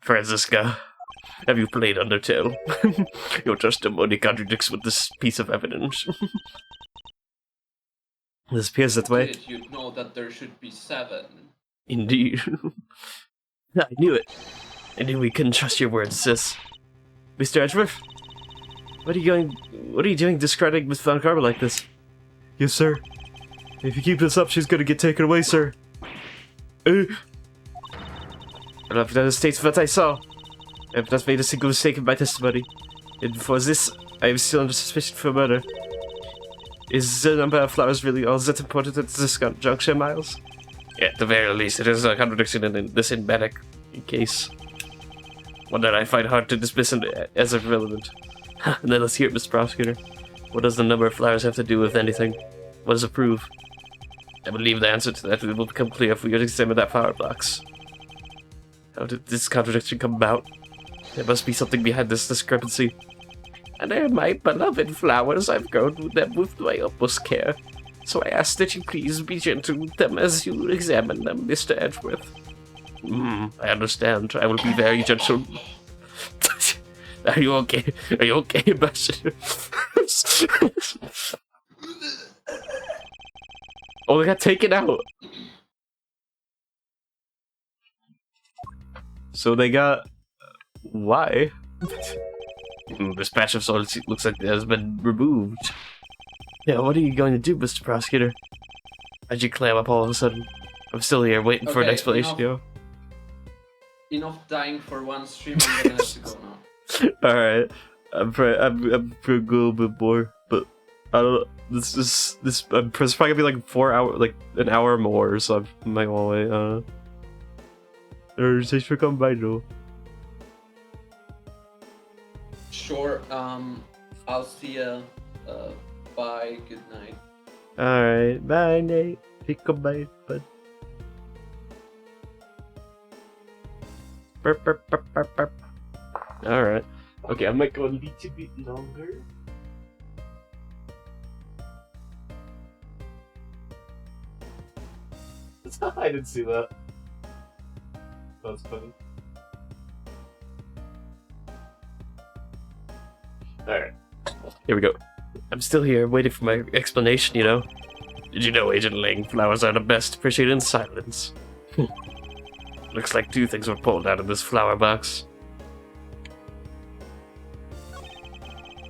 Franziska, have you played Undertale? Your testimony contradicts with this piece of evidence. This appears that way. Did you know that there should be 7? Indeed. I knew it. I knew we couldn't trust your words, sis. Mr. Edgeworth? What are you doing discrediting Miss Von Carver like this? Yes, sir. If you keep this up, she's gonna get taken away, sir. But I've done the states of what I saw. I have not made a single mistake in my testimony. And for this, I am still under suspicion for murder. Is the number of flowers really all that important at this juncture, Miles? Yeah, at the very least, it is a contradiction in this enigmatic case. One that I find hard to dismiss as irrelevant. And then let's hear it, Mr. Prosecutor. What does the number of flowers have to do with anything? What does it prove? I believe the answer to that will become clear if we examine that flower box. How did this contradiction come about? There must be something behind this discrepancy. And they're my beloved flowers. I've grown them with my utmost care. So I ask that you please be gentle with them as you examine them, Mr. Edgeworth. I understand. I will be very gentle. Are you okay? Are you okay, Ambassador? Oh, they got taken out. So they got... Why? This patch of swords looks like it has been removed. Yeah, what are you going to do, Mr. Prosecutor? Why'd you clam up all of a sudden? I'm still here waiting for an explanation, yo. Enough dying for one stream, I'm gonna have to go now. Alright. I'm for a little bit more, but I don't this it's probably gonna be like 4 hours, like an hour more, so I might want to wait, thanks for coming by, Joe. Sure, I'll see ya. Bye, good night. Alright, bye, Nate. Take a bite, bud. Burp, burp, burp, burp, burp. Alright. Okay, I might go a little bit longer. I didn't see that. That's funny. Alright. Here we go. I'm still here, waiting for my explanation, you know? Did you know, Agent Ling, flowers are the best appreciated in silence? Looks like 2 things were pulled out of this flower box.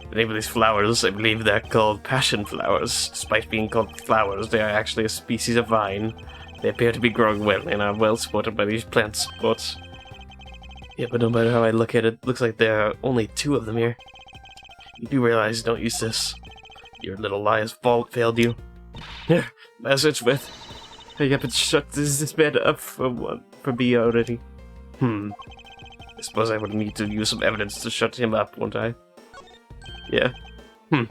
The name of these flowers, I believe they're called passion flowers. Despite being called flowers, they are actually a species of vine. They appear to be growing well and are well supported by these plant supports. Yeah, but no matter how I look at it, it looks like there are only 2 of them here. You do realize, don't you, sis? Your little lie has failed you. Here, message with. Hey, I've been shut this man up for me already. I suppose I would need to use some evidence to shut him up, won't I? Yeah. I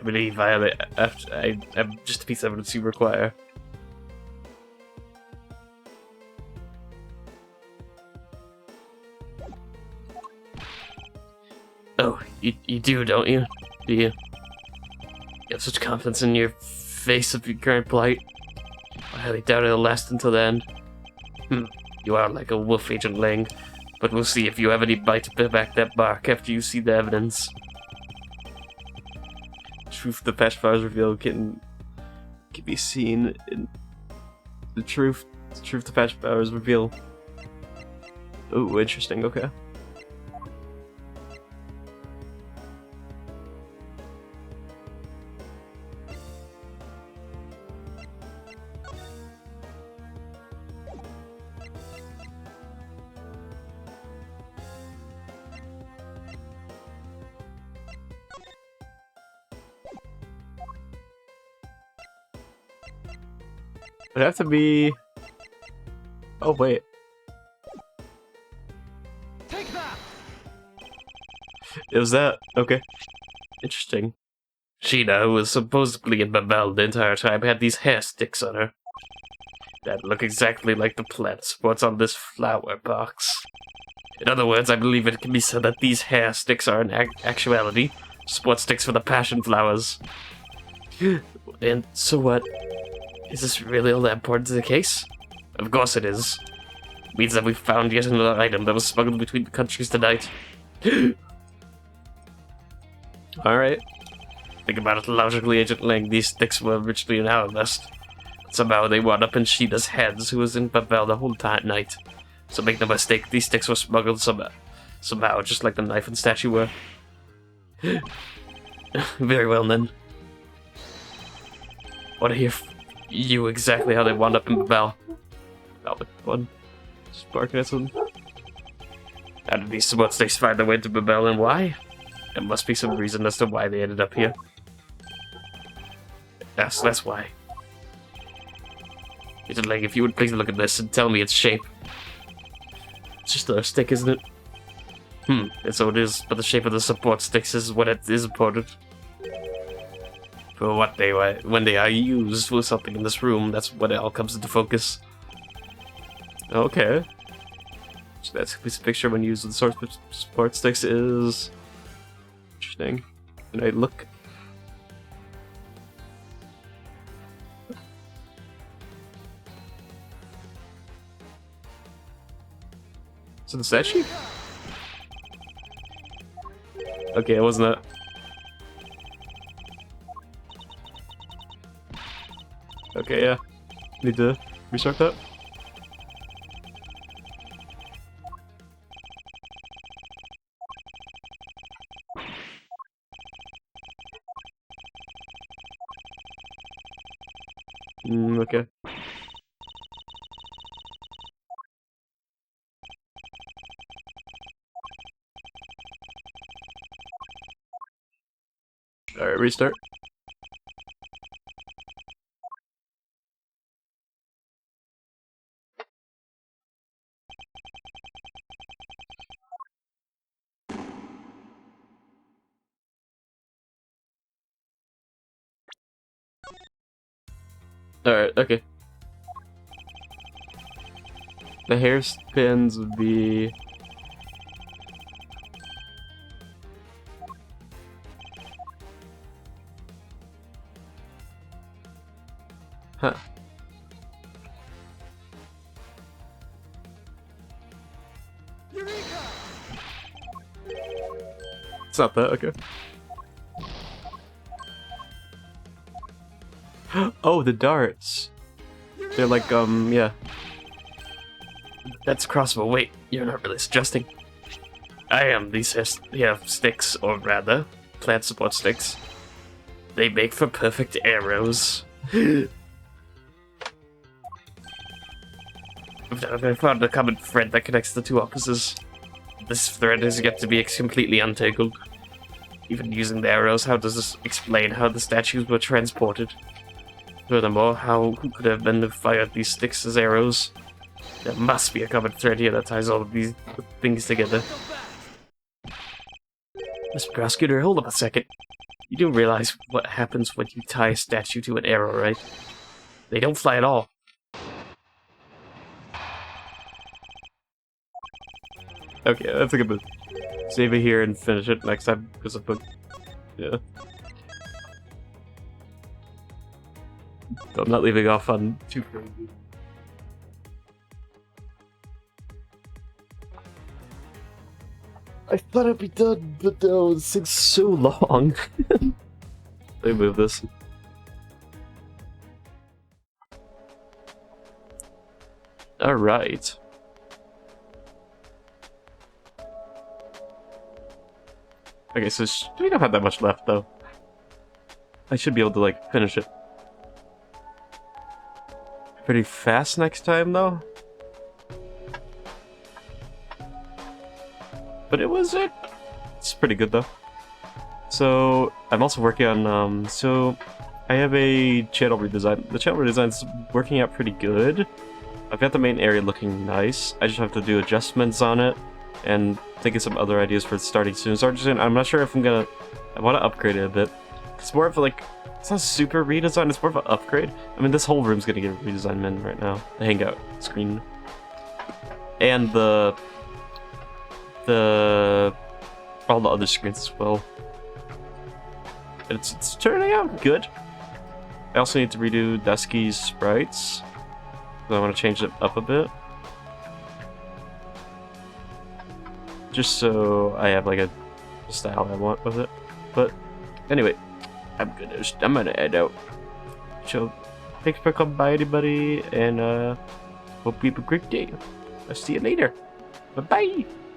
believe I have just a piece of evidence you require. Oh, you do, don't you? Do you? You have such confidence in your face of your current plight. I highly doubt it'll last until the end. You are like a wolf, Agent Ling, but we'll see if you have any bite to back that bark after you see the evidence. Truth the patch flowers reveal can be seen in the truth the patch flowers reveal. Oh, interesting, okay. It'd have to be... Oh, wait. Take that! It was that? Okay. Interesting. Sheena, who was supposedly in Babel the entire time, had these hair sticks on her that look exactly like the plant spots on this flower box. In other words, I believe it can be said that these hair sticks are in actuality sport sticks for the passion flowers. And so what? Is this really all that important to the case? Of course it is. It means that we found yet another item that was smuggled between the countries tonight. Alright. Think about it logically, Agent Lang. These sticks were originally in our nest. Somehow they wound up in Sheeta's heads, who was in Babel the whole night. So make no mistake, these sticks were smuggled somehow, just like the knife and statue were. Very well then. Want to hear you exactly how they wound up in Babel? Velvet one. Just barking at something. How did these support sticks find their way to Babel and why? There must be some reason as to why they ended up here. Yes, that's why. Agent Lang, if you would please look at this and tell me its shape. It's just a stick, isn't it? And so it is, but the shape of the support sticks is what it is important. For what they were, when they are used with something in this room, that's when it all comes into focus. Okay. So that's this picture when used with support sticks is interesting. Can I look? Is it the statue? Okay, it wasn't that. Okay, yeah. Need to restart that. Okay. Alright, restart. Alright, okay. The hairpins would be... Huh. It's not that, okay. Oh, the darts. They're like, yeah. That's crossbow. Wait, you're not really suggesting. I am. These have sticks, or rather, plant support sticks. They make for perfect arrows. I found a common thread that connects the two offices. This thread has yet to be completely untangled. Even using the arrows, how does this explain how the statues were transported? Furthermore, who could have been to fire these sticks as arrows? There must be a common thread here that ties all of these things together. Mr. Prosecutor, hold up a second. You do realize what happens when you tie a statue to an arrow, right? They don't fly at all. Okay, I think I'm gonna save it here and finish it next time, because I put... Yeah. I'm not leaving off on too crazy. I thought I'd be done, but no, this thing's so long. Let me move this. Alright. Okay, so we don't have that much left, though. I should be able to, like, finish it pretty fast next time, though. But it's pretty good, though. So, I'm also working on, so I have a channel redesign. The channel redesign's working out pretty good. I've got the main area looking nice. I just have to do adjustments on it and think of some other ideas for starting soon. So I'm not sure if I want to upgrade it a bit. It's more of like, it's not super redesign, it's more of an upgrade. I mean, this whole room's gonna get a redesign in right now. The hangout screen. And all the other screens as well. It's turning out good. I also need to redo Dusky's sprites. So I want to change it up a bit. Just so I have like a style I want with it. But anyway, I'm gonna head out. So, thanks for coming by, anybody, and hope you have a great day. I'll see you later. Bye bye.